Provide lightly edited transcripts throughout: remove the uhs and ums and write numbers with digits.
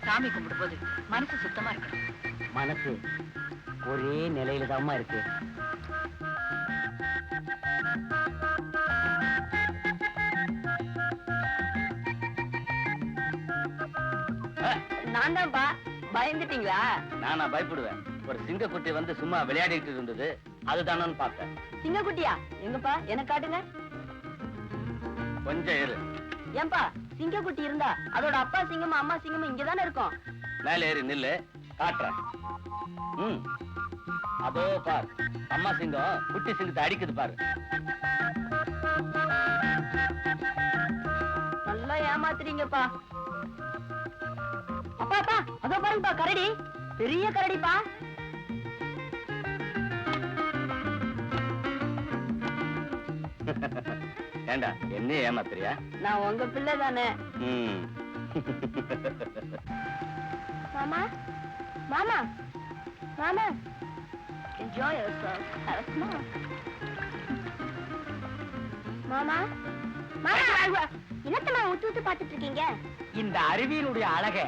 சாமி கும்பிடும் போது மனசு சுத்தமா இருக்கு. மனசு ஒரே நிலையில தான் இருக்கு. நான் தான்ப்பா. பயந்துட்டீங்களா? நானா பயப்படுவேன்? ஒரு சிங்கக்குட்டி வந்து சும்மா விளையாடிட்டு இருந்தது, அதுதானு பார்த்தேன். சிங்கக்குட்டியா? எங்கப்பா எனக்கு காட்டுங்க. கொஞ்சம் இரு. ஏன்பா சிங்கக்குட்டி இருந்தா அதோட அப்பா சிங்கமும் அம்மா சிங்கமும் இங்கதானே இருக்கும். மேல ஏறி நில்லு, காட்டுறேன். அதோ பார், அம்மா சிங்கம் குட்டி சிங்கத்தை அடிக்குது பாரு. நல்லா ஏமாத்துறீங்கப்பா. அப்பா அப்பா அதோ பாருங்கப்பா, கரடி, பெரிய கரடிப்பா. ஏண்டா என்ன ஏமாத்துறியா? நான் உங்க பிள்ளை தானே. மாமா மாமா மாமா, enjoy yourself, have a smoke. மாமா மாமா, என்னத்தமா ஊத்து ஊத்து பாத்துட்டு இருக்கீங்க? இந்த அருவியினுடைய அழக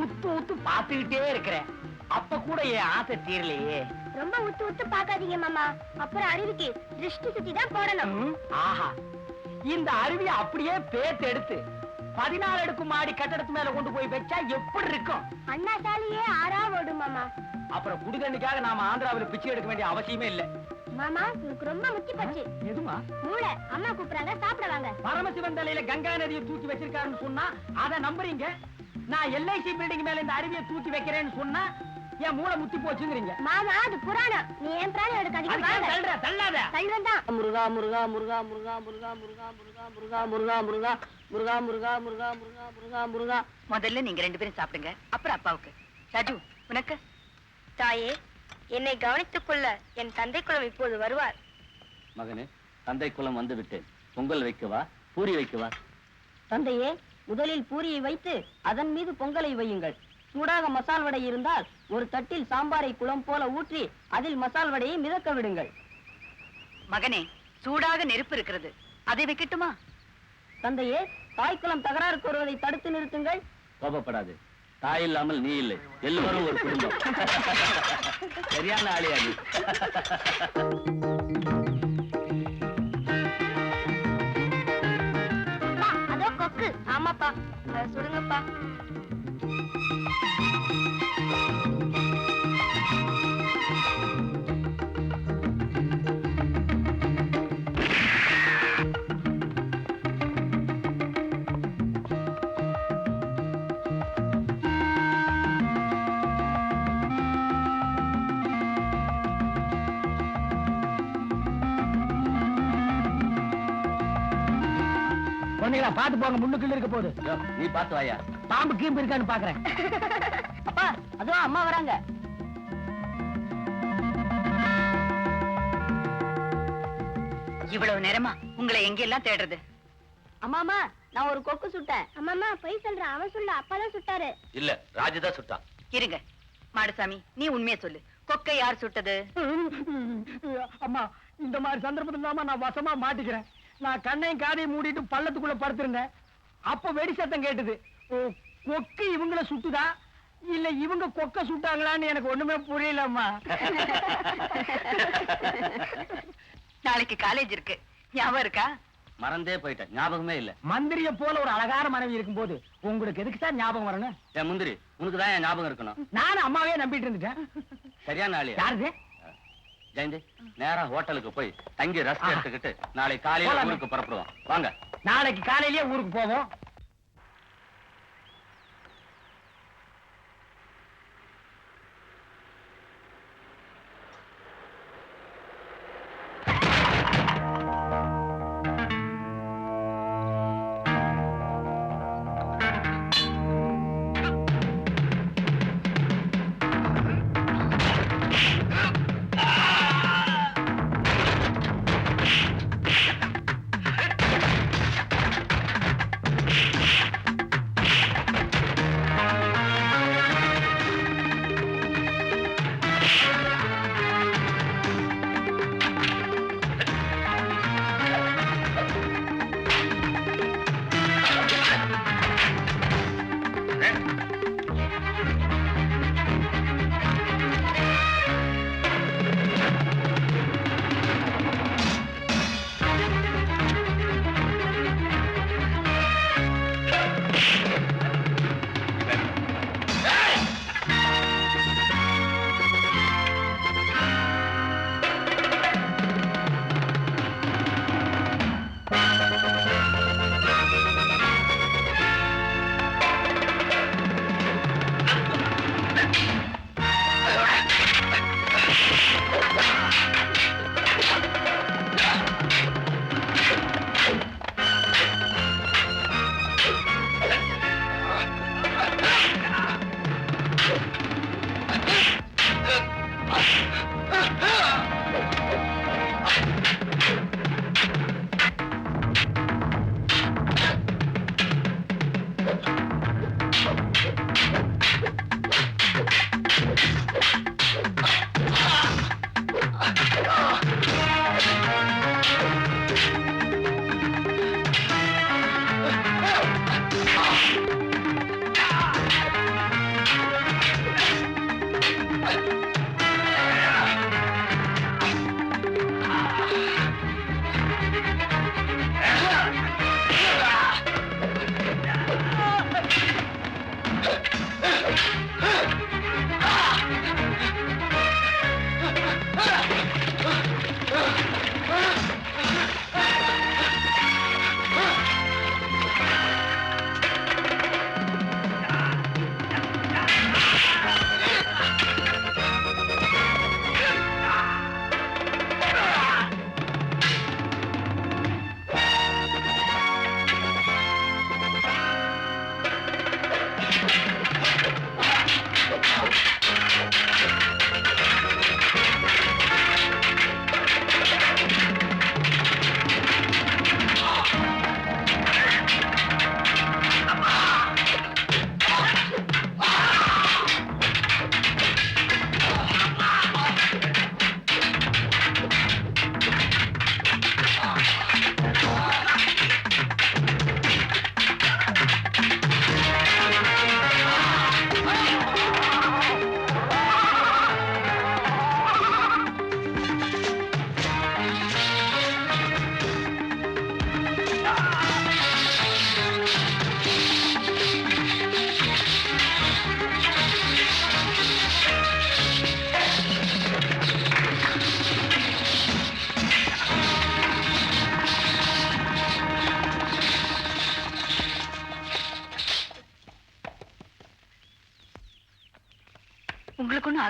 ஊத்து ஊத்து பாத்துக்கிட்டே இருக்கிறேன். அப்ப கூட என் ஆசை தீரலையே. ரொம்ப ஊத்து ஊத்து பாக்காதீங்க மாமா, அப்புறம் அருவிக்கு திருஷ்டி சுத்தி தான் போடணும். ஆஹா, இந்த அருவியை அப்படியே பேத்து எடுத்து 14 அடுக்கு மாடி கட்டடத்து மேல கொண்டு போய் வச்சா எப்படி இருக்கும்? அண்ணா சாலியே ஆறா ஓடும் மாமா. அப்புறம் குடிதண்ணிக்காக நாம ஆந்திராவில பிச்சை எடுக்க வேண்டிய அவசியமே இல்ல. மாமா எனக்கு ரொம்ப முத்தி போச்சு. எதுமா? மூளை. அம்மா கூப்பிடுறாங்க, சாப்பிட வாங்க. பரமசிவன் தலையில கங்கா நதியை தூக்கி வச்சிருக்காருன்னு சொன்னா அத நம்புறீங்க? நான் எல்ஐசி பில்டிங் மேல இந்த அருவியை தூக்கி வைக்கிறேன்னு சொன்னா என் மூளை முத்தி போச்சுங்கிறீங்க. மாமா அது புராணம். நீ ஏன் பிராணம் எடுக்காதீங்க. வாங்க. தள்ளுற தள்ளாத. தள்ளுறேன் தான். முருகா முருகா முருகா முருகா முருகா முருகா முருகா முருகா முருகா முருகா முருகா முருகா முருகா முருகா முருகா முருகா. முதல்ல நீங்க 2 பேரும் சாப்பிடுங்க, அப்புறம் அப்பாவுக்கு. ராஜு உனக்கு. தாயே, என்னை கவனித்துக் கொள்ள என் தந்தை குலம் இப்போது வருவார். மகனே, தந்தை குலம் வந்து விட்டேன். பொங்கல் வைக்கவா, பூரி வைக்கவா? தந்தையே, முதலில் பூரியை வைத்து அதன் மீது பொங்கலை வையுங்கள். சூடாக மசால் வடை இருந்தால் ஒரு தட்டில் சாம்பாரை குளம் போல ஊற்றி அதில் மசால் வடையை மிதக்க விடுங்கள். மகனே, சூடாக நெருப்பு இருக்கிறது, அதை வைக்கட்டுமா? தந்தையே, தாய்க்குளம் தகராறு கூறுவதை தடுத்து நிறுத்துங்கள். கோபப்படாது. தாய் இல்லாமல் நீ இல்லை, எல்லோரும் ஒரு குடும்பம். சரியான ஆளியா நீ. அப்பா, அதோ கொக்கு. ஆமாப்பா, அதை சுடுங்கப்பா. குழந்தைகளா பாத்து போங்க, முன்னுக்குள்ள இருக்க போகுது. யோ, நீ பார்த்து வாயா. பாம்பு கீம்பு இருக்கான்னு பாக்குறேன். அப்பா, அதோ அம்மா வராங்க. இவ்வளவு நேரமா உங்களை எங்கெல்லாம் தேடுறது? அம்மாமா, நான் ஒரு கொக்கு சுட்டேன். அம்மாமா பொய் சொல்றான். அவன் சொல்ல அப்பா தான் சுட்டாரு. இல்ல, ராஜுதான் சுட்டான். இருங்க மாடசாமி, நீ உண்மையை சொல்லு. கொக்கை யார் சுட்டது? அம்மா, இந்த மாதிரி சந்தர்ப்பத்துல நான் வசமா மாட்டிக்கிறேன். நான் கண்ணையும் காதையும் மூடிட்டு பள்ளத்துக்குள்ள படுத்திருந்தேன். அப்ப வெடி சத்தம் கேட்டது. கொக்கு இவங்கள சுட்டுதா இல்ல இவங்க கொக்க சுட்டாங்களான்னு எனக்கு ஒண்ணுமே புரியலம்மா. நாளைக்கு காலேஜ் இருக்கு, ஞாபகம் இருக்கா? மறந்தே போயிட்டேன், ஞாபகமே இல்ல. மந்திரிய போல ஒரு அழகான மனைவி இருக்கும்போது உங்களுக்கு எதுக்கு சார் ஞாபகம் வரணும்? என் முந்திரி, உனக்கு தான் என் ஞாபகம் இருக்கணும். நானும் அம்மாவே நம்பிட்டு இருந்துட்டேன். சரியான ஆளியா? யாருது? ஜெயந்தி, நேரா ஹோட்டலுக்கு போய் தங்கி ரெஸ்ட் எடுத்துக்கிட்டு நாளை காலையில போலாமே. ஊருக்கு புறப்படுவோம். வாங்க. நாளைக்கு காலையிலேயே ஊருக்கு போவோம்.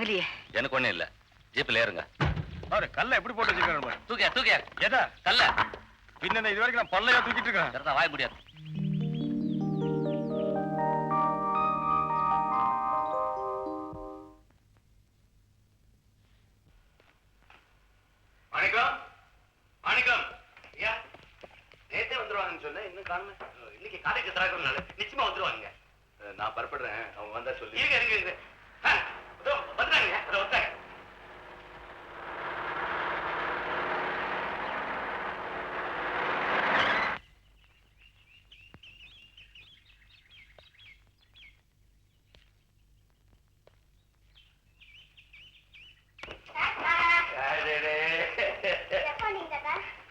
ஆகலையே. எனக்கு ஒண்ணும் இல்ல. ஜீப்ல ஏறுங்க. பாரு கல்ல எப்படி போட்டு வச்சிருக்காங்க. தூக்கியா எதா கல்ல. பின்ன இது வரைக்கும் நான் பல்லையா தூக்கிட்டு இருக்கேன். சரிதான், வாய முடியாது. மாணிக்கம் மாணிக்கம் ஐயா நேத்தே வந்துருவாங்கன்னு சொன்னேன், இன்னும் காணுமே. இன்னைக்கு காலேஜ் திறக்கிறதுனால நிச்சயமா வந்துருவாங்க. நான் பரப்படுறேன், அவங்க வந்தா சொல்லி. இருங்க வந்துட்டாங்க, வந்தாங்க.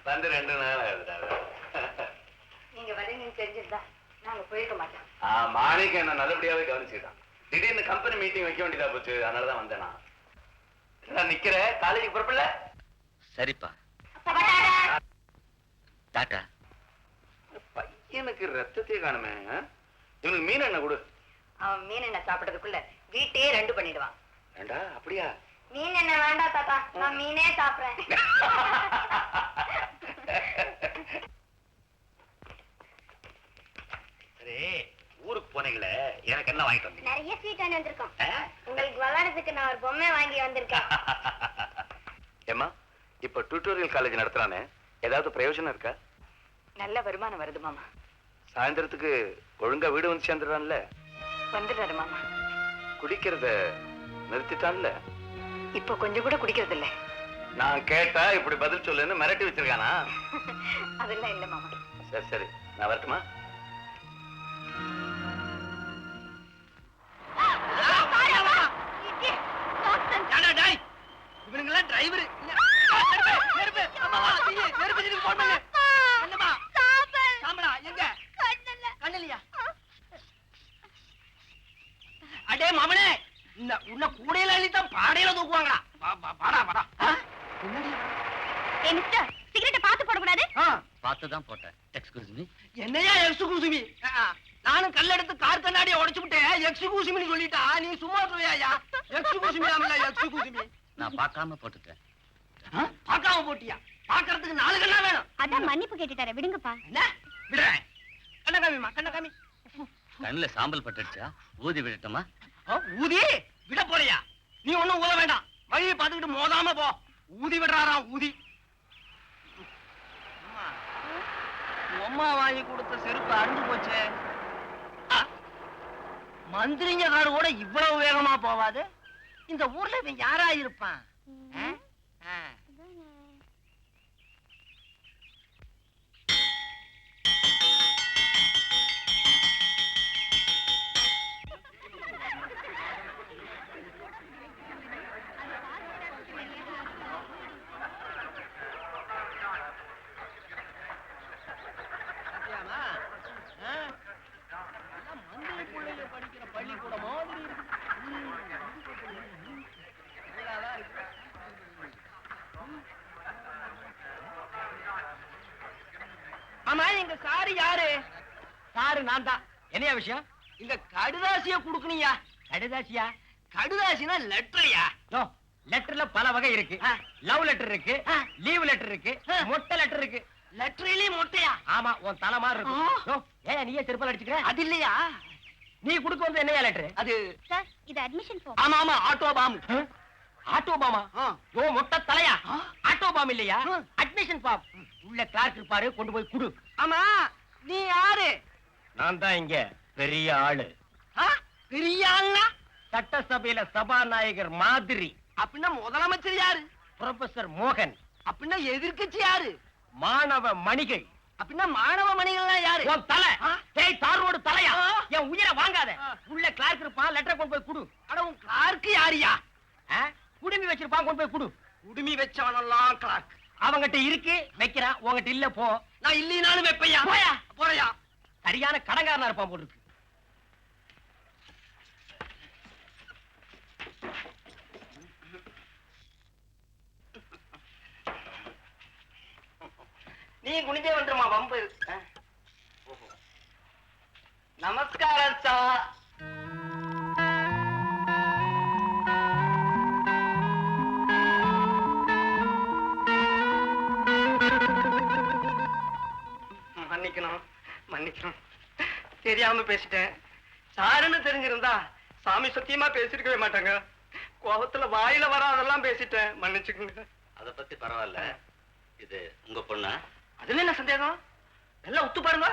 வந்து 2 நாள் ஆகுது. நீங்க வரீங்கன்னு தெரிஞ்சிருந்தா நாங்க போயிருக்க மாட்டோம். மாணிக்க என்ன நல்லபடியாவே கவனிச்சுக்கிட்டான். திடீர்னு கம்பெனி மீட்டிங் வைக்க வேண்டியதா போச்சு, அதனாலதான் வந்தேன். நான் நிக்கிறேன், காலேஜுக்கு புறப்படல. சரிப்பா. டாட்டா. பையனுக்கு ரத்தத்தையே காணுமே. இவனுக்கு மீன் என்ன கொடு. அவன் மீன் என்ன சாப்பிடறதுக்குள்ள வீட்டையே 2 பண்ணிடுவான். ஏண்டா அப்படியா? மீன் என்ன வேண்டாம் தாத்தா, நான் மீனே சாப்பிடுறேன். சரி, ஊருக்கு போனீங்களே, எனக்கு என்ன வாங்கிட்டு வந்தீங்க? நிறைய ஸ்வீட் வாங்கி வந்திருக்கோம். உங்களுக்கு விளையாடுறதுக்கு நான் ஒரு பொம்மை வாங்கி வந்திருக்கேன். ஏம்மா, இப்ப டியூட்டோரியல் காலேஜ் நடத்துறானே, ஏதாவது பிரயோஜனம் இருக்கா? நல்ல வருமானம் வருது மாமா. சாயந்தரத்துக்கு ஒழுங்கா வீடு வந்து சேர்ந்துடுறான்ல? வந்துடுறாரு மாமா. குடிக்கிறத நிறுத்திட்டான்ல? இப்போ கொஞ்சம் கூட குடிக்கிறது இல்ல. நான் கேட்டா இப்படி பதில் சொல்லுன்னு மிரட்டி வச்சிருக்கானா? அதெல்லாம் இல்ல மாமா. சரி சரி, நான் வரட்டுமா? இவனுங்கெல்லாம் டிரைவர். எங்க அடே மமனே, உன்ன கூடையில அள்ளித்தான் பாடையில தூக்குவாங்களா? பாடா. ஏய் மிஸ்டர், சிகரெட்டை பார்த்து போடக்கூடாது. பார்த்துதான் போட்டேன். Excuse me. என்னையா எக்ஸ்கூசிமி? நானும் கல்லெடுத்து கார் கண்ணாடியை உடைச்சு விட்டேன். எக்ஸ்கூசிமின்னு சொல்லிட்டா நீ சும்மா சொல்லியா? எக்ஸ்கூசிமி ஆமல எக்ஸ்கூசிமி. நான் பார்க்காம போட்டுட்டேன். பார்க்காம போட்டியா? பார்க்கறதுக்கு 4 கண்ணா வேணும். அதான் மன்னிப்பு கேட்டுட்டாரு, விடுங்கப்பா. என்ன விடுறேன்? கண்ணகாமி. கண்ணுல சாம்பல் பட்டுடுச்சா? ஊதி விடட்டுமா? ஊதி விட போறியா? நீ ஒண்ணும் ஊத வேண்டாம். வழியை பார்த்துக்கிட்டு மோதாம போ. ஊதி விடுறாராம், ஊதி. அம்மா வாங்கி கொடுத்த செருப்பு அறுந்து போச்சு. மந்திரிங்க காரு கூட இவ்வளவு வேகமா போவாது. இந்த ஊர்ல இவன் யாரா இருப்பான்? படிக்கிற பள்ளிக்கூட மாதிரி ஆமா, எங்க சாரு யாரு? சாரு நான் தான். என்னையா விஷயம்? இந்த கடுதாசிய குடுக்கணியா? கடுதாசியா? கடுதாசினா லெட்டரையா? லெட்டர்ல பல வகை இருக்கு. லவ் லெட்டர் இருக்கு, லீவ் லெட்டர் இருக்கு, மொட்டை லெட்டர் இருக்கு. லெட்டரிலேயே மொட்டையா? ஆமா, உன் தலை மாதிரி இருக்கும். ஏன் நீயே செருப்பால் அடிச்சுக்கிற? அது இல்லையா? நீ குடுக்க வந்து என்னையா லெட்டர்? அது சார், இது அட்மிஷன் ஃபார்ம். ஆமா ஆட்டோ பாம். ஆட்டோ பாமா? ஓ மொட்டை தலையா? ஆட்டோ பாம் இல்லையா? Admission form. உள்ள கிளார்க் இருப்பாரு, கொண்டு போய் குடு. ஆமா, நீ யாரு? நான் தான் இங்க பெரிய ஆளு. பெரிய ஆள்னா? சட்டசபையில சபாநாயகர் மாதிரி. அப்படின்னா முதலமைச்சர் யாரு? ப்ரொஃபசர் மோகன். அப்படின்னா எதிர்க்கட்சி யாரு? மாணவ மணிகள். அப்படின்னா மாணவ மணிகள்லாம் யாரு? உன் தலை. டேய் தாரோடு தலையா, என் உயிரை வாங்காத. உள்ள கிளார்க் இருப்பான், லெட்டர் கொண்டு போய் குடு. அட உன் கிளார்க் யாரியா? குடுமி வச்சிருப்பான், கொண்டு போய் குடு. குடுமி வச்சவனெல்லாம் கிளார்க். அவங்கிட்ட இருக்கு வைக்கிறான், உங்ககிட்ட இல்ல போ. நான் இல்லைனாலும் வைப்பையா? போயா போறையா? சரியான கடங்காரனா இருப்பான் போல இருக்கு. நீ குனிஞ்சே வந்துருமா வம்பு? நமஸ்காரம் சார். மன்னிக்கணும், தெரியாம பேசிட்டேன். சாருன்னு தெரிஞ்சிருந்தா சாமி சத்தியமா பேசிருக்கவே மாட்டாங்க. கோபத்துல வாயில வராதெல்லாம் பேசிட்டேன், மன்னிச்சுக்கோங்க. அத பத்தி பரவாயில்ல. இது உங்க பொண்ணா? அதுல என்ன சந்தேகம்? எல்லாம் ஒத்து பாருங்க,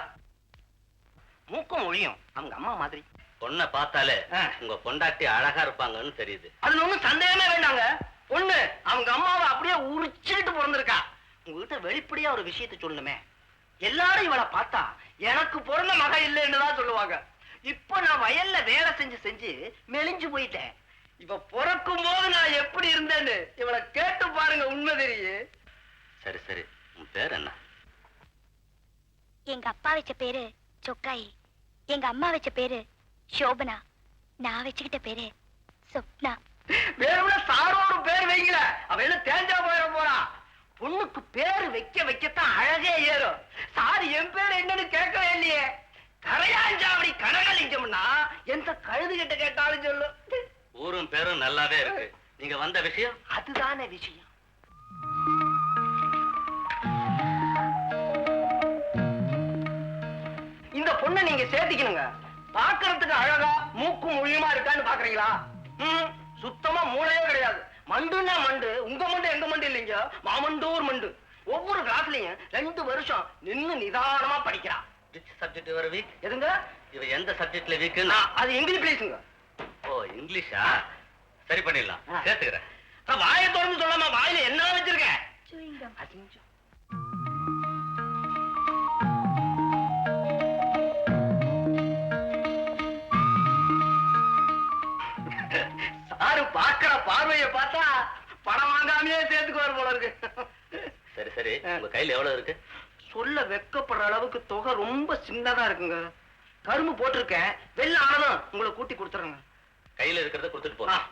மூக்கம் ஒழியும் அவங்க அம்மா மாதிரி. பொண்ணை பார்த்தாலே உங்க பொண்டாட்டி அழகா இருப்பாங்கன்னு தெரியுது. அதுல ஒண்ணும் சந்தேகமே வேண்டாங்க. பொண்ணு அவங்க அம்மாவை அப்படியே உரிச்சுக்கிட்டு பிறந்திருக்கா. உங்ககிட்ட வெளிப்படையா ஒரு விஷயத்தை சொல்லணுமே. எல்லாரும் இவளை பார்த்தா எனக்கு பிறந்த மக இல்லைன்னு தான் சொல்லுவாங்க. இப்ப நான் வயல்ல வேலை செஞ்சு செஞ்சு மெலிஞ்சு போயிட்டேன். இவ பிறக்கும் போது நான் எப்படி இருந்தேன்னு இவளை கேட்டு பாருங்க, உண்மை தெரியும். சரி சரி, உன் பேர் என்ன? எங்க அப்பா வச்ச பேரு சொக்காயி, எங்க அம்மா வச்ச பேரு சோபனா, நான் வச்சுக்கிட்ட பேரு சொப்னா. வேற சாரோட பேர் வைக்கல, அவ என்ன தேஞ்சா போயிட போறா. பொண்ணுக்கு பேரு வைக்கத்தான் அழகே ஏறும். சார் என் பேர் என்னன்னு கேட்கவே இல்லையே. கரையாஞ்சாவடி கனகலிங்கம்னா எந்த கழுது கிட்ட கேட்டாலும் சொல்லு. ஊரும் பேரும் நல்லாவே இருக்கு. நீங்க வந்த விஷயம்? அதுதானே விஷயம். இந்த பொண்ணை நீங்க சேர்த்திக்கணுங்க. பாக்குறதுக்கு அழகா மூக்கும் மொழியுமா இருக்கான்னு பாக்குறீங்களா? சுத்தமா மூளையே கிடையாது. மண்டுன்னா மண்டு, உங்க மண்டு எங்க மண்டு இல்லைங்க, மாமண்டூர் மண்டு. ஒவ்வொரு கிளாஸ்லயும் 2 வருஷம் நின்னு நிதானமா படிக்கிறா. Which subject you are weak? எதுங்க? இவ எந்த சப்ஜெக்ட்ல வீக்? அது இங்கிலீஷ் பேசுங்க. ஓ, இங்கிலீஷா? சரி பண்ணிடலாம், சேர்த்துக்கிறேன். வாயை திறந்து சொல்லாம வாயில என்ன வச்சிருக்க? சாரு பாக்குற பார்வைய பார்த்தா பணம் வாங்காமையே சேர்த்துக்குவார் போல இருக்கு. சரி சரி, உங்க கையில எவ்வளவு இருக்கு? சொல்ல வெக்கப்படுற அளவுக்கு தொகை ரொம்ப சின்னதா இருக்குங்க. கரும்பு போட்டிருக்கேன், வெள்ளம் ஆனதும் உங்களை கூட்டி கொடுத்துறேங்க. கையில இருக்கிறத கொடுத்துட்டு போறேன்.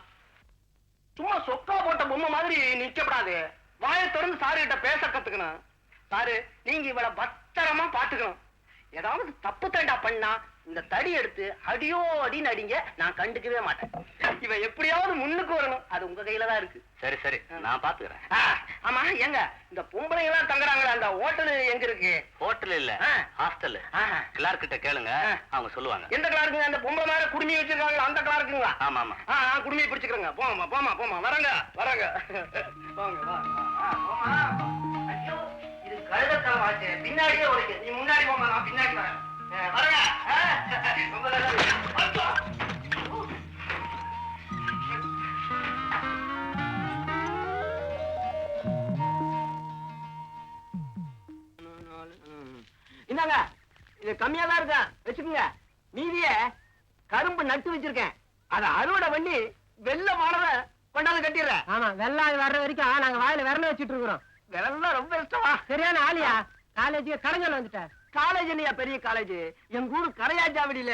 சும்மா சொக்கா போட்ட பொம்மை மாதிரி நிக்கப்படாது. வாயை திறந்து சாரு கிட்ட பேச கத்துக்கணும். சாரு, நீங்க இவளை பத்திரமா பாத்துக்கணும். ஏதாவது தப்பு தண்டா பண்ணா இந்த தடி எடுத்து அடியோ அடின்னு அடிங்க, நான் கண்டுக்கவே மாட்டேன். இவ எப்படியாவது முன்னுக்கு வரணும், அது உங்க கையில தான் இருக்கு. சரி சரி, நான் பாத்துக்கிறேன். ஆமா, எங்க இந்த பொம்பளைங்க எல்லாம் தங்குறாங்களா, அந்த ஹோட்டல் எங்க இருக்கு? ஹோட்டல் இல்ல, ஹாஸ்டல். கிளார்க் கிட்ட கேளுங்க, அவங்க சொல்லுவாங்க. எந்த கிளார்க்குங்க? அந்த பொம்பளை மேல குடுமி வச்சிருக்காங்களா அந்த கிளார்க்குங்களா? ஆமா ஆமா. குடுமையை பிடிச்சுக்கிறேங்க. போமா போமா போமா, வரங்க வரங்க. போங்க வா. ஐயோ, இது கழுதக்கால வாச்சு, பின்னாடியே உடைக்கு. நீ முன்னாடி போமா, நான் பின்னாடி வரேன். வரங்க. ரொம்ப நல்லது. இந்தாங்க, இது கம்மியா தான் இருக்கா, வச்சுக்கோங்க. மீதிய கரும்பு நட்டு வச்சிருக்கேன், அதை அறுவடை பண்ணி வெள்ளமானத கொண்டாந்து கட்டிடுறேன். ஆமா, வெள்ளாது வர்ற வரைக்கும் நாங்க வாயில விரல வச்சுட்டு இருக்கிறோம். விரல்லாம் ரொம்ப இஷ்டமா. சரியான ஆளியா? காலேஜுக்கு கடைஞ்சல் வந்துட்டேன். காலேஜ் இல்லையா, பெரிய காலேஜ். எங்க ஊர் கரையாஞ்சாவடியில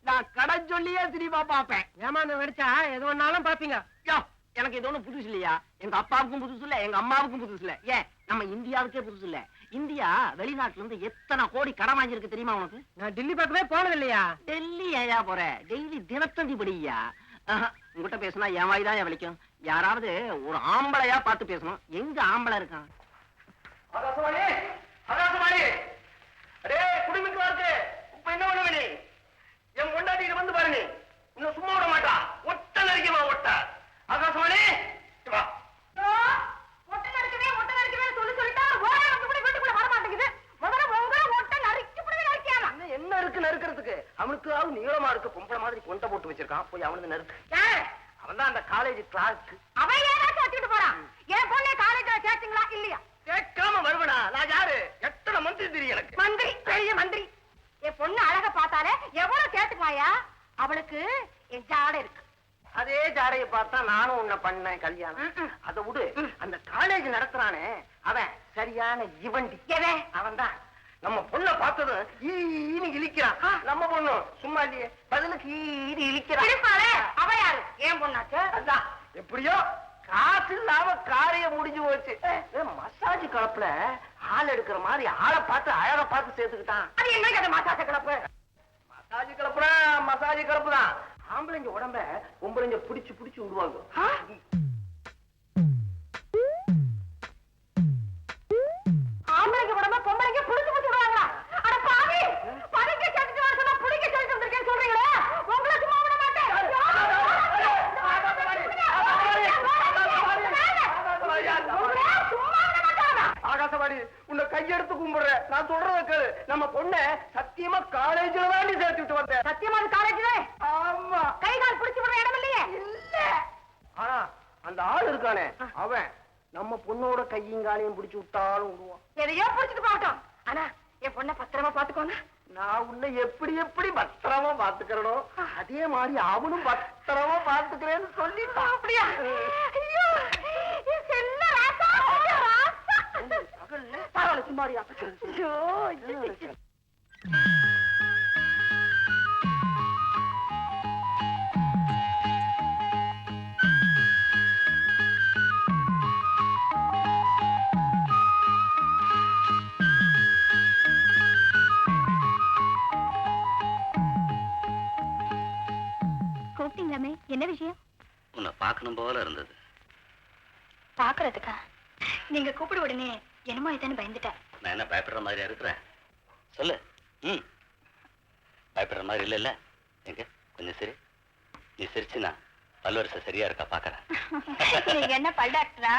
நான் கடை சொல்லியே சினிமா பாப்பேன். ஏமாந்து வெடிச்சா எது ஒன்னாலும் பாப்பீங்க. எனக்கு இது ஒண்ணு புதுசு இல்லையா. எங்க அப்பாவுக்கும் புதுசு இல்ல, எங்க அம்மாவுக்கும் புதுசு இல்ல. ஏன் நம்ம இந்தியாவுக்கே புதுசு இல்ல. இந்தியா வெளிநாட்டுல இருந்து எத்தனை கோடி கடன் வாங்கியிருக்கு தெரியுமா உனக்கு? நான் டெல்லி பக்கமே போனது இல்லையா. டெல்லி ஏயா போற? டெய்லி தினத்தந்தி படியா. உங்ககிட்ட பேசினா என் வாய் தான் வலிக்கும். யாராவது ஒரு ஆம்பளையா பார்த்து பேசணும். எங்க ஆம்பளை இருக்கான்? ஆகாசவாணி, ஆகாசவாணி. அடே குடிமிக்கு இருக்கு. இப்ப என்ன பண்ணுவ நீ? என் கொண்டாட்டிட்டு வந்து பாருங்க, இன்னும் சும்மா விட மாட்டா. ஒட்ட நரிக்குமா ஒட்ட. ஆகாசவாணி வா. என்ன இருக்கு நறுக்கிறதுக்கு? அவனுக்கு நீளமா இருக்கு, பொம்பளை மாதிரி கொண்ட போட்டு வச்சிருக்கான். போய் அவனுக்கு நறுக்கு. அவன் தான் அந்த காலேஜ் கிளார்க். அவன் ஏதாச்சும் வச்சுட்டு போறான். என் பொண்ணே காலேஜ்ல சேர்த்தீங்களா இல்லையா? கேட்காம வருவனா? நான் யாரு? எத்தனை மந்திரி தெரியும் எனக்கு. மந்திரி, பெரிய மந்திரி. என் பொண்ணு அழக பார்த்தாலே எவ்வளவு சேர்த்துக்குவாயா? அவளுக்கு என் ஜாடை இருக்கு. அதே ஜாடையை பார்த்தா நானும் உன்னை பண்ணேன் கல்யாணம். அதை விடு. அந்த காலேஜ் நடத்துறானே அவன் சரியான இவண்டி. அவன் தான் நம்ம பொண்ணை பார்த்ததும் ஈனு இழிக்கிறான். நம்ம பொண்ணு சும்மா இல்லையே, பதிலுக்கு ஈனு இழிக்கிறான். அவ யாரு? என் பொண்ணாச்சு. அதான் எப்படியோ காசு இல்லாம காரியம் முடிஞ்சு போச்சு. மசாஜ் கலப்புல ஆள் எடுக்கிற மாதிரி ஆளை பார்த்து அழகை பார்த்து சேர்த்துக்கிட்டான். அது என்ன கதை? மசாஜ் கலப்பு. மசாஜ் கலப்புனா மசாஜ் கலப்பு தான். ஆம்பளைங்க உடம்ப பொம்பளைங்க பிடிச்சு பிடிச்சு விடுவாங்க. ஆம்பளைங்க உடம்ப பொம்பளைங்க புடிச்சு புடிச்சு விடுவாங்களா? அட பாவி, பாவி வாசவாடி உன்னை கையெடுத்து கும்பிடுறேன். நான் சொல்றத கேளு. நம்ம பொண்ணை சத்தியமா காலேஜ்ல தான் சேர்த்து விட்டு வந்தேன். சத்தியமா காலேஜ்ல ஆமா. கை கால் பிடிச்சு விடுற இடம் இல்லையே. இல்ல. ஆனா அந்த ஆள் இருக்கானே அவன் நம்ம பொண்ணோட கையும் காலையும் பிடிச்சு விட்டாலும் விடுவான். எதையோ பிடிச்சிட்டு போகட்டும். ஆனா என் பொண்ணை பத்திரமா பாத்துக்கோங்க. நான் உன்னை எப்படி எப்படி பத்திரமா பாத்துக்கிறனோ அதே மாதிரி அவனும் பத்திரமா பாத்துக்கிறேன்னு சொல்லிட்டான். அப்படியா? ஐயோ, என் செல்ல ராசா, ராசா. பரவாயில்ல சும்மாரியா. ஐயோ, கூப்பிட்டீங்களாமே, என்ன விஷயம்? உன்னை பார்க்கணும் போல இருந்தது. பாக்குறதுக்கா? நீங்க கூப்பிட உடனே என்னமோ இதுன்னு பயந்துட்டேன். நான் என்ன பயப்படுற மாதிரியா இருக்கிறேன்? சொல்லு. பயப்படுற மாதிரி இல்ல. எங்க கொஞ்சம் சரி. நீ சிரிச்சுனா பல்வரிசை சரியா இருக்கா பாக்குறேன். நீங்க என்ன பல் டாக்டரா?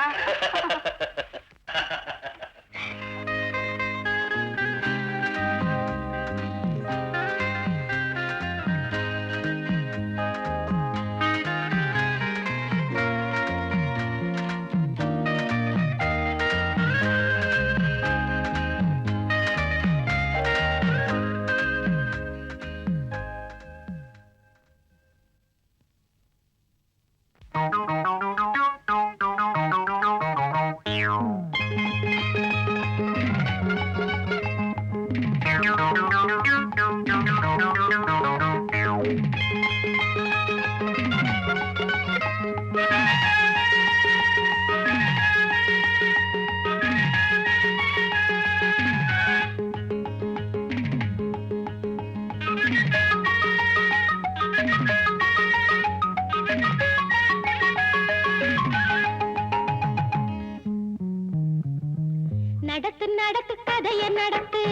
நடத்து நடத்து கதைய நடத்து,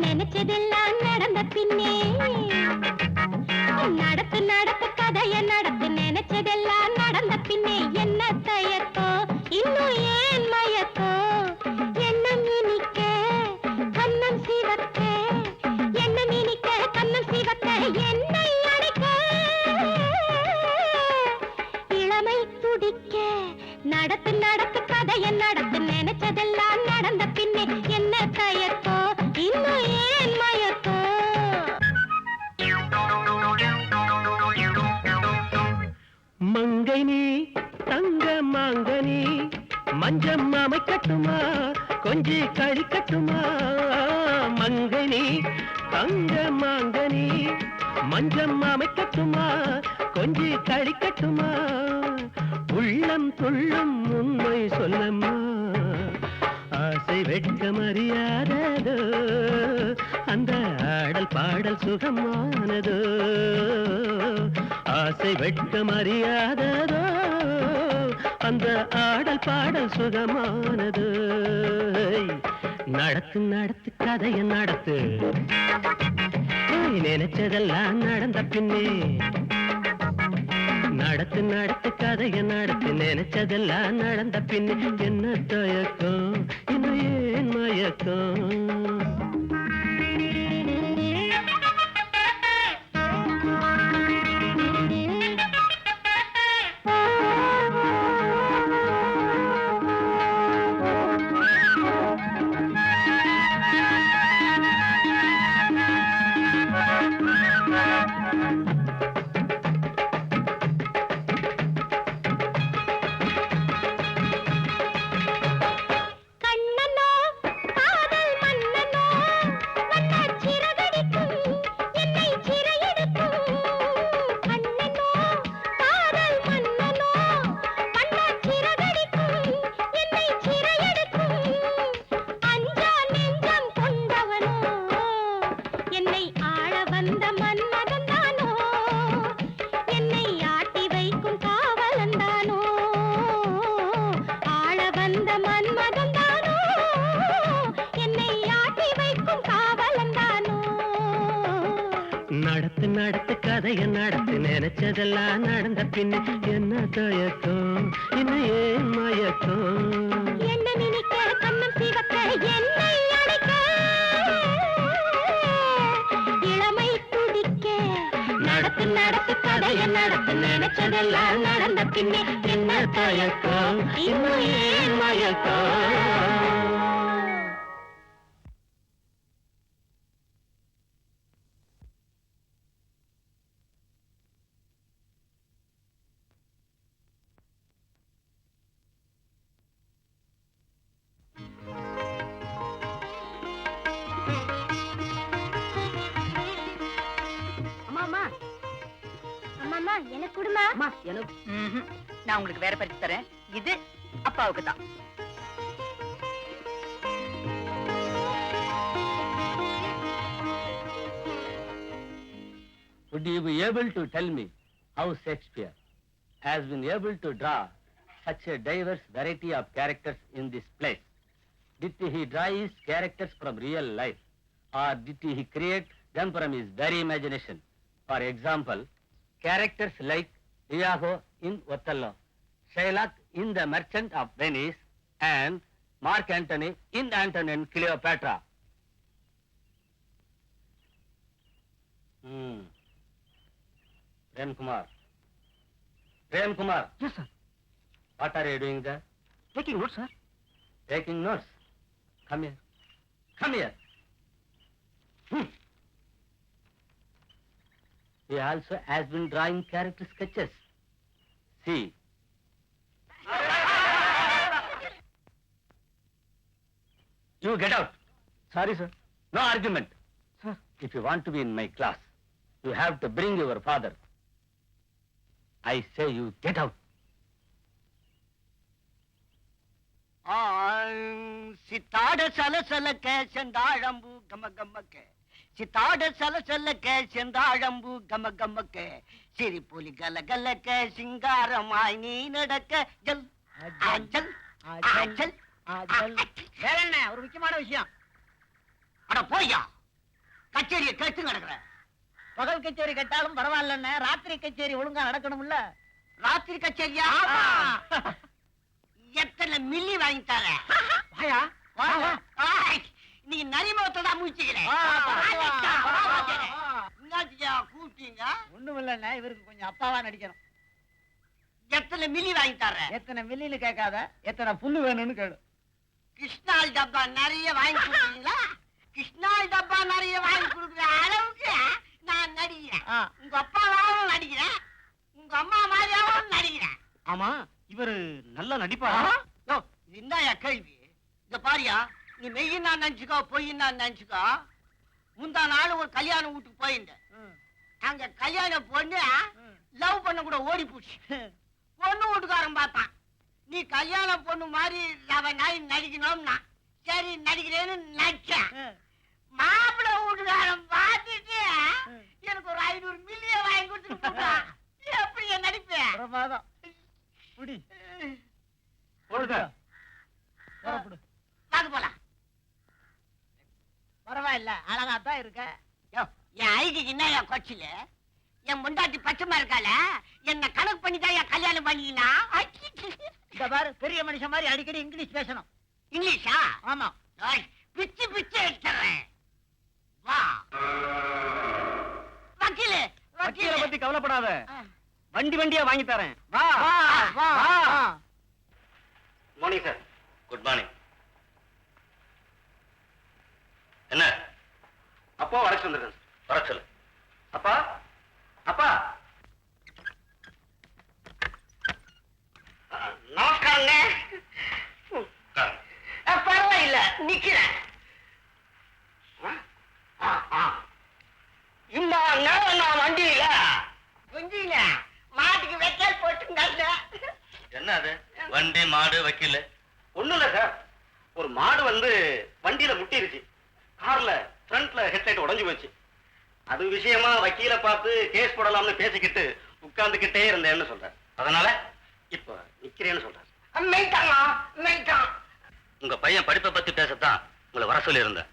நினைச்சதெல்லாம் நடந்த பின்னே. நடத்து நடத்து கதைய நடத்து, நினைச்சதெல்லாம் நடந்த பின்னே. என்ன தயக்கோ இன்னும் ஏன் மயக்கோ? எண்ணம் இனிக்க கண்ணம் சிவக்க, எண்ணம் இனிக்க கண்ணம் சிவக்க, என்னை அழைக்க இளமை துடிக்க. நடத்து நடத்து கதைய நடத்து, நினைச்சதெல்லாம் நடந்த பின்னே. என்ன தயக்கோ இன்னும் ஏன் மயக்கோ? மங்கை நீ தங்க மாங்கனி மஞ்சம் அமைக்கட்டுமா கொஞ்சி கழிக்கட்டுமா? மங்கை நீ தங்க மாங்கனி மஞ்சம் அமைக்கட்டுமா கொஞ்சி கழிக்கட்டுமா? உள்ளம் துள்ளும் உண்மை சொல்லம்மா, ஆசை வெட்கம் அறியாததோ, அந்த ஆடல் பாடல் சுகமானதோ. ஆசை வெட்கம் அறியாததோ, அந்த ஆடல் பாடல் சுகமானது. நடத்து நடத்து கதைய நடத்து, நினைச்சதெல்லாம் நடந்த பின்னே. நடத்து நடத்து கதைய நடத்து, நினைச்சதெல்லாம் நடந்த பின்னே. என்ன தயக்கம் இன்னும் ஏன் மயக்கம்? நடத்து நடத்து கதைய நடத்து, நினைச்சதெல்லாம் நடந்த பின்ன. என்ன தயக்கம் இன்னும் ஏன் மயக்கம்? என்ன நினைக்க நடத்த நினைச்சதெல்லாம் நடந்த பின்னே என்ன தயக்கம் இன்னும் ஏன் மயக்கம். அம்மா எனக்கு குடுமா. அம்மா எனக்கு நான் உங்களுக்கு வேற பரிசு தரேன். இது அப்பாவுக்கு தான். Would you be able to tell me how Shakespeare has been able to draw such a diverse variety of characters in this place? Did he draw his characters from real life, or did he create them from his very imagination? For example, characters like Iago in Othello, Shylock in The Merchant of Venice, and Mark Antony in Antony and Cleopatra. Prem Kumar. Prem Kumar. Yes, sir. What are you doing there? Taking notes, sir. Taking notes. Come here. Come here. He also has been drawing character sketches. See. You get out. Sorry, sir. No argument. Sir. If you want to be in my class, you have to bring your father. I say you get out. சித்தாட சலசலக்க செந்தாழம்பு கமகமக்க சித்தாட சலசலக்க செந்தாழம்பு கமகமக்க சிரிப்புலி கலகலக்க சிங்காரமாய் நீ நடக்க ஜல் அஜல் அஜல் அஜல். வேற என்ன ஒரு முக்கியமான விஷயம். அட போய்யா, கச்சேரியை கேட்டு நடக்கிற. பகல் கச்சேரி கேட்டாலும் பரவாயில்லன்னு ராத்திரி கச்சேரி ஒழுங்கா நடக்கணும்ல. ராத்திரி கச்சேரியா? எத்தனை மில்லி வாங்கி தர? நீங்க நரிமுகத்தை தான் முடிச்சுக்கிறேன். கூப்பிட்டீங்க? ஒண்ணும் இல்லண்ணா, இவருக்கு கொஞ்சம் அப்பாவா நடிக்கணும். எத்தனை மில்லி வாங்கி தர? எத்தனை மில்லின்னு கேட்காத, எத்தனை புல்லு வேணும்னு கேளு. கிருஷ்ணால் டப்பா நிறைய வாங்கி கொடுக்குறீங்களா? கிருஷ்ணால் டப்பா நிறைய வாங்கி கொடுக்குற அளவுக்கு நான் நடிக்கிறேன். உங்க அப்பாவாவும் நடிக்கிறேன், உங்க அம்மா மாதிரியாவும் நடிக்கிறேன். ஆமா, இவரு நல்லா நடிப்பாரா? இந்தாயா கேள்வி. இந்த பாரியா, நீ மெய்யின்னா நினைச்சுக்கோ பொய்யின்னா நினைச்சுக்கோ. முந்தா நாள் ஒரு கல்யாண வீட்டுக்கு போயிருந்தேன். அங்க கல்யாண பொண்ணு லவ் பண்ண கூட ஓடி போச்சு. பொண்ணு வீட்டுக்காரன் பார்த்தான், நீ கல்யாண பொண்ணு மாதிரி நடிக்கணும்னா சரி நடிக்கிறேன்னு நினைச்சேன். மாப்பிள்ளை வீட்டுக்காரன் பார்த்துட்டு எனக்கு ஒரு 500 மில்லியன் வாங்கி கொடுத்துட்டு எப்படி நடிப்பேன்? பரவாயில்ல, அழகாத்தான் இருக்க. என் ஐடிக்கு என்ன கொச்சில என் முண்டாட்டி பச்சைமா இருக்கால, என்ன கணக்கு பண்ணிதான் கல்யாணம் பண்ணிக்கினா. பாரு, பெரிய மனுஷன் மாதிரி அடிக்கடி இங்கிலீஷ் பேசணும். இங்கிலீஷா? ஆமா. பிச்சு பிச்சு எடுத்துறேன். வா வக்கீலே, வக்கீல பத்தி கவலைப்படாத, வண்டி வண்டியா வாங்கி தரேன். வா வா வா. Morning sir. Good morning. என்ன அப்பா வர சொல்லுங்க. வர சொல்லு. அப்பா அப்பா. நமஸ்காரங்க. பரவாயில்ல, நிக்கிறேன். இந்த நேரம் நான் வண்டியில மாட்டுக்கு வைக்கல் போட்டுங்க. என்ன அது வண்டி மாடு வக்கீல்? ஒண்ணும் இல்ல சார், ஒரு மாடு வந்து வண்டியில முட்டிருச்சு. கார்ல ஃப்ரண்ட்ல ஹெட்லைட் உடைஞ்சு போச்சு. அது விஷயமா வக்கீல பார்த்து கேஸ் போடலாம்னு பேசிக்கிட்டு உட்கார்ந்துகிட்டே இருந்தேன்னு சொல்றேன். அதனால இப்ப நிக்கிறேன்னு சொல்றேன். உங்க பையன் படிப்பை பத்தி பேசத்தான் உங்களை வர சொல்லி இருந்தேன்.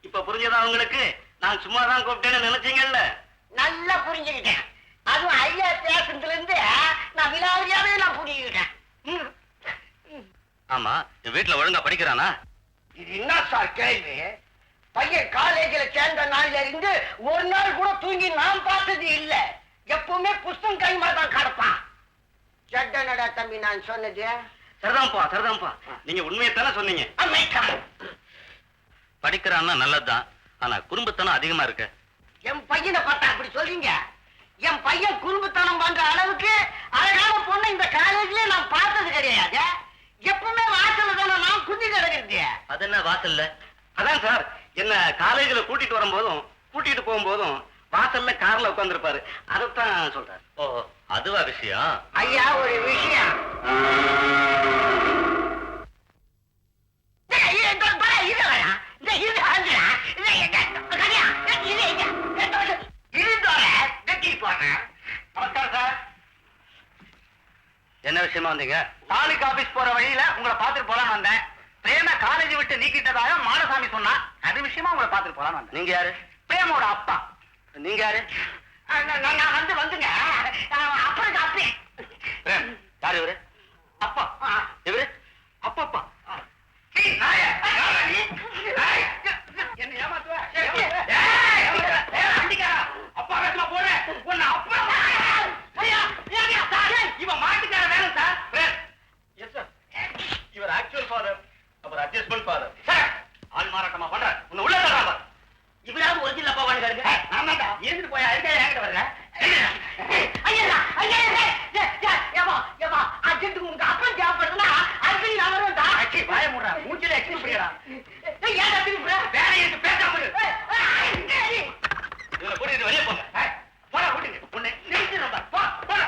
இப்ப புரிஞ்சதா உங்களுக்கு? நான் சும்மாதான் கூப்பிட்டேன்னு நினைச்சீங்கல்ல? நல்லா புரிஞ்சுக்கிட்டேன். அதுவும் ஐயா பேசுறதுல இருந்து நான் விலாவரியாவே நான் புரிஞ்சுக்கிட்டேன். ஆமா, என் வீட்டுல ஒழுங்கா படிக்கிறானா? இது என்ன சார் கேள்வி? பையன் காலேஜ்ல சேர்ந்த நாள்ல இருந்து ஒரு நாள் கூட தூங்கி நான் பார்த்தது இல்ல. எப்பவுமே புஸ்தம் கைமா தான் கடப்பான். ஜட்டனடா தம்பி நான் சொன்னது. சரிதான்ப்பா நீங்க உண்மையைத்தானே சொன்னீங்க. படிக்கிறான்னா நல்லதுதான், ஆனா குறும்புத்தனம் அதிகமா இருக்கு. என் பையனை பார்த்தா அப்படி சொல்றீங்க? என் பையன் குறும்புத்தனம் பண்ற அளவுக்கு அழகான பொண்ணு இந்த காலேஜ்ல நான் பார்த்தது கிடையாது. எப்பவுமே வாசல்ல தானே நான் குந்தி கிடக்குறது. அது என்ன வாசல்ல? அதான் சார், என்ன காலேஜ்ல கூட்டிட்டு வரும்போதும் கூட்டிட்டு போகும்போதும் வாசல்ல கார்ல உட்கார்ந்துருப்பாரு. அதைத்தான் சொல்றாரு. ஓ, அதுவா விஷயம்? ஐயா ஒரு விஷயம். என்ன விஷயமா வந்தீங்க? தாலுக் ஆபீஸ் போற வழியில உங்களை பாத்துட்டு போலாம் வந்தேன். பிரேம காலேஜ் விட்டு நீக்கிட்டதாக மாடசாமி சொன்னா, அது விஷயமா உங்களை பாத்துட்டு போலாம் வந்தேன். நீங்க யாரு? பிரேமோட அப்பா. நீங்க யாரு? நான் வந்துங்க அப்புறம் அப்பே. பிரேம், யாரு இவரு? அப்பா இவரு? அப்பா என்ன ஏமாத்துவ? அப்பா வேஷமா போற உன்னை அப்பா. இவன் மாட்டுக்கார வேணும் சார். Yes sir. இவர் ஆக்சுவல் ஃபாதர், அப்புறம் அட்ஜஸ்ட்மென்ட் ஃபாதர். சார், ஆள் மாறாட்டமா பண்ற. உன்னை உள்ள தர்றாங்க. இவராவது ஒரிஜினல் அப்பா வாங்க ஆமாடா. இருந்துட்டு போயா இருக்க என்கிட்ட வர்ற. அர்ஜென்ட்டுக்கு உங்க அப்பா தேவைப்படுதுன்னா அதுக்கு நான் வருவேன். ஆட்சி வாய முடுறா, மூஞ்சில எக்ஸ்பிரஸ் பண்ணிடா. ஏன் தப்பிக்கு வேற இருக்கு, பேசாம இரு. இவரை கூட்டிட்டு வெளியே போங்க. போடா கூட்டிட்டு உன்னை நிறுத்தி நம்ம போ போடா.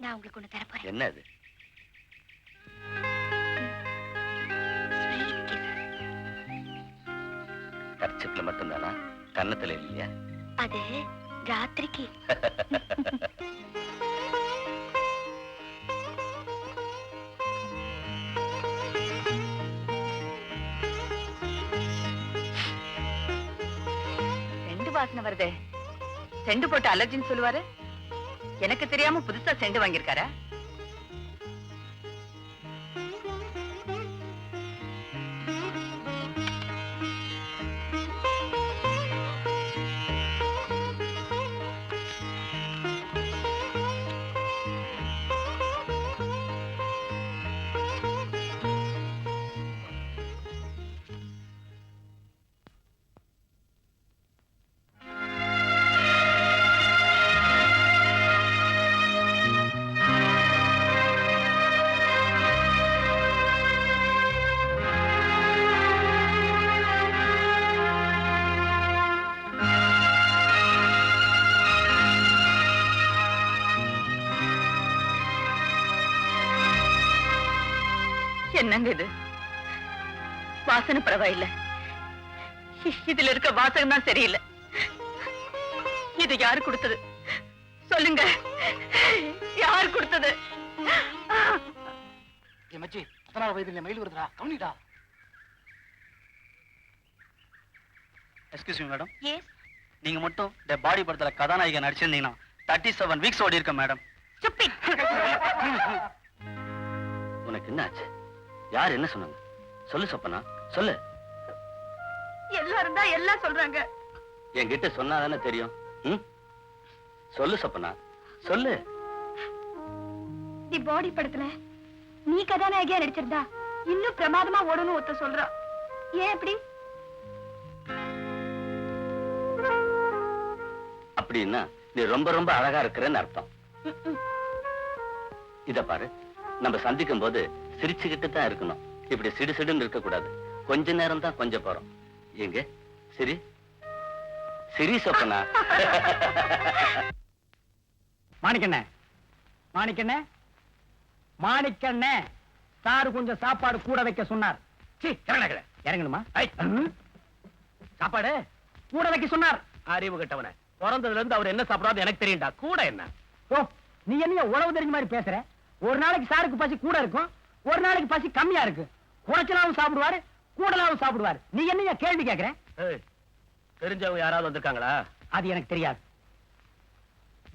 நான் உங்களுக்கு ஒண்ணு தரப்போறேன். என்ன அது? Sweet kiss. கர்ச்சிப்ல மட்டும்தானா? கன்னத்துல இல்லையா? அது ராத்திரிக்கு. செண்டு வாசனை வருதே. செண்டு போட்டு அலர்ஜின்னு சொல்லுவாரு. எனக்கு தெரியாம புதுசா செண்டு வாங்கியிருக்காரா? என்னங்க இது? வாசனை பரவாயில்ல, இதுல இருக்க வாசகம் தான் சரியில்லை. இது யாரு கொடுத்தது சொல்லுங்க, யார் கொடுத்தது? மச்சி 16 வயதுல மெயில் வருதுடா, கவனிடா. Excuse me madam, yes. நீங்க மட்டும் இந்த பாடி படத்துல கதாநாயகன் நடிச்சிருந்தீங்கன்னா 37 வீக்ஸ் ஓடி இருக்க மேடம். Stupid. உனக்கு என்ன ஆச்சு? யார் என்ன சொன்னாங்க? சொல்லு சொப்பனா, சொல்லு. எல்லாரும் தான் எல்லாம் சொல்றாங்க. என்கிட்ட சொன்னாதானே தெரியும். சொல்லு சொப்பனா, சொல்லு. தி பாடி படத்துல நீ கதாநாயகியா நடிச்சிருந்தா இன்னும் பிரமாதமா ஓடணும் ஒருத்த சொல்றா. ஏன் அப்படி? அப்படின்னா நீ ரொம்ப ரொம்ப அழகா இருக்கிறன்னு அர்த்தம். இத பாரு, நம்ம சந்திக்கும் போது சிரிச்சுக்கிட்டு தான் இருக்கணும், இப்படி சிடு சிடுன்னு இருக்க கூடாது. கொஞ்ச நேரம் தான் கொஞ்சம் போறோம். எங்க சரி சரி சொப்பனா. மாணிக்கண்ணே, மாணிக்கண்ணே, மாணிக்கண்ணே, சாரு கொஞ்சம் சாப்பாடு கூட வைக்க சொன்னார். இறங்கணுமா? சாப்பாடு கூட வைக்க சொன்னார். அறிவு கட்டவன பிறந்ததுல இருந்து அவர் என்ன சாப்பிடாது எனக்கு தெரியும்டா. கூட என்ன? ஓ, நீ என்ன உழவு தெரிஞ்ச மாதிரி பேசுற? ஒரு நாளைக்கு சாருக்கு பசி கூட இருக்கும், ஒரு நாளைக்கு பசி கம்மியா இருக்கு. குறைச்சலாவும் சாப்பிடுவாரு, கூடலாவும் சாப்பிடுவாரு. நீ என்ன கேள்வி கேட்கிற? தெரிஞ்சவங்க யாராவது வந்திருக்காங்களா? அது எனக்கு தெரியாது.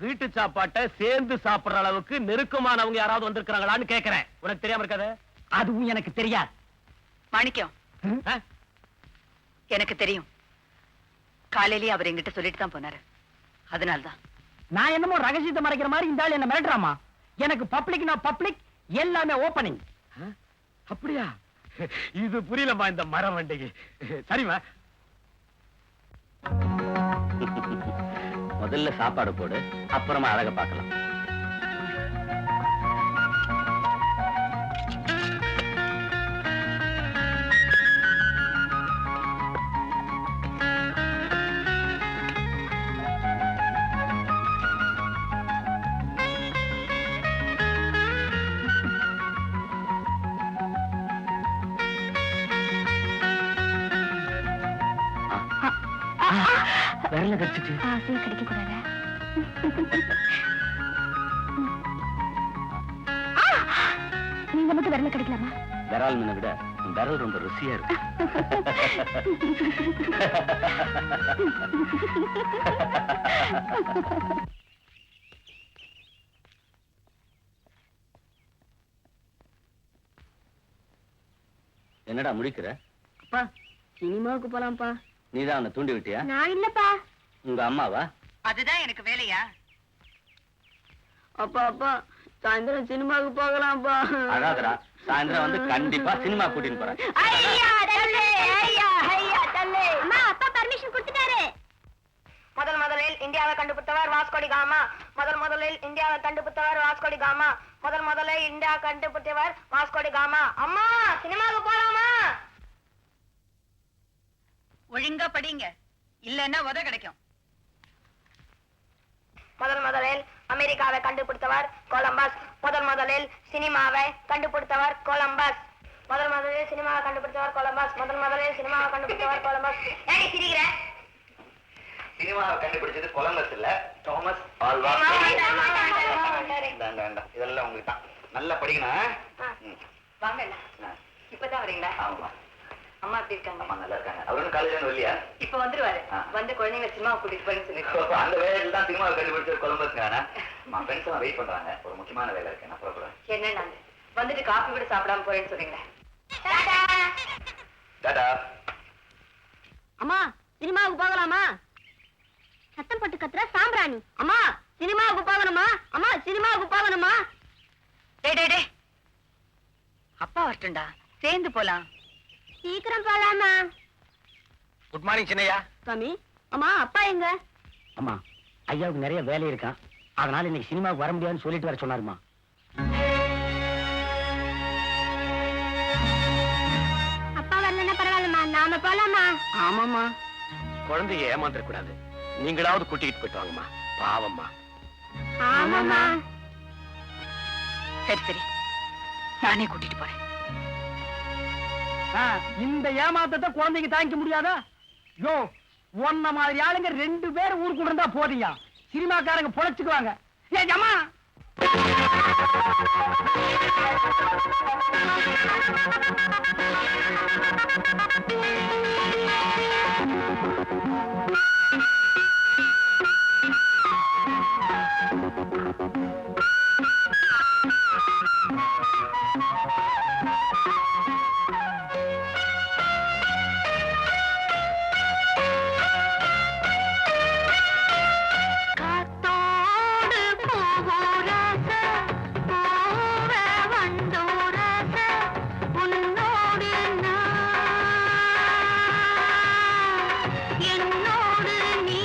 வீட்டு சாப்பாட்டை சேர்ந்து சாப்பிடுற அளவுக்கு நெருக்கமானவங்க யாராவது வந்திருக்காங்களான்னு கேக்குறேன். உனக்கு தெரியாம இருக்காது? அதுவும் எனக்கு தெரியாது. மாணிக்கம், எனக்கு தெரியும். காலையிலேயே அவர் என்கிட்ட சொல்லிட்டு தான் போனாரு. அதனால்தான் நான் என்னமோ ரகசியத்தை மறைக்கிற மாதிரி இந்த ஆள் என்ன மிரட்டுறாமா? எனக்கு பப்ளிக்னா பப்ளிக், எல்லாமே ஓபனிங். அப்படியா? இது புரியலமா இந்த மரம் வண்டிக்கு. சரிமா, முதல்ல சாப்பாடு போடு, அப்புறமா அழக பார்க்கலாம். விரல கடிச்சிட்டு கிடைக்க கூடாது. நீங்க மட்டும் விரல கிடைக்கலாமா? விரால் மீனை விட விரல் ரொம்ப ருசியா இருக்கு. என்னடா முடிக்கிற? அப்பா, சினிமாவுக்கு போலாம்ப்பா. நீதான் அவனை தூண்டி விட்டியா? நான் இல்லப்பா. உங்க அம்மாவா? அதுதான் எனக்கு வேலையா? அப்பா அப்பா, சாயந்தரம் சினிமாவுக்கு போகலாம்ப்பா. அழாதடா, சாயந்தரம் வந்து கண்டிப்பா சினிமா கூட்டின்னு போறேன். ஐயா தள்ளு, ஐயா ஐயா தள்ளு. அம்மா, அப்பா பர்மிஷன் கொடுத்துட்டாரு. முதலில் இந்தியாவை கண்டுபிடித்தவர் வாஸ்கோடி காமா. முதலில் இந்தியாவை கண்டுபிடித்தவர் வாஸ்கோடி காமா. முதலில் இந்தியா கண்டுபிடித்தவர் வாஸ்கோடி காமா. அம்மா, சினிமாவுக்கு போலாமா? ஒழுங்கா படிங்க, இல்லன்னா உத கிடைக்கும். முதலில் அமெரிக்காவை கண்டுபிடித்தவர் கொலம்பஸ். முதலில் சினிமாவை கண்டுபிடித்தவர் கொலம்பஸ். முதலில் சினிமாவை கண்டுபிடித்தவர் கொலம்பஸ். முதலில் சினிமாவை கண்டுபிடித்தவர் கொலம்பஸ். ஏன் சிரிக்கிற? சினிமாவை கண்டுபிடிச்சது கொலம்பஸ் இல்ல, தாமஸ் ஆல்வா. இதெல்லாம் உங்களுக்கு தான். நல்லா படிக்கணும். வாங்க, இப்பதான் வரீங்களா? ஆமா, அம்மா எப்படி இருக்காங்க? அம்மா நல்லா இருக்காங்க. அவரும் காலேஜ் இல்லையா? இப்ப வந்துருவாரு. வந்து குழந்தைங்க சினிமா கூட்டிட்டு போறேன்னு சொல்லிட்டு. அந்த வேலையில தான் சினிமாவை கண்டுபிடிச்சது கொலம்பஸ்ங்க. ஃப்ரெண்ட்ஸ் எல்லாம் வெயிட் பண்றாங்க. ஒரு முக்கியமான வேலை இருக்கு, நான் புறப்படுறேன். என்ன நாங்க வந்துட்டு காபி கூட சாப்பிடாம போறேன்னு சொல்றீங்களே? டாடா. அம்மா, சினிமாவுக்கு போகலாமா? சத்தம் போட்டு கத்துற சாம்பிராணி. அம்மா, சினிமாவுக்கு போகணுமா? அம்மா, சினிமாவுக்கு போகணுமா? டேய் டேய் டேய், அப்பா வரட்டும்டா, சேர்ந்து போலாம். சீக்கிரம் போலாமா? Good morning Chinnaiya. சாமி, அம்மா, அப்பா எங்க? அம்மா, ஐயாவுக்கு நிறைய வேலை இருக்கான், அதனால இன்னைக்கு சினிமாவுக்கு வர முடியாதுன்னு சொல்லிட்டு வர சொன்னாருமா. அப்பா வரலன்னா பரவாயில்லம்மா, நாம போலாமா? ஆமாம்மா. குழந்தைய ஏமாந்துட கூடாது. நீங்களாவது கூட்டிக்கிட்டு போயிட்டு வாங்கம்மா, பாவம்மா. ஆமாமா. சரி சரி, நானே கூட்டிட்டு போறேன். இந்த ஏமாத்தத்தை குழந்தைக்கு தாங்கிக்க முடியாதா? யோ, ஒன்ன மாதிரி ஆளுங்க 2 பேர் ஊருக்கு இருந்தா போதியா, சினிமாக்காரங்க பொழைச்சுக்குவாங்க. ஏ ஜமா, என்னோடு நீ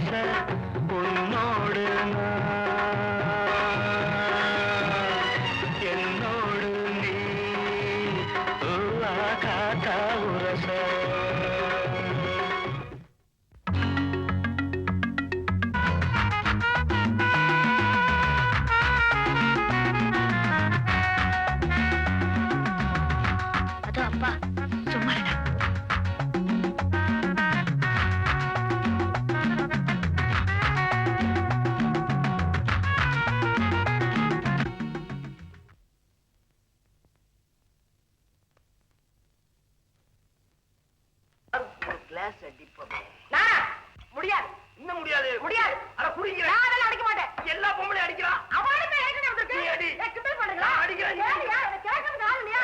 உரச உன்னோடு என்னோடு நீ காத்தா உரச. அதோ அப்பா சும்மா இருடா. கிளாஸ் அடிப்போம். முடியாது, இன்னும் முடியாது. முடியாது. அட குடிக்கிறேன். நான் அதெல்லாம் அடிக்க மாட்டேன். எல்லா பொம்பளையும் அடிக்கிறான். அவனுக்கு ஏற்கனவே வந்திருக்கு. நீ அடி. ஏய், கிண்டல் பண்றீங்களா? நான் அடிக்கிறேன். நீ ஏய், யார் எனக்கு கேட்கறதுக்கு ஆள் இல்லையா?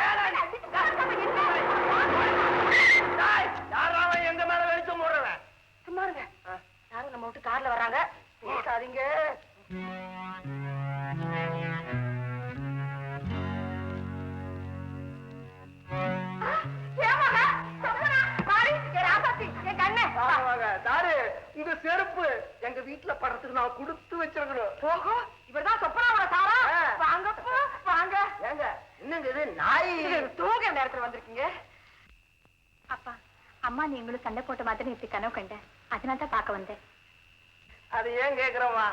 டேய், யாரா அவன் எங்க மேல வெளிச்சம் போடுறவன்? சும்மா இருங்க. யாரும் நம்ம விட்டு கார்ல வராங்க. பேசாதீங்க. ஏமாங்க, சம்பனா, மாறி, என் ராசாத்தி, என் கண்ணே. தாரு, இந்த செருப்பு எங்க வீட்டுல படத்துக்கு நான் கொடுத்து வச்சிருக்கணும். ஓஹோ, இவர்தான் சொப்பனாவோட சாரா. வாங்கப்பா, வாங்க. ஏங்க என்னங்க இது நாய் தூங்க நேரத்துல வந்திருக்கீங்க. அப்பா, அம்மா நீங்களும் சண்டை போட்ட மாதிரி இப்படி கனவு கண்டேன். அதனால தான் பார்க்க வந்தேன். அது ஏன் கேக்குறமா,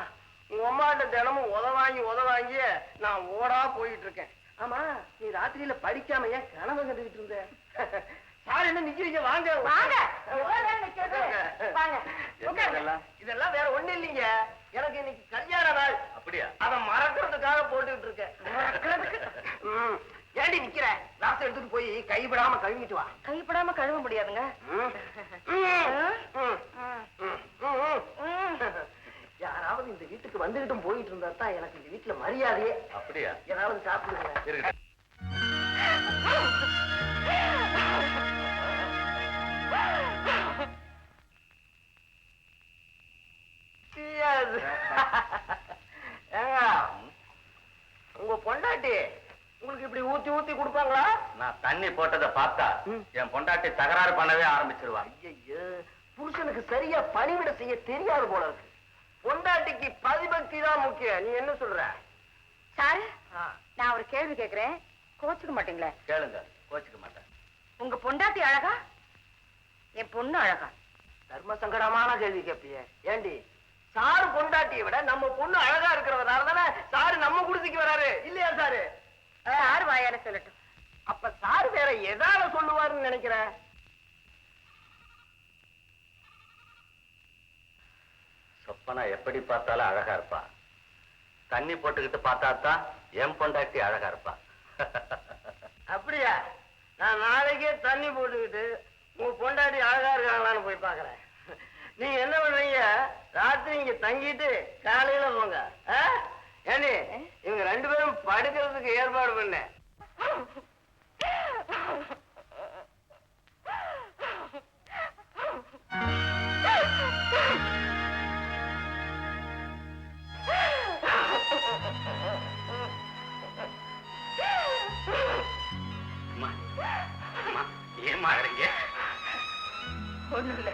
உங்க அம்மாட்ட தினமும் உத வாங்கி நான் ஓடா போயிட்டு இருக்கேன். ஆமா, நீ ராத்திரியில படிக்காம ஏன் கனவு கண்டுகிட்டு இருந்த? சார் என்ன நிக்கிறீங்க? வாங்க வாங்க. எவ்வளவு நேரம் நிக்கிறது? வாங்க. உட்காருங்க. இதெல்லாம் வேற ஒண்ணு இல்லைங்க, எனக்கு இன்னைக்கு கல்யாண நாள். அப்படியா? அதை மறக்கிறதுக்காக போட்டுக்கிட்டு இருக்கேன். மறக்கிறதுக்கு? ஏண்டி நிக்கிற? கிளாஸ் எடுத்துட்டு போய் கைவிடாம கழுவிட்டு வா. கைப்படாம கழுவ முடியாதுங்க. யாராவது இந்த வீட்டுக்கு வந்துகிட்டும் போயிட்டு இருந்தா தான் எனக்கு இந்த வீட்டுல மரியாதையே. அப்படியா? ஏதாவது சாப்பிடுங்க. இருக்கட்டும். ஏங்க, உங்க பொண்டாட்டி உங்களுக்கு இப்படி ஊத்தி ஊத்தி கொடுப்பாங்களா? நான் தண்ணி போட்டதை பார்த்தா என் பொண்டாட்டி தகராறு பண்ணவே ஆரம்பிச்சிருவா. ஐயோ, புருஷனுக்கு சரியா பணிவிட செய்ய தெரியாது போல இருக்கு. பொண்டாட்டிக்கு பதிபக்தி தான் முக்கியம். நீ என்ன சொல்ற? சார், நான் ஒரு கேள்வி கேக்குறேன், கோச்சுக்க மாட்டீங்களே? கேளுங்க, கோச்சுக்க மாட்டேன். உங்க பொண்டாட்டி அழகா, என் பொண்ணு அழகா? தர்ம சங்கடமான கேள்வி கேப்பிய. ஏண்டி, சாரு பொண்டாட்டியை விட நம்ம பொண்ணு அழகா இருக்கிறதுனால தானே சாரு நம்ம குடிசைக்கு வராரு, இல்லையா சாரு? சார் வாயால சொல்லட்டும். அப்ப சாரு வேற எதால சொல்லுவாருன்னு நினைக்கிறேன்? சொப்பனா எப்படி பார்த்தாலும் அழகா இருப்பா. தண்ணி போட்டுக்கிட்டு பார்த்தா தான் என் பொண்டாட்டி அழகா இருப்பா. அப்படியா? நான் நாளைக்கே தண்ணி போட்டுக்கிட்டு உங்க பொண்டாட்டி அழகா இருக்காங்களான்னு போய் பாக்குறேன். நீங்க என்ன பண்றீங்க? ராத்திரி இங்க தங்கிட்டு காலையில போங்க. ஏண்டி, இவங்க 2 பேரும் படுக்கிறதுக்கு ஏற்பாடு பண்ண. ஏமா அழறீங்க? ஒண்ணும் இல்ல.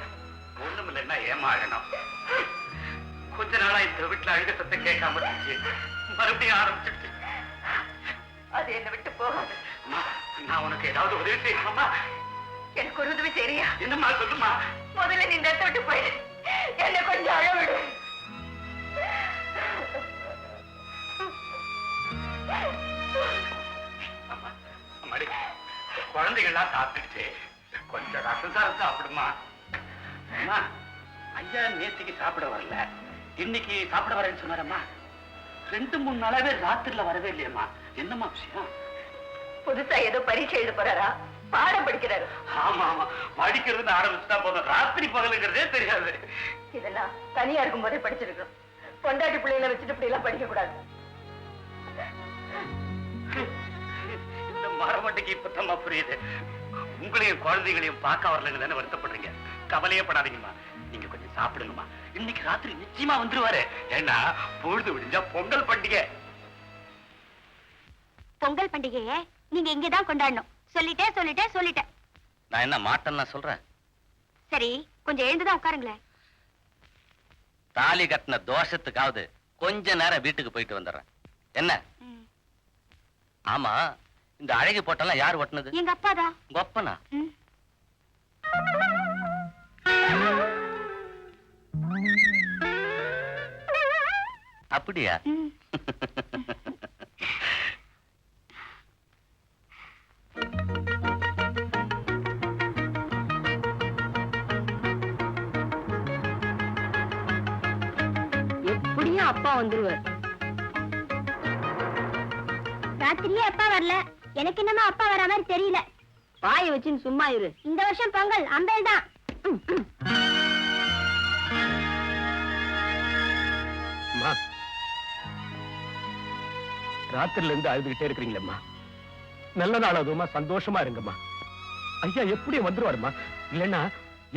ஒண்ணும் இல்லைன்னா ஏமா அழணும்? கொஞ்ச நாளா இந்த வீட்டுல அழுக சத்தம் கேட்காம இருந்துச்சு, மறுபடியும் ஆரம்பிச்சிருச்சு. அது என்ன விட்டு போகாது. நான் உனக்கு ஏதாவது உதவி செய்யணுமா? எனக்கு ஒரு உதவி சரியா? என்னம்மா சொல்லுமா? முதல்ல நீ இந்த இடத்த விட்டு போயிடு. என்ன கொஞ்சம் அழ விடு. அம்மாடி, குழந்தைகள்லாம் சாப்பிட்டுச்சு, கொஞ்சம் ரசம் சாப்பிடுமா. அம்மா, ஐயா நேத்திக்கு சாப்பிட வரல, இன்னைக்கு சாப்பிட வரேன்னு சொன்னாரம்மா. 2-3 நாளாவே ராத்திரில வரவே இல்லையம்மா. என்னம்மா விஷயம்? புதுசா ஏதோ பரீட்சை எழுத போறாரா? பாடம் படிக்கிறாரு. ஆமா ஆமா, படிக்கிறதுன்னு ஆரம்பிச்சுட்டா போதும், ராத்திரி பகலுங்கிறதே தெரியாது. இதெல்லாம் தனியா இருக்கும் போதே படிச்சிருக்கோம். பொண்டாட்டி பிள்ளைகளை வச்சுட்டு இப்படி எல்லாம் படிக்க கூடாது. இந்த மரமட்டைக்கு இப்பத்தம்மா புரியுது. உங்களையும் குழந்தைகளையும் பார்க்க வரலன்னு தானே வருத்தப்படுறீங்க. கவலையே படாதீங்கம்மா, நீங்க கொஞ்சம் சாப்பிடுங்கம்மா. இன்னைக்கு ராத்திரி நிச்சயமா வந்துருவாரு. ஏன்னா பொழுது விடிஞ்சா பொங்கல் பண்டிகை. பொங்கல் பண்டிகையை நீங்க இங்கதான் கொண்டாடணும். சொல்லிட்டேன். நான் என்ன மாட்டேன்னு சொல்றேன்? சரி, கொஞ்சம் எழுந்துதான் உட்காருங்களேன். தாலி கட்டின தோஷத்துக்காவது கொஞ்ச நேரம் வீட்டுக்கு போயிட்டு வந்துடுறேன். என்ன? ஆமா, இந்த அழகி போட்டெல்லாம் யார் ஒட்டினது? எங்க அப்பாதான். உங்க அப்பனா? அப்படியா? எப்படியும் அப்பா வந்துருவார். ராத்திரியே அப்பா வரல. எனக்கு என்னமா அப்பா வர மாதிரி தெரியல. பாய வச்சுன்னு சும்மா இரு. இந்த வருஷம் பொங்கல் அம்பேல் தான். ராத்திரில இருந்து அழுதுகிட்டே இருக்கிறீங்களேம்மா. நல்ல நாள் அதுமா சந்தோஷமா இருங்கம்மா. ஐயா எப்படியும் வந்துருவாருமா. இல்லைன்னா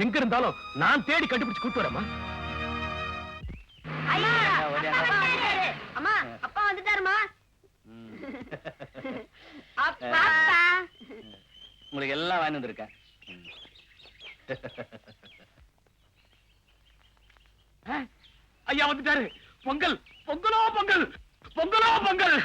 எங்க இருந்தாலும் நான் தேடி கண்டுபிடிச்சு கூட்டு வரேம்மா. அம்மா அப்பா வந்துட்டாருமா. அப்பா உங்களுக்கு எல்லாம் வாங்கி வந்திருக்கேன். ஐயா வந்துட்டாரு. பொங்கல் பொங்கலோ பொங்கல் பொங்கலோ பொங்கல்.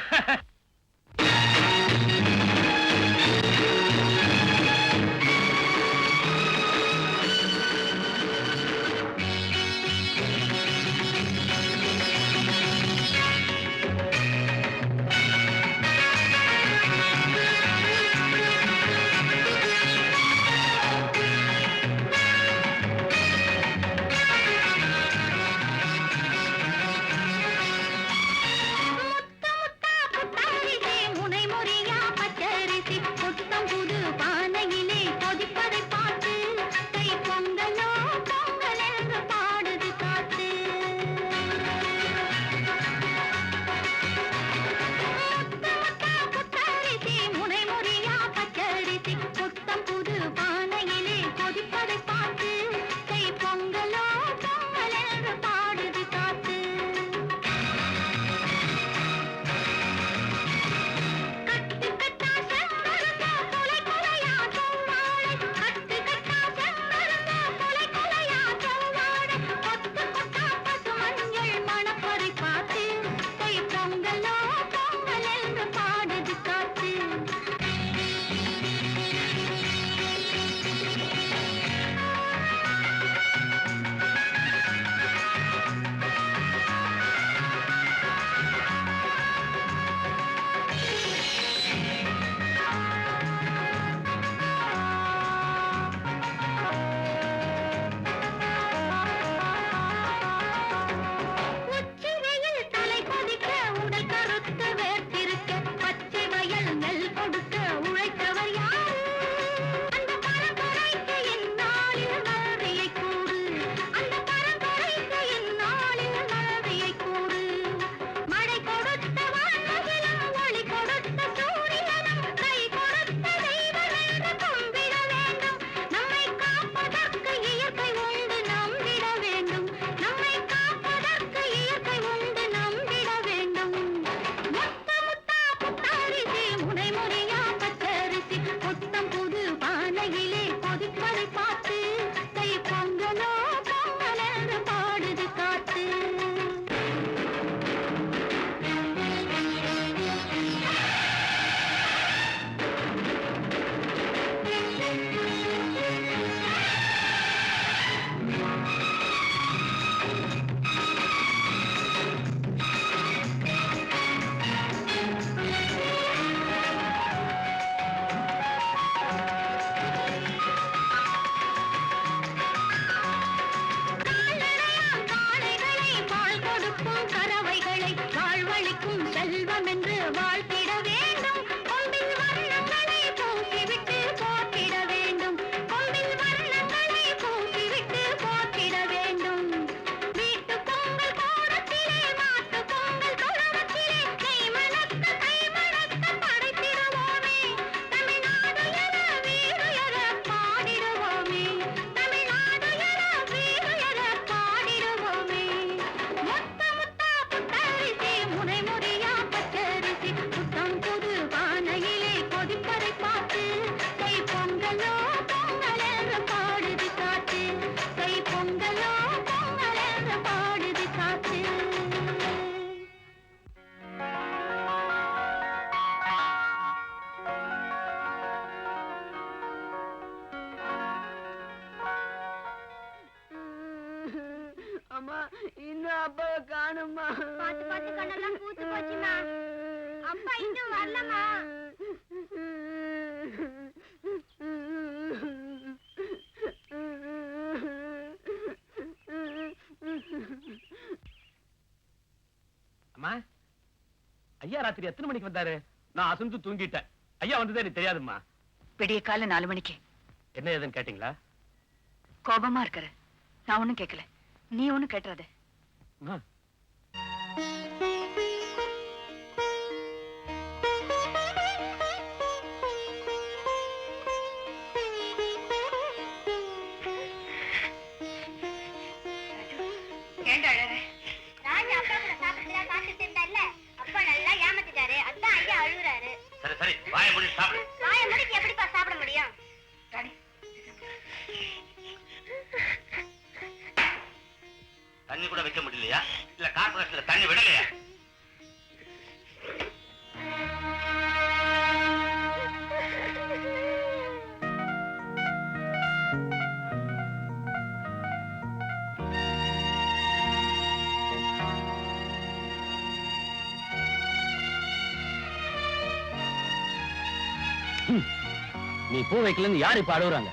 முனை முறையா பச்சரிசி அம்மா இன்னும் அப்பா காணுமா? பார்த்து பார்த்து கண்ணெல்லாம் பூத்து போச்சுமா. அப்பா இன்னும் வரலமா. அம்மா, ஐயா ராத்திரி எத்தனை மணிக்கு வந்தாரு? நான் அசந்து தூங்கிட்டேன். ஐயா வந்ததே எனக்கு தெரியாதும்மா. விடிய காலை 4 மணிக்கு. என்ன ஏதுன்னு கேட்டீங்களா? கோபமா இருக்கிற. நான் ஒண்ணும் கேட்கல. நீ ஒண்ணும் கேட்டுறாத. அம்மா, ஏண்டா அழற? நான் அப்பா கூட சாப்பிட்டுதான் காத்துட்டு இருந்தேன்ல. அப்பா நல்லா ஏமாத்திட்டாரு. அதான் ஐயா அழுகுறாரு. சரி சரி வாயை மூடி சாப்பிடு. வாயை மூடிட்டு எப்படிப்பா சாப்பிட முடியும்? தண்ணி கூட வைக்க முடியலையா? இல்ல கார்பரேஷன்ல தண்ணி விடலையா? நீ பூ வைக்கலன்னு யாரு இப்ப அழுகுறாங்க?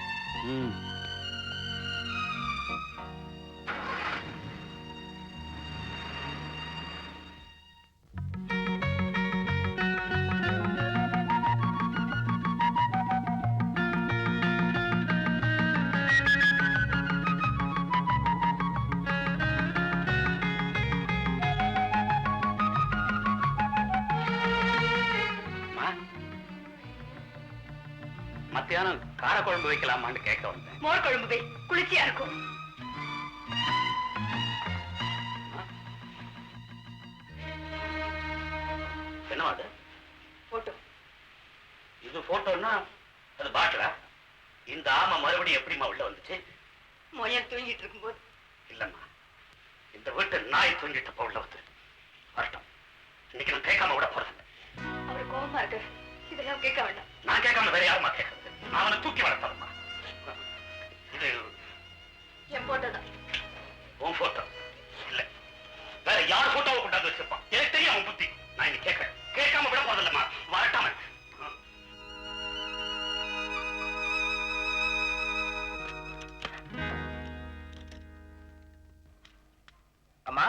மத்தியானம் காரக்குழம்பு வைக்கலாமான்னு கேட்க வந்தேன். மோர் குழம்பு வை, குளிர்ச்சியா இருக்கும். என்னவா அது? போட்டோ. இது போட்டோன்னா அது பாட்டிலா? இந்த ஆமை மறுபடியும் எப்படிமா உள்ள வந்துச்சு? மொயன் தூங்கிட்டு இருக்கும்போது. இல்லம்மா, இந்த வீட்டு நாய் தூங்கிட்டப்ப உள்ள வந்து வரட்டும். இன்னைக்கு நான் கேட்காம விட போறேன். அவர் கோபமா இருக்கு. இதெல்லாம் கேட்க வேண்டாம். நான் கேட்காம வேற யாருமா கேட்கறது? நான் அவனை தூக்கி வளர்த்தவம்மா. இது என் போட்டோ தான். உன் போட்டோ இல்ல, வேற யார் போட்டோவை கொண்டாந்து வச்சிருப்பான். எனக்கு தெரியும் அவன் புத்தி. நான் இன்னைக்கு கேட்கறேன். கேட்காம விட போறதில்லம்மா. வரட்டாம. அம்மா,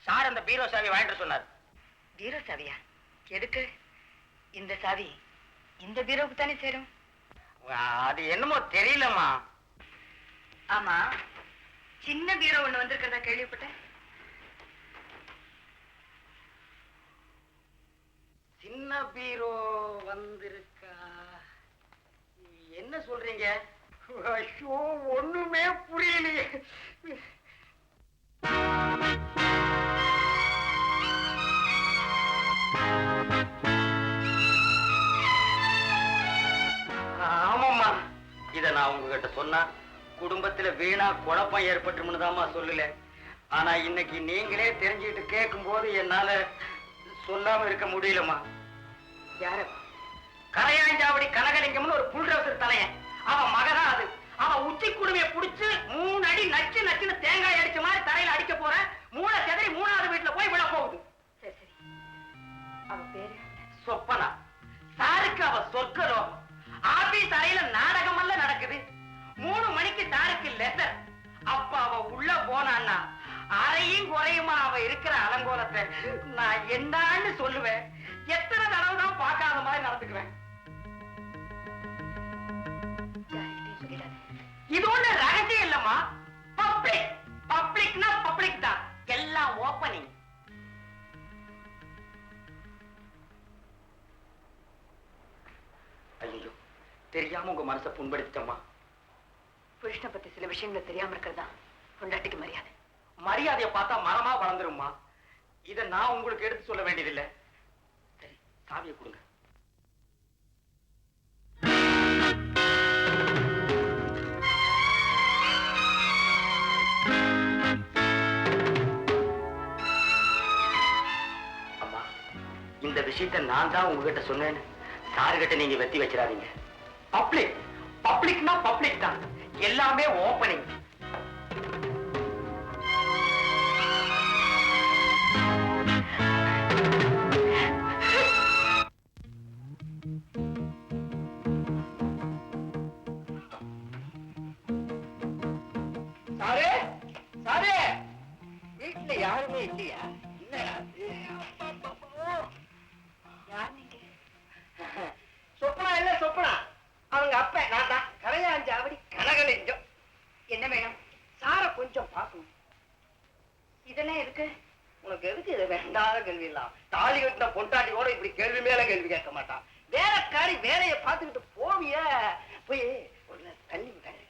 சார் அந்த பீரோ சாவி வாங்கிட்டு சொன்னார். பீரோ சாவியா? எதுக்கு? இந்த சாவி இந்த பீரோவுக்கு தானே சேரும். அது என்னமோ தெரியலம்மா. ஆமா, சின்ன பீரோ ஒண்ணு வந்திருக்கிறதா கேள்விப்பட்டேன். சின்ன பீரோ வந்திருக்கா? என்ன சொல்றீங்க? ஐயோ, ஒண்ணுமே புரியலையே. ஆமாம்மா, இத நான் உங்ககிட்ட சொன்னா குடும்பத்துல வீணா குழப்பம் ஏற்பட்டும்னுதாம்மா சொல்லல. ஆனா இன்னைக்கு நீங்களே தெரிஞ்சுக்கிட்டு கேட்கும் போது என்னால சொல்லாம இருக்க முடியலம்மா. யார? கரையாஞ்சாவடி கனகலிங்கம்னு ஒரு புல்டோசர் தலையன். அவன் மகதான் அது. அவன் உச்சி குடுமையை புடிச்சு 3 அடி நச்சு நச்சுன்னு தேங்காய் அடிச்ச மாதிரி தரையில அடிக்க போற. மூளை செதறி 3வது வீட்டுல போய் விழ போகுது. சரி சரி. அவ பேரு? சொப்பனா. சாருக்கு அவ சொர்க்கலோகம். ஆபீஸ் அறையில நாடகம் எல்லாம் நடக்குது. 3 மணிக்கு சாருக்கு லெட்டர். அப்ப அவ உள்ள போனான்னா அறையும் குறையுமா அவ இருக்கிற அலங்கோலத்தை நான் என்னன்னு சொல்லுவேன். எத்தனை தடவை தான் பார்க்காத மாதிரி நடந்துக்குவேன். இது ஒண்ணு ரகசியம் இல்லம்மா. பப்ளிக். பப்ளிக்னா பப்ளிக் தான். எல்லாம் ஓப்பனிங். ஐயோ, தெரியாம உங்க மனசை புண்படுத்திட்டம்மா. புருஷனை பத்தி சில விஷயங்களை தெரியாம இருக்கிறதா பொண்டாட்டிக்கு மரியாதை. மரியாதையை பார்த்தா மரமா வளர்ந்துரும்மா. இத நான் உங்களுக்கு எடுத்து சொல்ல வேண்டியதில்லை. சரி, சாவியை கொடுங்க. அம்மா, இந்த விஷயத்தை நான் தான் உங்ககிட்ட சொன்னேன்னு சாருகிட்ட நீங்க வெத்தி வச்சிடாதீங்க. பப்ளிக். பப்ளிக்னா பப்ளிக் தான். எல்லாமே ஓப்பனிங். சாரு சாரு வீட்டுல யாருமே இல்லையா? சொப்பனா இல்ல சொப்பனா அவங்க அப்ப நான் தான் கரையாஞ்சாவடி கனகலிங்கம். என்ன வேணும்? சார கொஞ்சம் பார்க்கணும். இதெல்லாம் இருக்கு. உனக்கு எதுக்கு இது வேண்டாத கேள்வி எல்லாம்? தாலி கட்டின பொண்டாட்டியோட இப்படி கேள்வி மேல கேள்வி கேட்க மாட்டான். வேலைக்காரி வேலையை பார்த்துக்கிட்டு போவிய போய் ஒரு தண்ணி விட்டாங்க.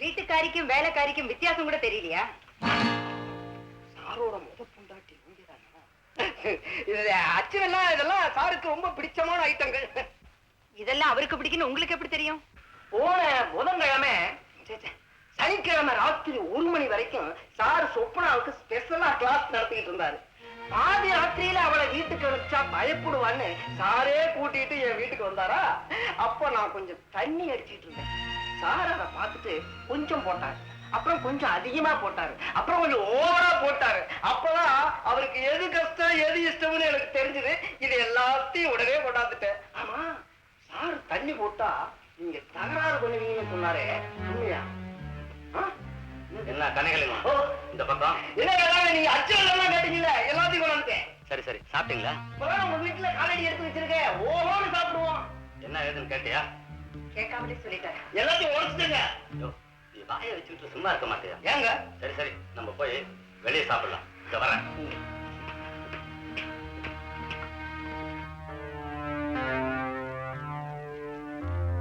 வீட்டுக்காரிக்கும் வேலைக்காரிக்கும் வித்தியாசம் கூட தெரியலையா? சாரோட முத பொண்டாட்டி அச்சுவெல்லாம் இதெல்லாம் சாருக்கு ரொம்ப பிடிச்சமான ஐட்டங்கள். இதெல்லாம் அவருக்கு பிடிக்குன்னு உங்களுக்கு எப்படி தெரியும்? போன புதன்கிழமை சனிக்கிழமை ராத்திரி 1 மணி வரைக்கும் சார் சொப்பனாவுக்கு ஸ்பெஷலா கிளாஸ் நடத்திட்டு இருந்தாரு. பாதி ராத்திரியில அவளை வீட்டுக்கு அனுப்பிச்சா பயப்படுவான்னு சாரே கூட்டிட்டு என் வீட்டுக்கு வந்தாரா. அப்ப நான் கொஞ்சம் தண்ணி அடிச்சிட்டு இருந்தேன். சார் அதை பார்த்துட்டு கொஞ்சம் போட்டாரு, அப்புறம் கொஞ்சம் அதிகமா போட்டாரு, அப்புறம் கொஞ்சம் ஓவரா போட்டாரு. அப்பதான் அவருக்கு எது கஷ்டம் எது இஷ்டம்னு எனக்கு தெரிஞ்சது. இது எல்லாத்தையும் உடனே கொண்டாந்துட்டேன். ஆமா, சார் தண்ணி போட்டா நீங்க தகராறு பண்ணுவீங்கன்னு சொன்னாரே, உண்மையா? என்ன கனகலிங்கம் இந்த பக்கம் என்ன கேட்டாங்க? நீங்க அச்செல்லாம் கேட்டீங்கல்ல, எல்லாத்தையும் கொண்டாந்துட்டேன். சரி சரி சாப்பிட்டீங்களா? இப்பதான் உங்க வீட்டுல காலடி எடுத்து வச்சிருக்கேன். ஓஹோன்னு சாப்பிடுவோம். என்ன ஏதுன்னு கேட்டியா? கேட்காமலே சொல்லிட்டாரு. எல்லாத்தையும் உடச்சுட்டுங்க. நீ வாயை வச்சுக்கிட்டு சும்மா இருக்க மாட்டியா? ஏங்க? சரி சரி நம்ம போய் வெளியே சாப்பிடலாம். இங்க வரேன்.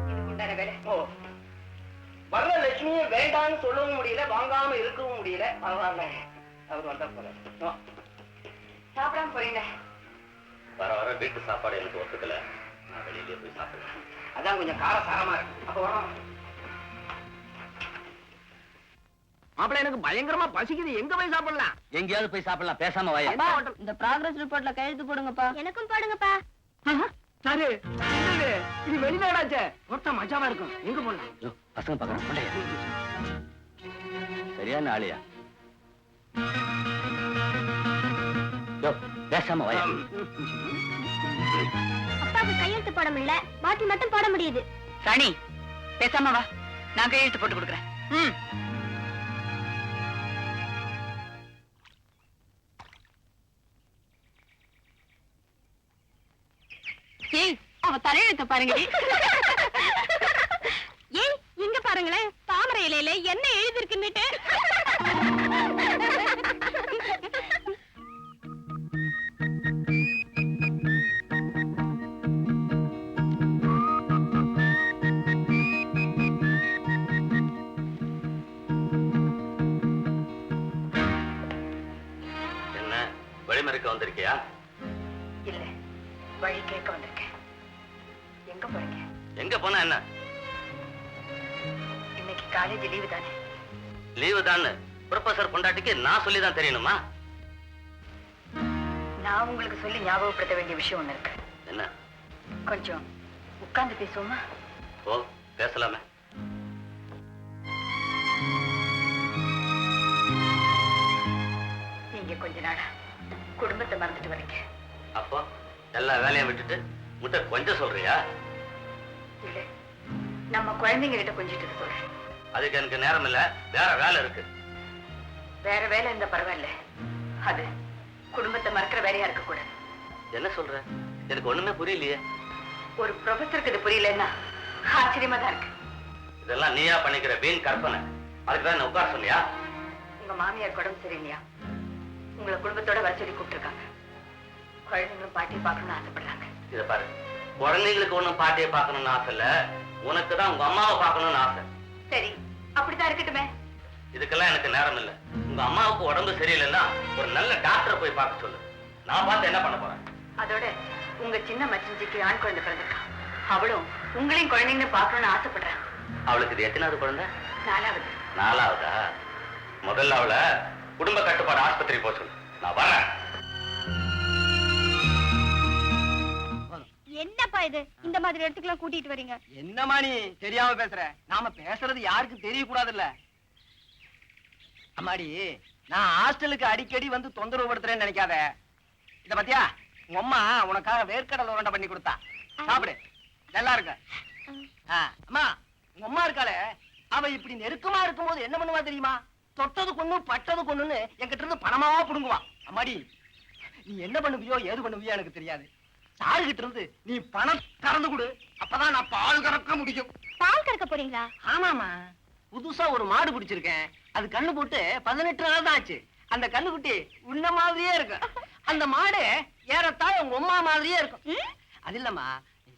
இதுக்கு உண்டான வேலை. ஓ, வர்ற லட்சுமியை வேண்டான்னு சொல்லவும் முடியல, வாங்காம இருக்கவும் முடியல. பரவாயில்ல, அவர் வந்தா போல. சாப்பிடாம போறீங்க. வர வர வீட்டு சாப்பாடு எனக்கு ஒத்துக்கல. நான் வெளியிலேயே போய் சாப்பிடுறேன். அதான் கொஞ்சம் காரசாரமா இருக்கு. அப்ப வரோம். மாப்பிள்ள, எனக்கு பயங்கரமா பசிக்குது. எங்க போய் சாப்பிடலாம்? எங்கேயாவது போய் சாப்பிடலாம், பேசாம வாயா. இந்த ப்ராக்ரஸ் ரிப்போர்ட்ல கையெழுத்து போடுங்கப்பா. எனக்கும் போடுங்கப்பா. சாரு, இது வெளிநாடாச்சே. மொத்த மஜாவா இருக்கும். எங்க போடலாம்? யோ, பசங்க பாக்குறேன். சரியான ஆளியா? யோ, பேசாம வாயா. அப்பாவுக்கு கையெழுத்து போட முடியல, பாட்டில் மட்டும் போட முடியுது. ராணி பேசாம வா, நான் கையெழுத்து போட்டு கொடுக்குறேன். ஏய், அவ தலையெழுத்த பாருங்க. ஏய், இங்க பாருங்களேன், தாமரை இலையில என்ன எழுதிருக்குன்னுட்டு. என்ன வழிமறிக்க வந்திருக்கியா? இல்ல, வழி கேட்க வந்திருக்கேன். எங்க போறீங்க? எங்க போனா என்ன? இன்னைக்கு காலேஜ் லீவு தானே? லீவு தான் ப்ரொஃபசர் பொண்டாட்டிக்கு நான் சொல்லிதான் தெரியணுமா? நான் உங்களுக்கு சொல்லி ஞாபகப்படுத்த வேண்டிய விஷயம் ஒண்ணு இருக்கு. என்ன? கொஞ்சம் உட்கார்ந்து பேசுவோமா? ஓ, பேசலாமே. நீங்க கொஞ்ச நாளா குடும்பத்தை மறந்துட்டு வரீங்க. அப்போ எல்லா வேலையும் விட்டுட்டு முட்டை கொஞ்சம் சொல்றியா? இல்ல, நம்ம குழந்தைங்க கிட்ட கொஞ்சிட்டு சொல்றேன். அதுக்கு எனக்கு நேரம் இல்ல, வேற வேலை இருக்கு. வேற வேலை இருந்தா பரவாயில்ல, அது குடும்பத்தை மறக்கிற வேலையா இருக்க கூடாது. என்ன சொல்ற? எனக்கு ஒண்ணுமே புரியலையே. ஒரு ப்ரொஃபஸருக்கு இது புரியலன்னா ஆச்சரியமா தான் இருக்கு. இதெல்லாம் நீயா பண்ணிக்கிற வீண் கற்பனை. அதுக்குதான் என்ன உட்கார சொன்னியா? உங்க மாமியார் உடம்பு சரியில்லையா? உங்களை குடும்பத்தோட வர சொல்லி கூப்பிட்டுருக்காங்க. குழந்தைங்களும் பாட்டியை பார்க்கணும்னு ஆசைப்படுறாங்க. இத பாரு, குழந்தைங்களுக்கு ஒண்ணும் பாட்டியை பார்க்கணும்னு ஆசை இல்ல, உனக்கு தான் உங்க அம்மாவை பார்க்கணும்னு ஆசை. சரி, அப்படித்தான் இருக்கட்டுமே. இதுக்கெல்லாம் எனக்கு நேரம் இல்ல. உங்க அம்மாவுக்கு உடம்பு சரியில்லைன்னா ஒரு நல்ல டாக்டரை போய் பார்க்க சொல்லு. நான் பார்த்து என்ன பண்ண போறேன்? அதோட உங்க சின்ன மச்சிஞ்சிக்கு ஆண் குழந்தை பிறந்திருக்கான். அவளும் உங்களையும் குழந்தைங்க பார்க்கணும்னு ஆசைப்படுறான். அவளுக்கு இது எத்தனாவது குழந்தை? 4வது. 4வதா? முதல்ல அவளை குடும்ப கட்டுப்பாடு ஆஸ்பத்திரி போக சொல்லு. நான் வரேன். என்னப்பா இது, இந்த மாதிரி இடத்துக்குலாம் கூட்டிட்டு வரீங்க? என்னமா நீ தெரியாம பேசுற? நாம பேசுறது யாருக்கு தெரியக்கூடாது இல்ல? அம்மாடி, நான் ஹாஸ்டலுக்கு அடிக்கடி வந்து தொந்தரவு படுத்துறேன்னு நினைக்காத. இத பத்தியா, உங்க அம்மா உனக்காக வேர்க்கடலை உருண்டை பண்ணி கொடுத்தா. சாப்பிடு, நல்லா இருக்கு. அம்மா, உங்க அம்மா இருக்காளே, அவ இப்படி நெருக்கமா இருக்கும்போது என்ன பண்ணுவா தெரியுமா? தொட்டது கொண்டு பட்டது கொண்டுன்னு என்கிட்ட இருந்து பணமாவா புடுங்குவா. அம்மாடி, நீ என்ன பண்ணுவியோ ஏது பண்ணுவியோ எனக்கு தெரியாது. சாருகிட்ட இருந்து நீ பணம் கறந்து கொடு, அப்பதான் நான் பால் கறக்க முடியும். பால் கறக்க போறீங்களா? ஆமாமா, புதுசா ஒரு மாடு பிடிச்சிருக்கேன். அது கண்ணு போட்டு 18 நாள் தான் ஆச்சு. அந்த கண்ணுக்குட்டி உன்ன மாதிரியே இருக்கு. அந்த மாடு ஏறத்தாழ உங்க அம்மா மாதிரியே இருக்கும். அது இல்லம்மா,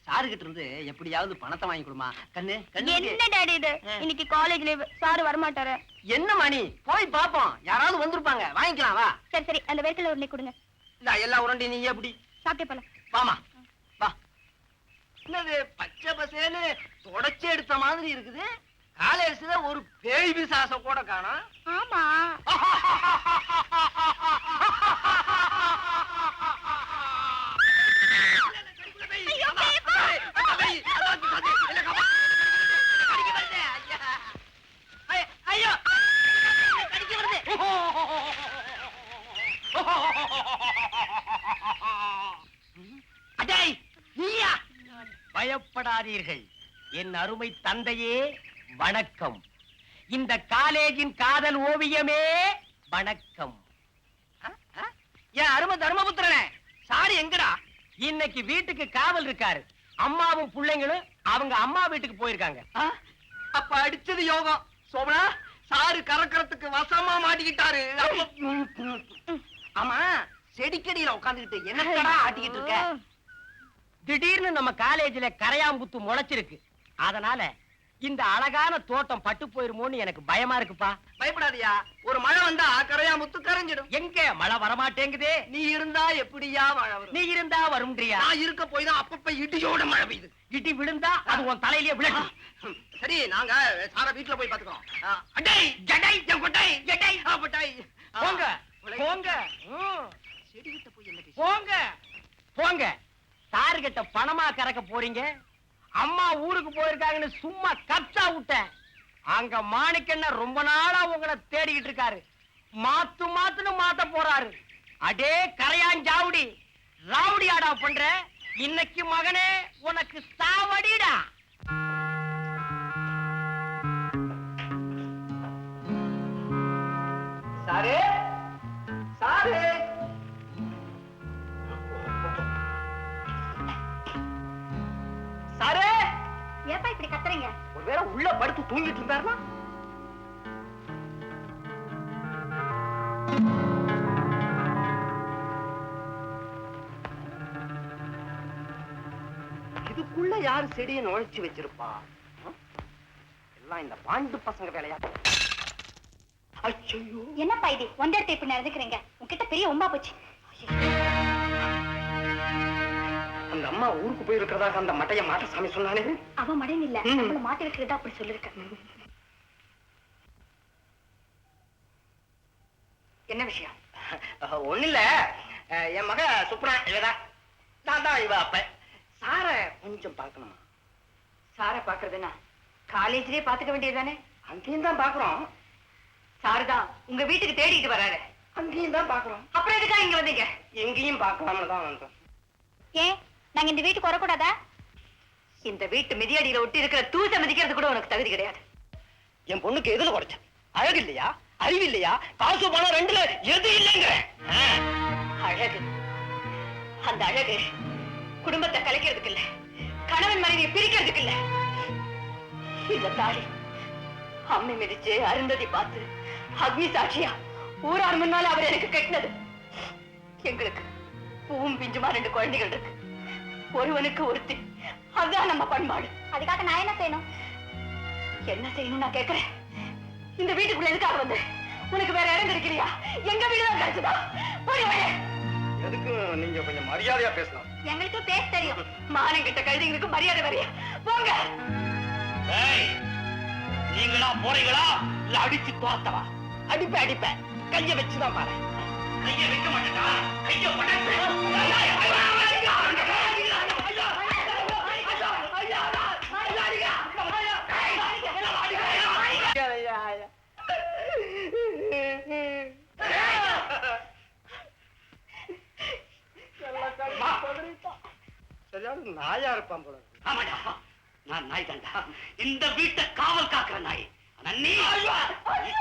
சாருகிட்ட இருந்து எப்படியாவது பணத்தை வாங்கி கொடுமா. கண்ணு கண்ணு. என்ன டாடி இது? இன்னைக்கு காலேஜ் லீவ், சார் வர மாட்டாரு. என்ன மணி, போய் பாப்போம், யாராவது வந்திருப்பாங்க, வாங்கிக்கலாம் வா. சரி சரி, அந்த வேர்க்கல உருளை கொடுங்க. இல்ல எல்லா உருண்டையும் நீ எப்படி சாப்பிட்டே போலாம். வாமா வா. என்னது பச்சை பசேன்னு தொடச்சி எடுத்த மாதிரி இருக்குது. காலேஜ்ல ஒரு பேய் பிசாச கூட காணோம். ஆமா. ஐயோ, கடிக்க வருது. அடேய், நீயா? பயப்படாதீர்கள் என் அருமை தந்தையே, வணக்கம். இந்த காலேஜின் காதல் ஓவியமே வணக்கம். என் அருமை தர்மபுத்திரனே, சாரி எங்கடா? இன்னைக்கு வீட்டுக்கு காவல் இருக்காரு. அம்மாவும் பிள்ளைங்களும் அவங்க அம்மா வீட்டுக்கு போயிருக்காங்க. அப்ப அடிச்சது யோகம். சோமனா, சாரு கறக்கறதுக்கு வசமா மாட்டிக்கிட்டாரு. ஆமா, செடிக்கடியில உட்காந்துக்கிட்டு என்னடா ஆட்டிக்கிட்டு இருக்க? திடீர்னு நம்ம காலேஜ்ல கரையாம்புத்து முளைச்சிருக்கு. அதனால இந்த அழகான தோட்டம் பட்டு போயிருமோன்னு எனக்கு பயமா இருக்குப்பா. பயப்படாதியா, ஒரு மழை வந்தா கரையாம்புத்து கரைஞ்சிடும். எங்க மழை வரமாட்டேங்குதே. நீ இருந்தா எப்படியா மழை வரும்? நீ இருந்தா வரும்ன்றியா? நான் இருக்க போய் தான் அப்பப்ப இடியோட மழை பெய்யுது. இடி விழுந்தா அது உன் தலையிலேயே விழும். சரி, நாங்க சார வீட்டுல போய் பாத்துக்கிறோம். அடை ஜடை கொட்டை ஜடை கொட்டை. போங்க போங்க, செடிகிட்ட போய் என்ன போங்க போங்க. சாருகிட்ட பணமா கறக்க போறீங்க. அம்மா ஊருக்கு போயிருக்காங்கன்னு சும்மா கப்சா விட்டேன். அங்க மாணிக்கண்ண ரொம்ப நாளா உங்களை தேடிக்கிட்டு இருக்காரு. மாத்துன்னு மாத்த போறாரு. அடே கரையாஞ்சாவுடி, ராவுடி ஆடா பண்ற. இன்னைக்கு மகனே உனக்கு சாவடிடா. சாரு சாரு, சாரு, ஏப்பா இப்படி கத்துறீங்க? ஒருவேளை உள்ள படுத்து தூங்கிட்டு இருந்தாருன்னா? இதுக்குள்ள யாரு செடியை நுழைச்சு வச்சிருப்பா? எல்லாம் இந்த பாண்டு பசங்க வேலையா? ஐயோ, என்னப்பா இது ஒண்டர் டைப் நடந்துக்கிறீங்க? உன்கிட்ட பெரிய ஒம்பா போச்சு. அந்த அம்மா ஊருக்கு போயிருக்கிறதாக அந்த மட்டைய மாட்ட சாமி சொன்னானே. அவ மடன் இல்ல, நம்மள மாட்டி வைக்கிறதா அப்படி சொல்லிருக்க. என்ன விஷயம்? ஒண்ணு இல்ல, என் மக சுப்ரா இவதா, நான் தான் இவ அப்ப. சார கொஞ்சம் பார்க்கணுமா? சார பாக்குறதுன்னா காலேஜ்லயே பாத்துக்க வேண்டியதுதானே? அங்கேயும் தான் பாக்குறோம். சாருதான் உங்க வீட்டுக்கு தேடிட்டு வராரு. அங்கேயும் தான் பாக்குறோம். அப்புறம் எதுக்கா இங்க வந்தீங்க? எங்கேயும் பார்க்கலாம்னு தான் வந்தோம். ஏன் நாங்க இந்த வீட்டுக்கு வரக்கூடாதா? இந்த வீட்டு மிதியடியில ஒட்டி இருக்கிற தூச மிதிக்கிறது கூட உனக்கு தகுதி கிடையாது. என் பொண்ணுக்கு எதுல குறைச்ச? அழகு இல்லையா, அறிவு இல்லையா, காசு பணம் ரெண்டுல எது இல்லைங்கிற? அழகு, அந்த அழகு குடும்பத்தை கலைக்கிறதுக்கு இல்ல, கணவன் மனைவியை பிரிக்கிறதுக்கு இல்ல. இந்த தாலி அம்மை மிதிச்சு அருந்ததி பார்த்து அக்னி சாட்சியா ஊரார் முன்னால அவர் எனக்கு கட்டினது. எங்களுக்கு பூவும் பிஞ்சுமா 2 குழந்தைகள் இருக்கு. ஒருவனுக்கு ஒருத்தி, அதுதான் நம்ம பண்பாடு. அதுக்காக நான் என்ன செய்யணும்? என்ன செய்யணும் நான் கேட்கிறேன். இந்த வீட்டுக்குள்ள எதுக்காக வந்து? உனக்கு வேற இடம் கிடைக்கலையா? எங்க வீடுதான் கிடைச்சதா? எதுக்கு நீங்க கொஞ்சம் மரியாதையா பேசலாம். எங்களுக்கு பேச தெரியும். மானம் கிட்ட கழுதைங்களுக்கு மரியாதை வரையா? போங்க. நீங்களா போறீங்களா இல்ல அடிச்சு தோத்தவா? அடிப்பேன், கைய வச்சுதான் பாரு. கைய வைக்க மாட்டேடா, கைய சரியான நாயா இருப்பான் போல. ஆமாடா, நான் நாய் தான்டா. இந்த வீட்டை காவல் காக்குற நாய். நன்னி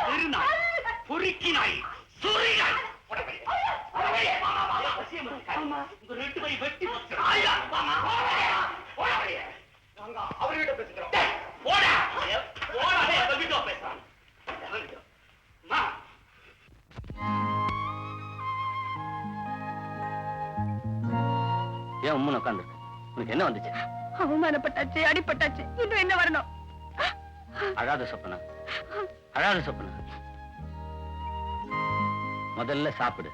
திருநாய் பொறுக்கி நாய் சூரி நாய் ரெண்டு கை வெட்டி அவர்கிட்ட பேசுகிறோம் போடா போடா என்கிட்ட பேசுறான் ஏன் உம்முன்னு உட்காந்துருக்க? உனக்கு என்ன வந்துச்சு? அவமானப்பட்டாச்சு, அடிப்பட்டாச்சு, இன்னும் என்ன வரணும்? அழாத சொப்பனா, அழாத சொப்பனா. முதல்ல சாப்பிடு.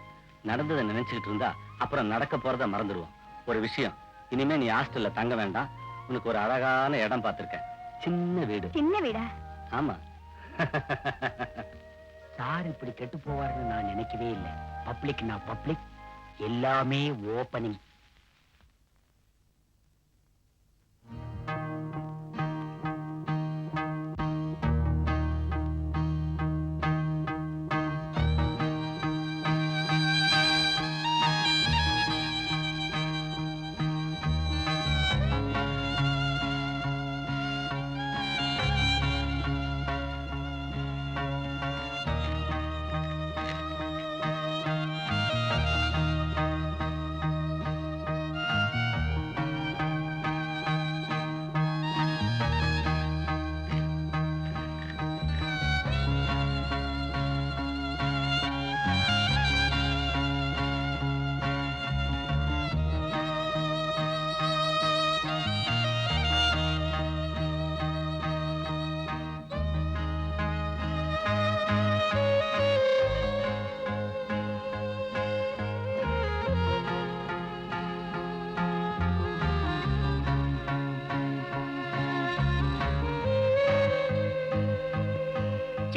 நடந்ததை நினைச்சுக்கிட்டு இருந்தா அப்புறம் நடக்க போறத மறந்துடுவோம். ஒரு விஷயம், இனிமே நீ ஹாஸ்டல்ல தங்க வேண்டாம். உனக்கு ஒரு அழகான இடம் பார்த்திருக்கேன். சின்ன வீடு. சின்ன வீடா? ஆமா. சார் இப்படி கெட்டு போவாருன்னு நான் நினைக்கவே இல்லை. பப்ளிக் நான் பப்ளிக், எல்லாமே ஓப்பனிங்.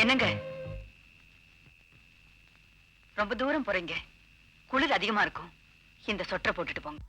என்னங்க ரொம்ப தூரம் போறீங்க, குளிர் அதிகமா இருக்கும். இந்த சொட்டரை போட்டுட்டு போங்க.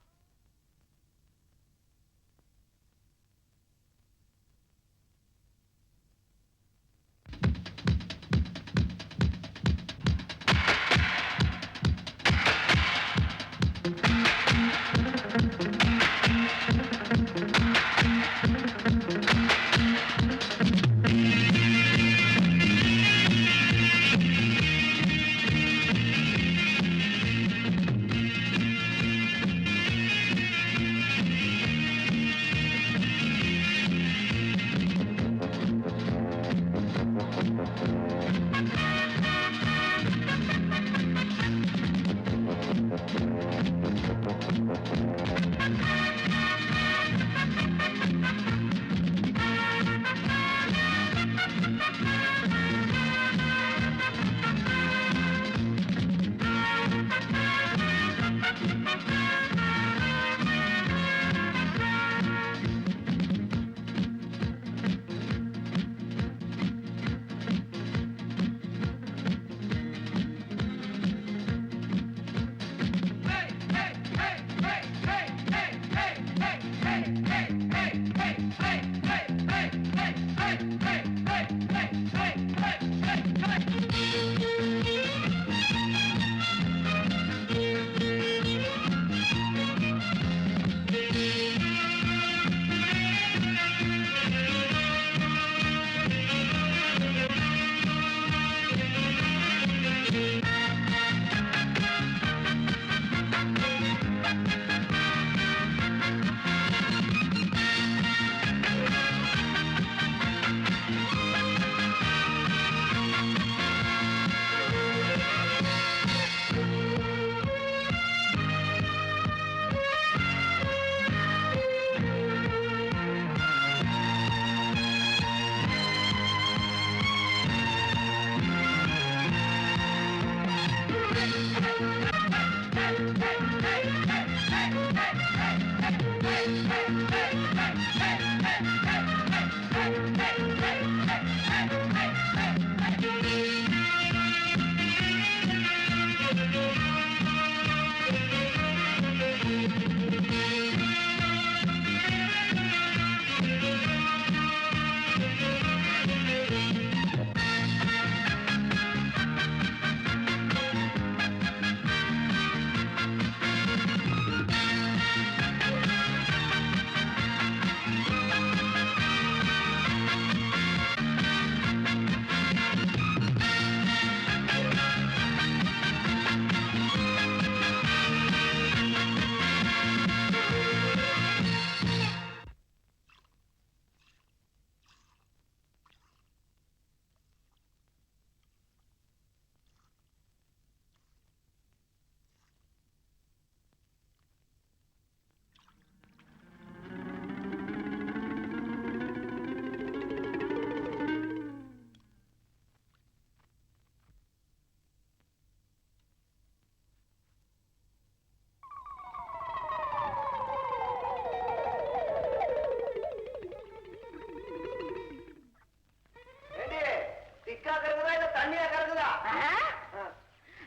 தண்ணியா கறக்குதா?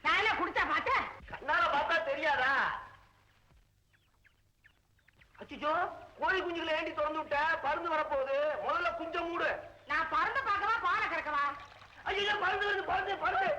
நான் என்ன குடிச்சா பார்த்தேன்? கண்ணால பார்த்தா தெரியாதா? அச்சோ, கோழி குஞ்சுகளை ஏண்டி திறந்து விட்ட? பருந்து வரப்போகுது. முதல்ல குஞ்ச மூடு. நான் பறந்து பார்க்கவா பானை கறக்கவா? ஐயோ, பருந்து வருது, பருந்து பருந்து.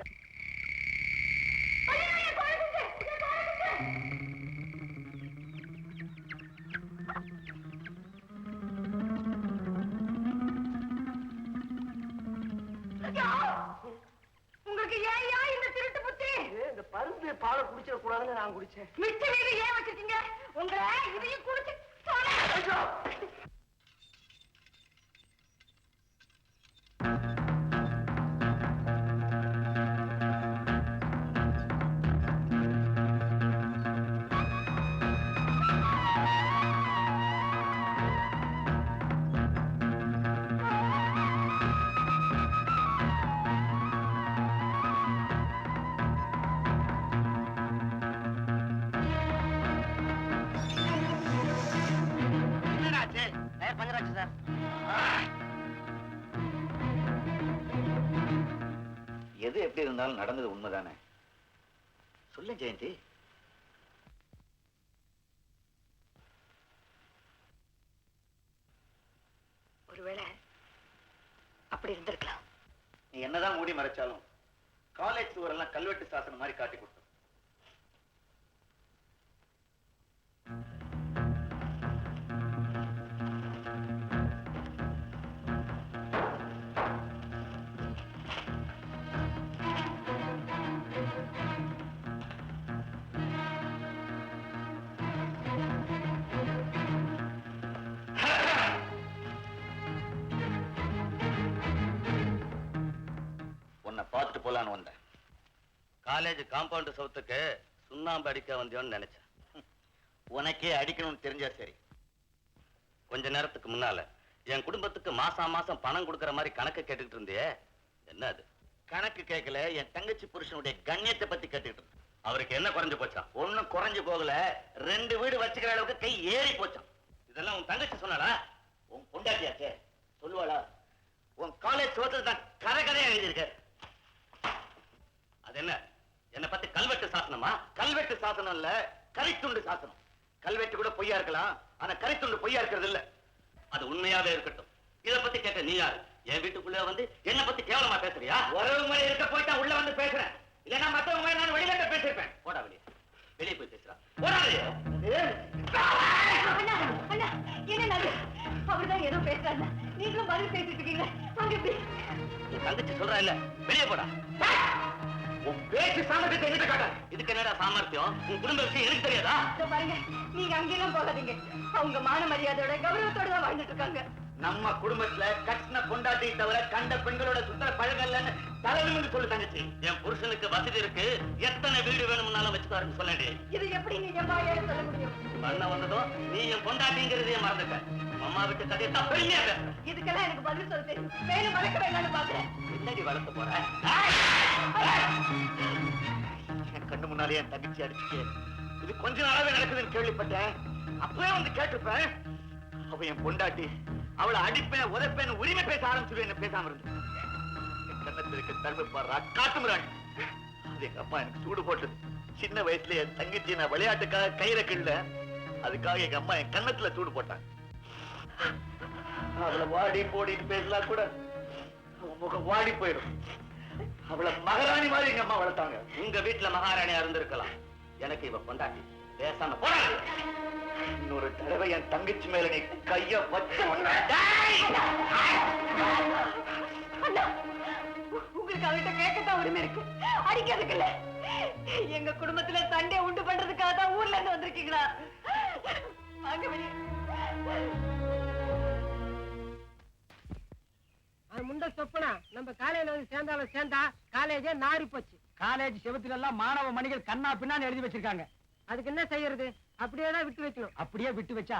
உங்களுக்கு ஏயா இந்த திருட்டு புத்தி? இந்த பருந்து பாலை குடிச்சிட கூடாதுன்னு நான் குடிச்சேன். மிச்ச மீது ஏன் வச்சிருக்கீங்க? உங்களை இதையும் குடிச்சு தொலை. ஐயோ! என்னடாச்சு? டயர் பஞ்சர் ஆச்சு சார். எது எப்படி இருந்தாலும் நடந்தது உண்மைதானே? சொல்லு ஜெயந்தி. ஒருவேளை அப்படி இருந்திருக்கலாம். நீ என்னதான் மூடி மறைச்சாலும் காலேஜ் சுவரெல்லாம் கல்வெட்டு சாசனம் மாதிரி காட்டி கொடுத்தோம். உன்னை பார்த்துட்டு போலான்னு வந்தேன். காலேஜ் காம்பவுண்ட் சவுத்துக்கு சுண்ணாம்பு அடிக்க வந்தியோன்னு நினைச்சேன். உனக்கே அடிக்கணும்னு தெரிஞ்சா சரி. கொஞ்ச நேரத்துக்கு முன்னால என் குடும்பத்துக்கு மாசம் மாசம் பணம் கொடுக்கற மாதிரி கணக்கு கேட்டுக்கிட்டு இருந்தியே, என்ன அது? கணக்கு கேட்கல, என் தங்கச்சி புருஷனுடைய கண்ணியத்தை பத்தி கேட்டுக்கிட்டு இருந்தேன். அவருக்கு என்ன குறைஞ்சு போச்சான்? ஒண்ணும் குறைஞ்சு போகல, 2 வீடு வச்சுக்கிற அளவுக்கு கை ஏறி போச்சான். இதெல்லாம் உன் தங்கச்சி சொன்னாளா? உன் பொண்டாட்டியாச்சே சொல்லுவாளா? உன் காலேஜ் சோத்துல தான் கரையா எழுதியிருக்க. அது என்ன, என்னை பத்தி கல்வெட்டு சாசனமா? கல்வெட்டு சாசனம் இல்ல, கரித்துண்டு சாசனம். கல்வெட்டு கூட பொய்யா இருக்கலாம், ஆனா கரித்துண்டு பொய்யா இருக்கிறது இல்ல. அது உண்மையாவே இருக்கட்டும். இத பத்தி கேட்க நீ யாரு? என் வீட்டுக்குள்ள வந்து என்ன பத்தி கேவலமா பேசுறியா? உறவு முறை இருக்க போயிட்டா உள்ள வந்து பேசுறேன். இல்லன்னா மத்தவங்க மாதிரி நான் வெளியில பேசிருப்பேன். போடா வெளியே. வெளியே போய் பேசுறா. போடா வெளியே. அண்ணா அண்ணா என்ன அவர்தான் ஏதோ பேசுறாங்க, நீங்களும் பதில் பேசிட்டு இருக்கீங்க. வாங்க எப்படி? உன் தங்கச்சி சொல்றா இல்ல, வெளியே போடா. உன் பேச்சு சாமர்த்தியத்தை எங்கிட்ட காட்ட. இதுக்கு என்னடா சாமர்த்தியம்? உன் குடும்ப விஷயம் எனக்கு தெரியாதா? இதோ பாருங்க, நீங்க அங்கெல்லாம் போகாதீங்க. அவங்க மான மரியாதையோட கௌரவத்தோட தான் வாழ்ந்துட்டு இருக்காங்க. நம்ம குடும்பத்துல கட்டின பொண்டாட்டி தவிர கண்ட பெண்களோட சுத்தர பழகல்லன்னு தலைவலின்னு சொல்லு தங்கச்சி. என் புருஷனுக்கு வசதி இருக்கு, எத்தனை வீடு வேணும்னாலும் வச்சுக்காருன்னு சொல்லி இது எப்படி நீங்க வாயால சொல்ல முடியும்? பண்ண வந்ததும் நீ என் பொண்டாட்டிங்கிறதையே மறந்துட்ட. அம்மா விட்டு கதையை தான் பெருமையா பேசுற. இதுக்கெல்லாம் எனக்கு பதில் சொல்ல தெரியும். வேணும் வளர்க்க வேண்டாம்னு பாக்குறேன். என்னடி வளர்த்து போற? என் கண்ணு முன்னாலே என் தங்கச்சி அடிச்சுட்டு இது கொஞ்ச நாளாவே நடக்குதுன்னு கேள்விப்பட்டேன். அப்பவே வந்து கேட்டிருப்பேன். அவ என் பொண்டாட்டி, அவளை அடிப்பேன் உதைப்பேன் உரிமை பேச ஆரம்பிச்சுடுவேன். பேசாம இருந்து என் கண்ணத்திற்கு தன்மை பாடுறா காட்டுமுறாங்க. அது எங்க அம்மா எனக்கு சூடு போட்டது. சின்ன வயசுல என் தங்கச்சி நான் விளையாட்டுக்காக கயிறை கிள்ள, அதுக்காக எங்க அம்மா என் கண்ணத்துல சூடு போட்டாங்க. அவளை வாடி போடின்னு பேசலாம் கூட அவன் முகம் வாடி போயிடும். அவளை மகாராணி மாதிரி எங்க அம்மா வளர்த்தாங்க. உங்க வீட்டுல மகாராணியா இருந்திருக்கலாம், எனக்கு இவ பொண்டாட்டி. பேசாம போடா. இன்னொரு தடவை என் தங்கச்சி மேல நீ கைய வச்ச அண்ணா, உங்களுக்கு அவர்கிட்ட கேட்கத்தான் உரிமை இருக்கு, அடிக்கிறதுக்கு இல்ல. எங்க குடும்பத்துல சண்டை உண்டு பண்றதுக்காக தான் ஊர்ல இருந்து வந்திருக்கீங்களா? வாங்க வெளியே. முண்ட சொப்பனா நம்ம காலையில வந்து சேர்ந்தாலும் சேர்ந்தா காலேஜே நாரி போச்சு. காலேஜ் செவத்துல எல்லாம் மாணவ மணிகள் கண்ணா பின்னான்னு எழுதி வச்சிருக்காங்க. அதுக்கு என்ன செய்யறது? அப்படியே தான் விட்டு வைக்கணும். அப்படியே விட்டு வச்சா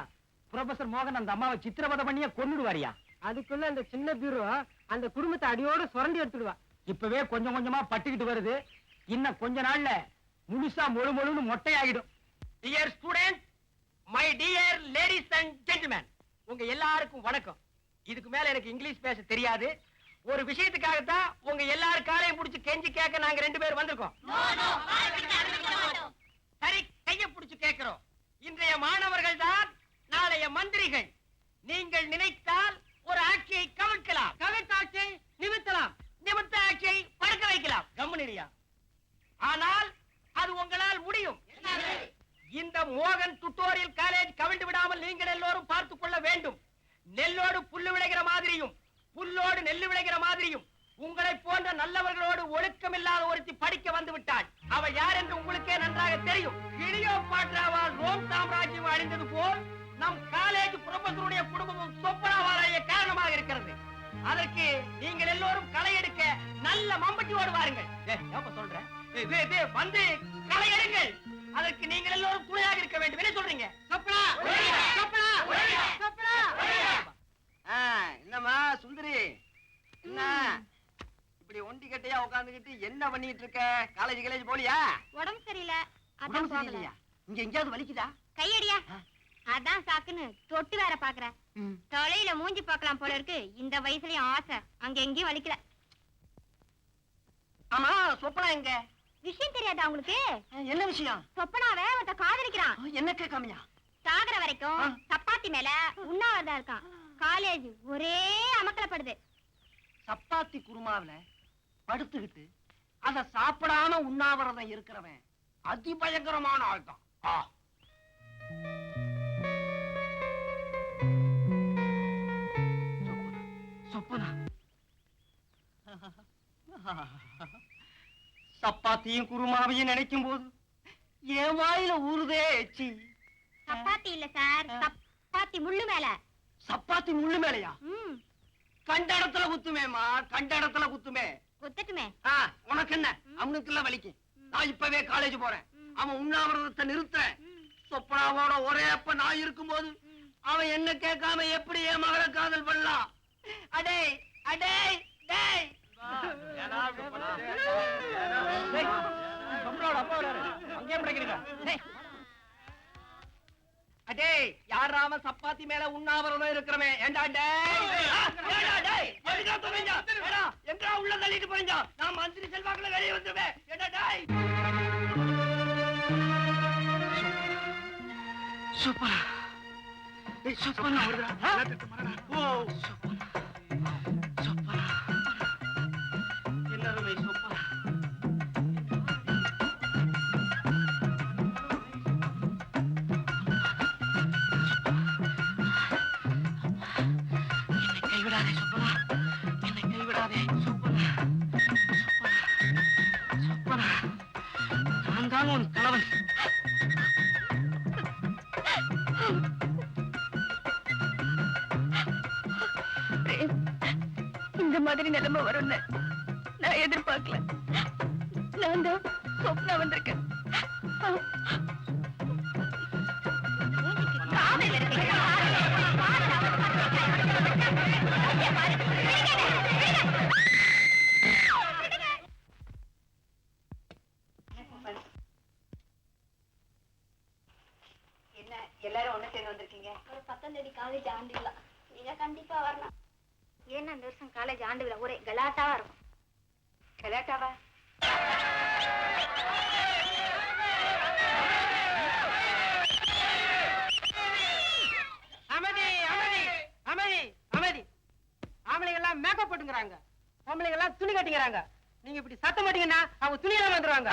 ப்ரொஃபசர் மோகன் அந்த அம்மாவை சித்திரவதை பண்ணியே கொன்னுடுவாரியா. அதுக்குள்ள அந்த சின்ன பீரோ அந்த குடும்பத்தை அடியோட சுரண்டி எடுத்துடுவா. இப்பவே கொஞ்சம் கொஞ்சமா பட்டுக்கிட்டு வருது. இன்னும் கொஞ்ச நாள்ல முழுசா மொழுன்னு மொட்டையாகிடும். Dear student, my dear ladies and gentleman, உங்க எல்லாருக்கும் வணக்கம். இதுக்கு மேல எனக்கு இங்கிலீஷ் பேச தெரியாது. ஒரு விஷயத்துக்காகத்தான் உங்க எல்லாரும் காலையும் புடிச்சு கெஞ்சி கேட்க நாங்க 2 பேர் வந்திருக்கோம். சரி, கைய புடிச்சு கேட்கிறோம். இன்றைய மாணவர்கள் தான் நாளைய மந்திரிகள். நீங்கள் நினைத்தால் ஒரு ஆட்சியை கவிழ்க்கலாம், கவிழ்த்த ஆட்சியை நிமித்தலாம், நிமித்த ஆட்சியை படுக்க வைக்கலாம். கம்முனியா. ஆனால் அது உங்களால் முடியும். இந்த மோகன் டுட்டோரியல் காலேஜ் கவிழ்ந்து விடாமல் நீங்கள் எல்லோரும் பார்த்துக் கொள்ள வேண்டும். நெல்லோடு புல்லு விளைகிற மாதிரியும் புல்லோடு நெல்லு விளைகிற மாதிரியும் உங்களை போன்ற நல்லவர்களோடு ஒழுக்கம் இல்லாத ஒருத்தி படிக்க வந்து விட்டாள். அவள் யார் என்று உங்களுக்கே நன்றாக தெரியும். கிளியோபாட்ராவால் ரோம் சாம்ராஜ்யம் அழிந்தது போல் நம் காலேஜ் புரொஃபசருடைய குடும்பமும் சொப்பனாவாலேயே காரணமாக இருக்கிறது. அதற்கு நீங்கள் எல்லோரும் களை எடுக்க நல்ல மம்பட்டியோடு வாருங்கள். சொல்றேன் வந்து களை எடுங்கள். அதற்கு நீங்கள் எல்லோரும் துணையாக இருக்க வேண்டும். என்ன சொல்றீங்க? என்னம்மா சுந்தரி, என்ன இப்படி ஒண்டி கட்டையா உட்காந்துக்கிட்டு என்ன பண்ணிட்டு இருக்க? காலேஜ் போலியா? உடம்பு சரியில்லை, உடம்பு அதான் போகல. சரியில்லையா? இங்க எங்கேயாவது வலிக்குதா? கையடியா, அதான் சாக்குன்னு தொட்டு வேற பாக்குறேன். தொலையில மூஞ்சி பார்க்கலாம் போல இருக்கு. இந்த வயசுலயும் ஆசை, அங்க எங்கேயும் வலிக்கல. ஆமா, சொப்பனா எங்க? விஷயம் தெரியாதா உங்களுக்கு? என்ன விஷயம்? சொப்பனாவே ஒருத்த காதலிக்கிறான். என்ன கேட்காமையா? சாகர வரைக்கும் சப்பாத்தி மேல உண்ணாவிரதம் இருக்கான். காலேஜ் ஒரே அமக்கலப்படுது. சப்பாத்தி குருமாவில படுத்துக்கிட்டு அத சாப்பிடாம உண்ணாவிரதம் இருக்கிறவன் அதிபயங்கரமான ஆள் தான். சொப்பனா சப்பாத்தியும் குருமாவையும் நினைக்கும் போது என் வாயில ஊறுதே எச்சி. சப்பாத்தி இல்ல சார், சப்பாத்தி முள்ளு மேல. சப்பாத்தி முள்ளு மேலையா? கண்ட இடத்துல குத்துமேமா, கண்ட இடத்துல குத்துமே. குத்தட்டுமே. உனக்கு என்ன? அவனுக்குள்ள வலிக்கும். நான் இப்பவே காலேஜ் போறேன். அவன் உண்ணாவிரதத்தை நிறுத்துறேன். சொப்பனாவோட ஒரே அப்ப நான் இருக்கும்போது அவன் என்ன கேட்காம எப்படி என் மகளை காதல் பண்ணலாம்? அடே அடே டேய், அடே யாராம சப்பாத்தி மேல உண்ணாவிரதம் இருக்கிறவன் ஏண்டா என்றா உள்ள தள்ளிட்டு போறீங்க. நான் மந்திரி செல்வாக்குல வெளியே வந்துருவேன். ஏண்டா டேய். சூப்பர். டேய் சூப்பர் வருதா? ஓ சூப்பர். சூப்பர். எல்லாரும் சூப்பர். இந்த மாதிரி நிலைமை வரும்னு நான் எதிர்பார்க்கல. நான் தான் சொப்னா வந்திருக்கேன். என்ன எல்லாரும் ஒண்ணு சேர்ந்து வந்திருக்கீங்க? ஒரு 10ஆம் தேதி காலேஜ் ஆண்டு விழா, நீங்க கண்டிப்பா வரலாம். ஏன்னா இந்த வருஷம் காலேஜ் ஆண்டு விழா ஒரே கலாட்டாவா இருக்கும். கலாட்டாவா? அமைதி அமைதி அமைதி அமைதி. ஆம்பளைங்க எல்லாம் மேக்கப் போட்டுங்கிறாங்க, பொம்பளைங்க எல்லாம் துணி கட்டிங்கிறாங்க. நீங்க இப்படி சத்தம் மாட்டீங்கன்னா அவங்க துணியெல்லாம் வந்துருவாங்க.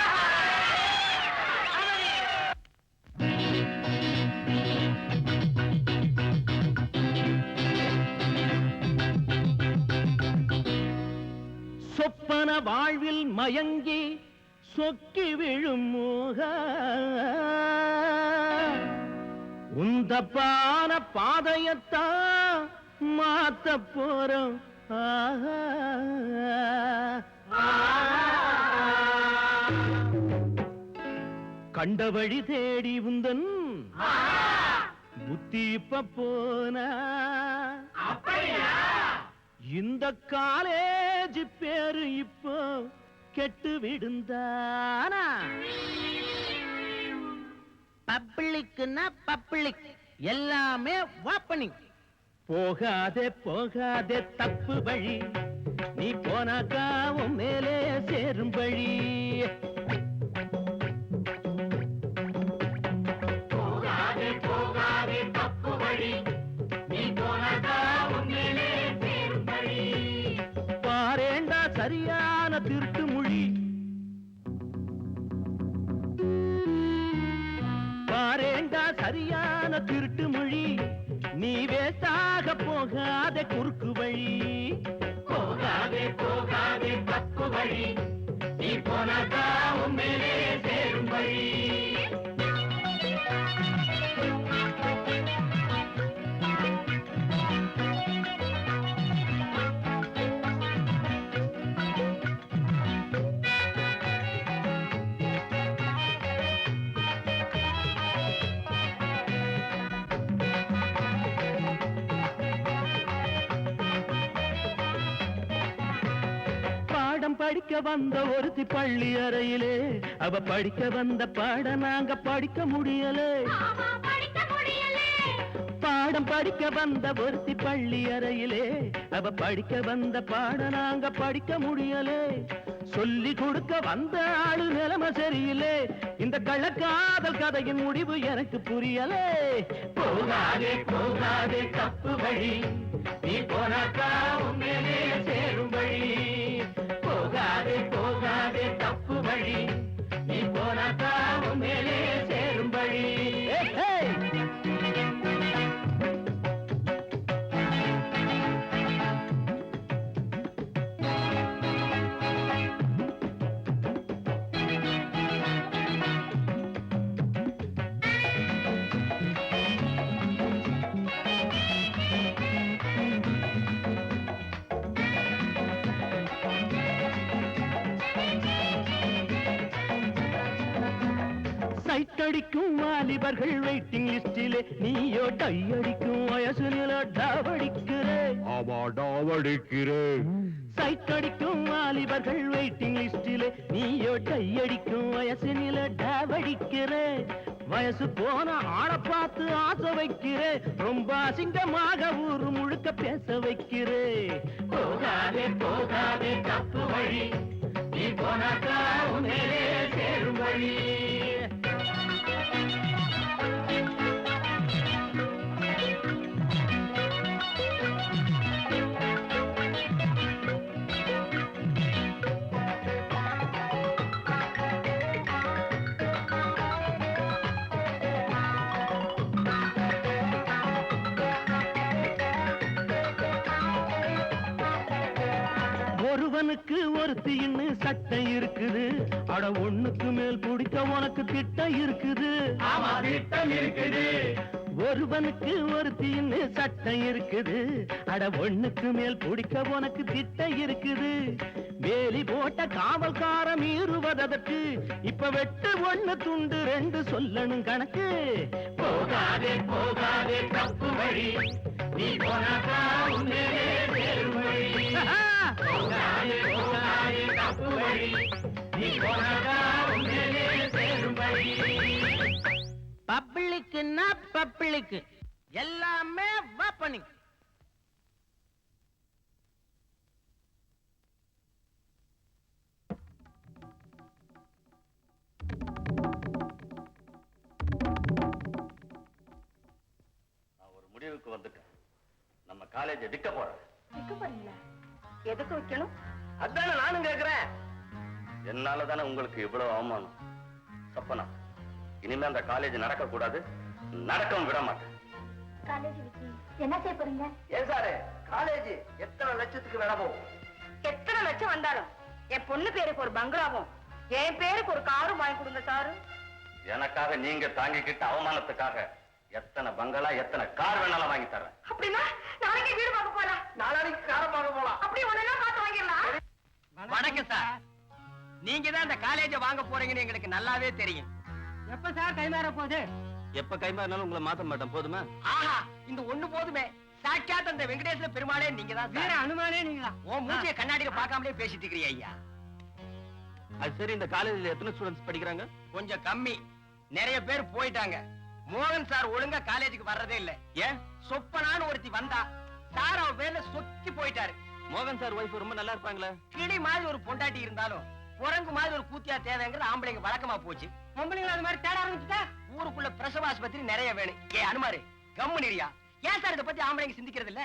சொப்பன வாழ்வில் மயங்கி சொக்கி விழும் மோக உந்தப்பான பாதையத்தான் மாத்த போறோம். கண்ட வழி தேடி உந்தன் புத்தி இப்ப போனா இந்த காலேஜ் பேரு இப்போ கெட்டு விடுந்தானா? பப்ளிக்னா பப்ளிக், எல்லாமே வாப்பனிங். போகாதே போகாதே தப்பு வழி, நீ போனாக்கா உன் மேலே சேரும் பழி. போகாதே போகாதே தப்பு வழி, நீ போனாக்கா உன் மேலே சேரும் பழி. பாரேண்டா சரியான திருட்டு மொழி, பாரேண்டா சரியான திருட்டு மொழி, நீ வேஸ்டாக போகாத குறுக்கு வழி. போகாதே போகாதே தப்பு வழி, நீ போனாக்கா உன் மேலே சேரும் வழி. படிக்க வந்த ஒருத்தி பள்ளி அறையிலே, அவ படிக்க வந்த பாட நாங்க படிக்க முடியலே. பாடம் படிக்க வந்த ஒருத்தி பள்ளி அறையிலே, அவ படிக்க வந்த பாட நாங்க படிக்க முடியலே. சொல்லி கொடுக்க வந்த ஆளு நிலைமை சரியில்லை, இந்த கள்ளக்காதல் கதையின் முடிவு எனக்கு புரியலே. போகாதே போகாதே தப்பு வழி, நீ போனாக்கா உன் மேலே சேரும் வழி. போகாதே போகாதே தப்பு வழி, நீ போனாக்கா உன் மேலே சேரும் வழி. சைட்டடிக்கும் வாலிபர்கள் வெயிட்டிங் லிஸ்டிலே, நீயோ டையடிக்கும் வயசு நில டாவடிக்கிறே. சைட்டடிக்கும் வாலிபர்கள் வெயிட்டிங் லிஸ்டிலே, நீயோ டையடிக்கும் வயசு நில டாவடிக்கிறே. வயசு போன ஆளை பார்த்து ஆசை வைக்கிறே, ரொம்ப அசிங்கமாக ஊரு முழுக்க பேச வைக்கிறே. போகாதே போகாதே தப்பு வழி, நீ போனாக்கா உன் மேலே சேரும் வழி. ஒருவனுக்கு ஒருத்தின்னு சட்டை இருக்குது, அட ஒண்ணுக்கு மேல் பிடிக்க உனக்கு திட்டம் இருக்குது. திட்டம் இருக்குது. ஒருவனுக்கு ஒருத்தின்னு சட்டை இருக்குது, அட ஒண்ணுக்கு மேல் பிடிக்க உனக்கு திட்டம் இருக்குது. வேலி போட்ட காவல்கார மீறுவதற்கு இப்ப வெட்டு ஒண்ணு துண்டு ரெண்டு சொல்லணும் கணக்கு. போகாதே போகாதே தப்பு வழி, நீ போனாக்கா உன் மேலே சேரும் வழி. போகாதே போகாதே தப்பு வழி, நீ போனாக்கா உன் மேலே சேரும் வழி. பப்ளிக்குன்னா பப்ளிக்கு எல்லாமே வாப்பனிங். நான் ஒரு முடிவுக்கு வந்துட்டேன். நம்ம காலேஜை விற்க போறேன். விற்க போறீங்களா? எதுக்கு வைக்கணும்? அதான நானும் கேக்குறேன். என்னால தானே உங்களுக்கு இவ்வளவு அவமானம். சப்பனா, இனிமே அந்த காலேஜ் நடக்க கூடாது, நடக்கவும் விட மாட்டேன். காலேஜ் விட்டு என்ன செய்ய போறீங்க? ஏன் சாரு, காலேஜ் எத்தனை லட்சத்துக்கு வேலை போகும்? எத்தனை லட்சம் வந்தாலும் என் பொண்ணு பேருக்கு ஒரு பங்களாவும் என் பேருக்கு ஒரு காரும் வாங்கி கொடுங்க சாரு. எனக்காக நீங்க தாங்கிக்கிட்ட அவமானத்துக்காக எத்தனை பங்களா எத்தனை கார் வேணாலும் வாங்கி தரேன். அப்படின்னா நாளைக்கு வீடு பார்க்க போலாம், நாளைக்கு காரம் வாங்க போலாம். அப்படி ஒண்ணெல்லாம் பார்த்து வாங்கிடலாம். வணக்கம் சார், நீங்க தான் இந்த காலேஜ வாங்க போறீங்கன்னு எங்களுக்கு நல்லாவே தெரியும். எப்ப சார் கைமாற போகுது? எப்ப கைமாறினாலும் உங்களை மாத்த மாட்டேன், போதுமா? ஆஹா, இந்த ஒண்ணு போதுமே. சாட்சாத் அந்த வெங்கடேஸ்வர பெருமாளே நீங்க தான். வீர அனுமானே நீங்களா? ஓ மூஞ்சிய கண்ணாடியில பார்க்காமலே பேசிட்டு இருக்கிறீ ஐயா. அது சரி, இந்த காலேஜ்ல எத்தனை ஸ்டூடெண்ட்ஸ் படிக்கிறாங்க? கொஞ்சம் கம்மி, நிறைய பேர் போயிட்டாங்க. மோகன் சார் ஒழுங்கா காலேஜுக்கு வர்றதே இல்ல. ஏன்? சொப்பனான்னு ஒருத்தி வந்தா, சார் அவ பேர்ல சொக்கி போயிட்டாரு. மோகன் சார் ஒய்ஃப் ரொம்ப நல்லா இருப்பாங்களே. கிளி மாதிரி ஒரு பொண்டாட்டி இருந்தாலும் குரங்கு மாதிரி ஒரு கூத்தியா தேவைங்கிறது ஆம்பளைங்க வழக்கமா போச்சு. பொம்பளைங்க அது மாதிரி தேட ஆரம்பிச்சுட்டா ஊருக்குள்ள பிரசவ ஆஸ்பத்திரி நிறைய வேணும். அனுமாரு கம்முனிரியா. ஏன் சார் இதை பத்தி ஆம்பளைங்க சிந்திக்கிறது இல்ல?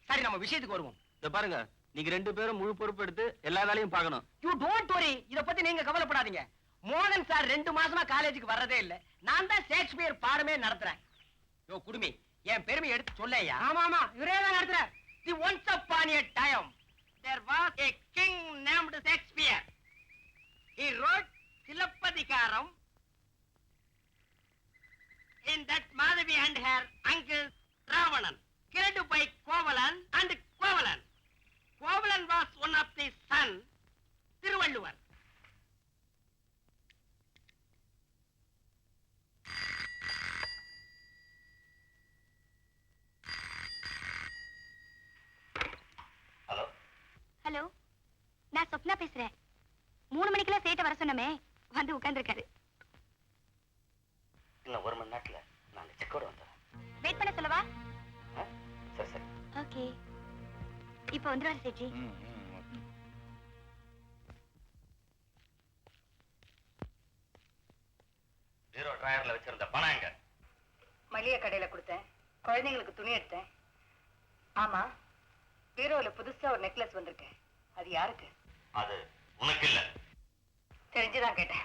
சரி நம்ம விஷயத்துக்கு வருவோம். இத பாருங்க, நீங்க 2 பேரும் முழு பொறுப்பு எடுத்து எல்லா வேலையும் பார்க்கணும். You don't worry. இத பத்தி நீங்க கவலைப்படாதீங்க. மோகன் சார் 2 மாசமா காலேஜுக்கு வர்றதே இல்ல. நான் தான் ஷேக்ஸ்பியர் பாடமே நடத்துறேன். யோ குடுமி, என் பெருமை எடுத்து சொல்லையா. ஆமா ஆமா, இவரே தான் நடத்துறார். தி once upon a time there was a king named Shakespeare. He wrote Silappatikaram. In that Madhavi and her uncle Ravanan killed by Kovalan and Kovalan. Kovalan was one of the son Thiruvalluvar. Hello hello, நான் சொப்னா பேசுறேன். 3 மணிக்கெல்லாம் சேட்ட வர சொன்னமே, வந்து உட்கார்ந்துருக்காரு. இன்னும் 1 மணி நேரத்துல நாங்க செக்கோட வந்துடுறோம். வெயிட் பண்ண சொல்லவா? சரி சரி. ஓகே, இப்போ வந்துருவாரு சேட்ஜி. பீரோ டிராயர்ல வச்சிருந்த பணம் எங்க? மளிகை கடையில கொடுத்தேன். குழந்தைங்களுக்கு துணி எடுத்தேன். ஆமா, பீரோல புதுசா ஒரு நெக்லஸ் வந்திருக்கு. அது யாருக்கு? அது உனக்கு இல்ல. தெரிஞ்சுதான் கேட்டேன்.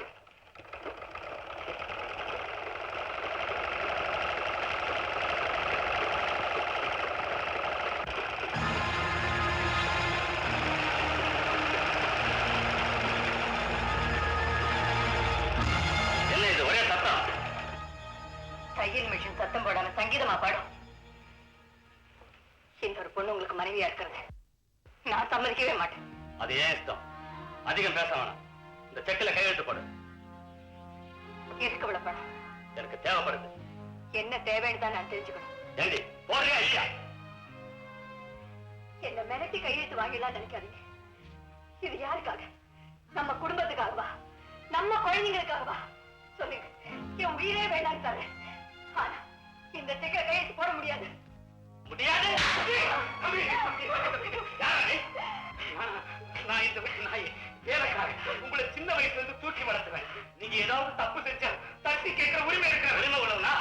என்ன இது ஒரே சத்தம்? தையல் மிஷின் சத்தம் போடாம சங்கீதமா பாடும். இன்னொரு பொண்ணு உங்களுக்கு மனைவியா இருக்கிறது நான் சம்மதிக்கவே மாட்டேன். அது ஏன் இஷ்டம். அதிகம் பேச வேணாம். இந்த செக்கில கையெழுத்து போடு. எதுக்கு இவ்வளவு பணம்? எனக்கு தேவைப்படுது. என்ன தேவைன்னு தான் நான் தெரிஞ்சுக்கணும். ஏண்டி போறியா இல்லையா? என்ன மிரட்டி கையெழுத்து வாங்கிடலாம் நினைக்காதீங்க. இது யாருக்காக? நம்ம குடும்பத்துக்காகவா? நம்ம குழந்தைங்களுக்காகவா? சொல்லுங்க. என் உயிரே வேண்டாம் சார். ஆனா இந்த செக்க கையெழுத்து போட முடியாது. முடியாது. நான் இந்த வீட்டு நாய் வேலைக்காரன். உங்களை சின்ன வயசுல இருந்து தூக்கி வளர்த்துறேன். நீங்க ஏதாவது தப்பு செஞ்சா தட்டி கேட்கிற உரிமை இருக்கிற உரிமை உள்ளவனா?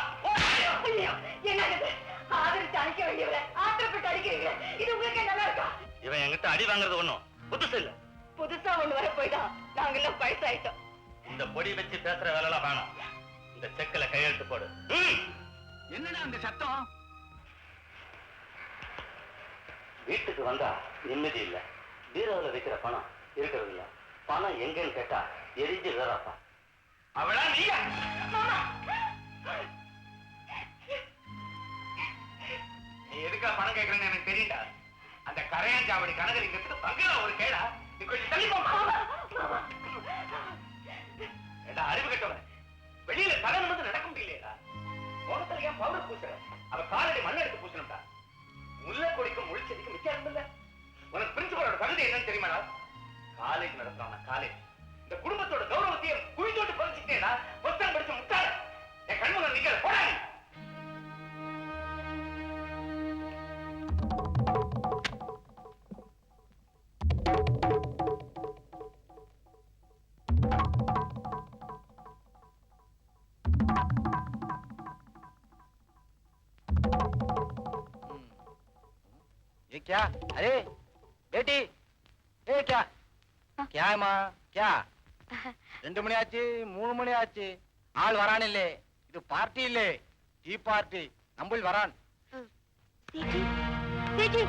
என்னது ஆதரித்து அழிக்க வேண்டியவரை ஆத்திரப்பட்டு அழிக்கிறீங்க. இது உங்களுக்கே நல்லா இருக்கா? இவன் என்கிட்ட அடி வாங்குறது ஒண்ணும் புதுசு இல்ல. புதுசா ஒண்ணு வர போய்தான் நாங்கெல்லாம் பழசாயிட்டோம். இந்த பொடி வச்சு பேசுற வேலை எல்லாம் வேணாம். இந்த செக்கில கையெழுத்து போடு. என்னடா அந்த சத்தம்? வீட்டுக்கு வந்தா நிம்மதி இல்ல. பீரோவில் வைக்கிற பணம் இருக்கிறது இல்ல. பணம் எங்கன்னு கேட்டா எரிஞ்சு வேறாப்பா. அவளா நீயா? நீ எதுக்கா பணம் கேட்கறேன்னு எனக்கு தெரியுண்டா. அந்த கரையாஞ்சாவடி கனகலிங்கத்துக்கு பங்களா ஒரு கேடா. நீ கொஞ்சம் தள்ளி போமா. ஏடா அறிவு கட்டவன். வெளியில தலை நிமிர்ந்து நடக்க முடியலையா? முகத்துல ஏன் பவுடர் பூசுற? அவ காலடி மண் எடுத்து பூசணும்டா. முல்லை கொடிக்கும் முழிச்சதுக்கு வித்தியாசம் இல்ல. உனக்கு பிரின்சிபலோட தகுதி என்னன்னு தெரியுமாடா? காலேஜ் நடத்துறான் காலேஜ். இந்த குடும்பத்தோட கௌரவத்தையும் குழி தோண்டி பதிச்சுட்டேடா. புத்தகம் படிச்சு முட்டாள. என் கண்முக நிக்கிற போடா. ये क्या? अरे बेटी, ये क्या? क्या है माँ? क्या? 2 மணி ஆச்சு, 3 மணி ஆச்சு. ஆள் வரான் இல்லே. இது பார்ட்டி இல்லே. Tea party. நம்பள் வரான். சேட்ஜி, சேட்ஜி.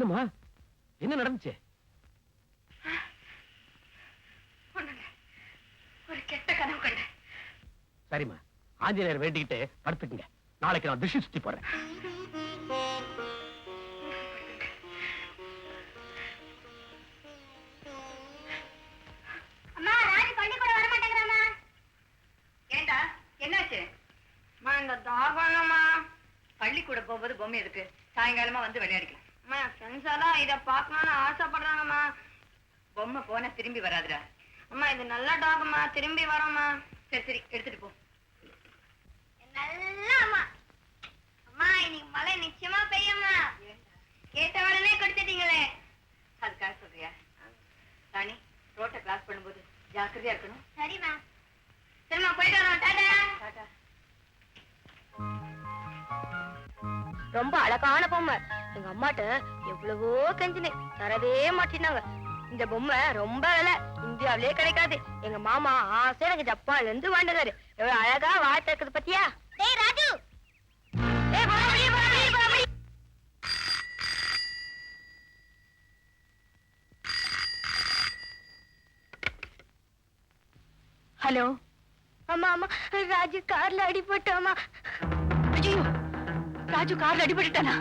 என்னம்மா என்ன நடந்துச்சு? ஒரு கெட்ட கனவு கண்டேன். சரிம்மா, ஆஞ்சநேயர் வேண்டிக்கிட்டு படுத்துக்குங்க. நாளைக்கு நான் திருஷ்டி சுத்தி போறேன். அம்மா ராஜி பள்ளிக்கூடம் வர மாட்டேங்கிறாமா. ஏண்டா என்னாச்சு? அம்மா இந்த தாகம்மா. பள்ளிக்கூட போகும்போது பொம்மை எதுக்கு? சாயங்காலமா வந்து விளையாடிக்கலாம். அம்மா ஃப்ரெண்ட்ஸ் எல்லாம் இதை பார்க்கணும்னு ஆசைப்படுறாங்கம்மா. பொம்மை போனா திரும்பி வராதுடா. அம்மா இது நல்ல டாகம்மா, திரும்பி வரோம்மா. சரி சரி எடுத்துட்டு போ. நல்ல அம்மா. அம்மா இன்னைக்கு மழை நிச்சயமா பெய்யும்மா. கேட்ட உடனே கொடுத்துட்டீங்களே. அதுக்காக சொல்றியா? ராணி, ரோட்டை கிராஸ் பண்ணும்போது ஜாக்கிரதையா இருக்கணும். சரிம்மா. சரிம்மா போயிட்டு வரோம். டாடா. டாடா. ரொம்ப அழகான பொம்மை. எங்க அம்மாட்ட எவ்வளவோ கெஞ்சினேன், தரவே மாட்டேனாங்க. இந்த பொம்மை ரொம்ப விலை, இந்தியாவிலே கிடைக்காது. எங்க மாமா ஆசை எனக்கு ஜப்பான்ல இருந்து வாங்கினாரு. எவ்வளவு அழகா வாட்டை இருக்குது பத்தியா? டேய் ராஜு, டேய் பாபி பாபி பாபி. ஹலோ. அம்மா அம்மா, ராஜு கார்ல அடிபட்டோமா. ஐயோ, ராஜு கார்ல அடிபட்டுட்டானா?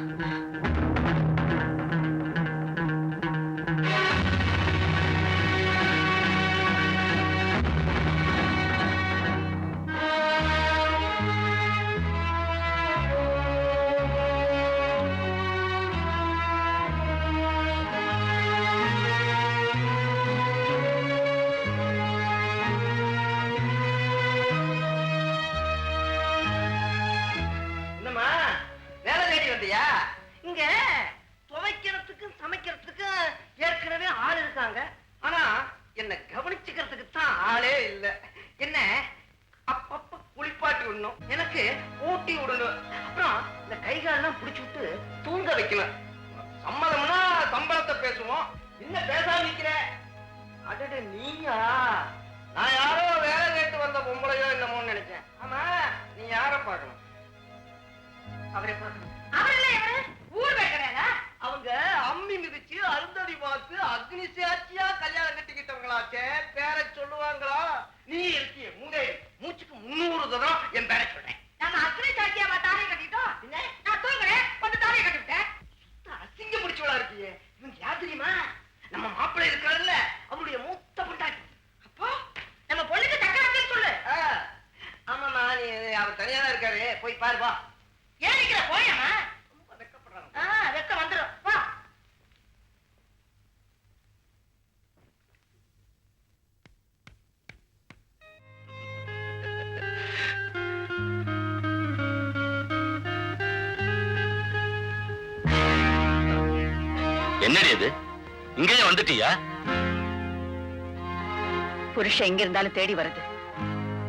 என்னம்மா வேலை தேடி வந்தியா? இங்க துவைக்கிறதுக்கும் சமைக்கிறதுக்கும் ஏற்கனவே ஆள் இருக்காங்க. ஆனா என்ன கவனிச்சுக்கிறதுக்கு தான் ஆளே இல்ல. என்ன அப்பப்ப குளிப்பாட்டி விடணும், எனக்கு ஊட்டி விடணும், அப்புறம் இந்த கைகாலெல்லாம் பிடிச்சு விட்டு தூங்க வைக்கணும். சம்மதம்னா சம்பளத்தை பேசுவோம். என்ன பேசாம நிக்கிற? அடட நீயா? நான் யாரோ வேலை கேட்டு வந்த பொம்பளையோ என்னமோன்னு நினைச்சேன். ஆமா, நீ யார பார்க்கணும்? அவரை பார்க்கணும். ஊர் வைக்கிறாங்க. அவங்க அம்மி மிதிச்சு அருந்ததி பார்த்து அக்னி சாட்சியா கல்யாணம் கட்டிக்கிட்டவங்களாச்சே. பேரை சொல்லுவாங்களா? நீ இருக்கிய மூடே, மூச்சுக்கு 300 தரம் என் பேரை சொல்றேன். நம்ம அக்னி சாட்சியாவா தாரை கட்டிட்டோம்? நான் தூங்குறேன், வந்து தாரை கட்டிவிட்டேன். அசிங்க முடிச்சவளா இருக்கியே. இவங்க யார் தெரியுமா? நம்ம மாப்பிள்ளை இருக்காருல்ல, அவருடைய மூத்த பொண்டாட்டி. அப்போ நம்ம பொண்ணுக்கு தக்க சொல்லு. ஆமாமா, நீ அவர் தனியா தான் இருக்காரு, போய் பாரு வா. ஏன் நிக்கிற? போயம்மா. ரொம்ப வெக்கப்படுறாங்க. வெக்க வந்துடும். வா. என்னடி இது? இங்கேயே வந்துட்டியா? புருஷன் எங்க இருந்தாலும் தேடி வருது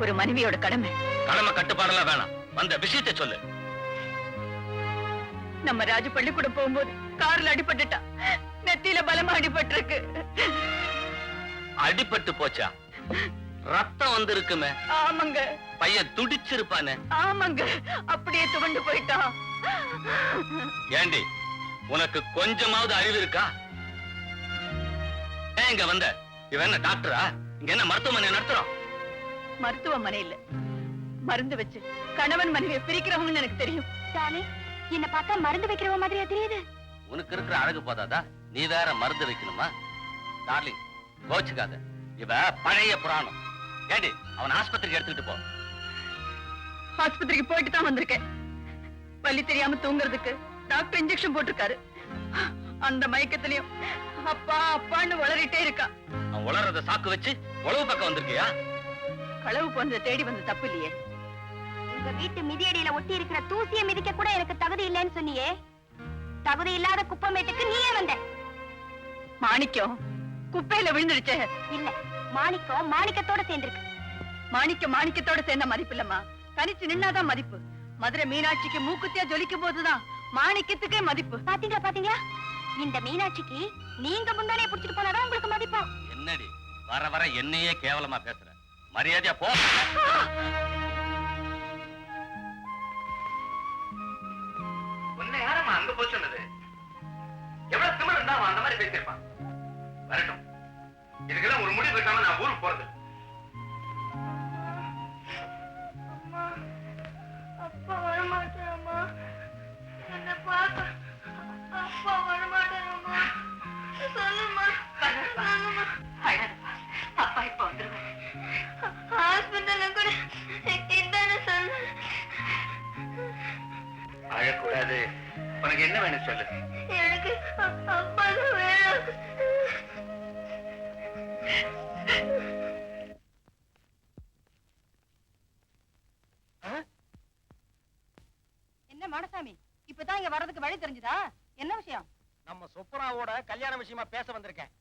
ஒரு மனைவியோட கடமை. கடமை கட்டுப்பாடெல்லாம் வேணாம், வந்த விஷயத்தை சொல்லு. நம்ம ராஜு பள்ளிக்கூடம் போகும்போது கார்ல அடிபட்டுட்டா. நெத்தியில பலமா அடிபட்டிருக்கு. அடிபட்டு போச்சா? ரத்தம் வந்திருக்குமே. ஆமாங்க. பையன் துடிச்சிருப்பானே. ஆமாங்க, அப்படியே துவண்டு போயிட்டான். ஏண்டி, உனக்கு கொஞ்சமாவது அறிவு இருக்கா? ஏன் இங்க வந்த? இவன் என்ன டாக்டரா? இங்க என்ன மருத்துவமனை நடத்துறோம்? மருத்துவமனை இல்ல, மருந்து வச்சு கணவன் மனைவியை பிரிக்கிறவங்கன்னு எனக்கு தெரியும். டார்லிங், என்ன பார்த்தா மருந்து வைக்கிறவ மாதிரியா தெரியுது? உனக்கு இருக்கிற அழகு போதாதா, நீ வேற மருந்து வைக்கணுமா? டார்லிங், கோச்சுக்காத, இவ பழைய புராணம். ஏண்டி, அவன் ஆஸ்பத்திரிக்கு எடுத்துக்கிட்டு போ. ஆஸ்பத்திரிக்கு போயிட்டு தான் வந்திருக்கேன். வலி தெரியாம தூங்குறதுக்கு டாக்டர் இன்ஜெக்ஷன் போட்டிருக்காரு. அந்த மயக்கத்திலையும் அப்பா அப்பான்னு உளறிட்டே இருக்கா. அவன் உளறத சாக்கு வச்சு உழவு பக்கம் வந்திருக்கியா? களவு போனதை தேடி வந்த தப்பு இல்லையே. உங்க வீட்டு மிதியடியில ஒட்டி இருக்கிற தூசிய மிதிக்க கூட எனக்கு தகுதி இல்லைன்னு சொன்னியே. தகுதி இல்லாத குப்பமேட்டுக்கு நீயே வந்த. மாணிக்கம் குப்பையில விழுந்துடுச்சே. இல்ல, மாணிக்கம் மாணிக்கத்தோட சேர்ந்திருக்கு. மாணிக்கம் மாணிக்கத்தோட சேர்ந்த மதிப்பு இல்லம்மா, தனிச்சு நின்னாதான் மதிப்பு. மதுரை மீனாட்சிக்கு மூக்குத்தியா ஜொலிக்கும் போதுதான் மாணிக்கத்துக்கே மதிப்பு. பாத்தீங்களா பாத்தீங்களா, இந்த மீனாட்சிக்கு நீங்க முந்தானே புடிச்சிட்டு போனாதான் உங்களுக்கு மதிப்பு. என்னடி வர வர என்னையே கேவலமா பேசுற? மரியாதையா போ. உன்னை யாரம்மா அங்க போய் சொன்னது? எவ்வளவு திமிரு இருந்தா அவன் அந்த மாதிரி பேசியிருப்பான். வரட்டும், இதுக்கெல்லாம் ஒரு முடிவு கட்டாம நான் ஊருக்கு போறது. அப்பா வரமாட்டேம்மா, என்ன பார்க்க அப்பா வரமாட்டேம்மா, சொல்லுமா சொல்லுமா. அப்பா இப்ப வந்துருவேன். ஹாஸ்பிட்டல்ல கூட இதான சொல்லு. அழக்கூடாது. உனக்கு என்ன வேணும் சொல்லு. எனக்கு அப்பா வேணும். என்ன மாடசாமி, இப்பதான் இங்க வர்றதுக்கு வழி தெரிஞ்சுதா? என்ன விஷயம்? நம்ம சொப்பனாவோட கல்யாண விஷயமா பேச வந்திருக்கேன்.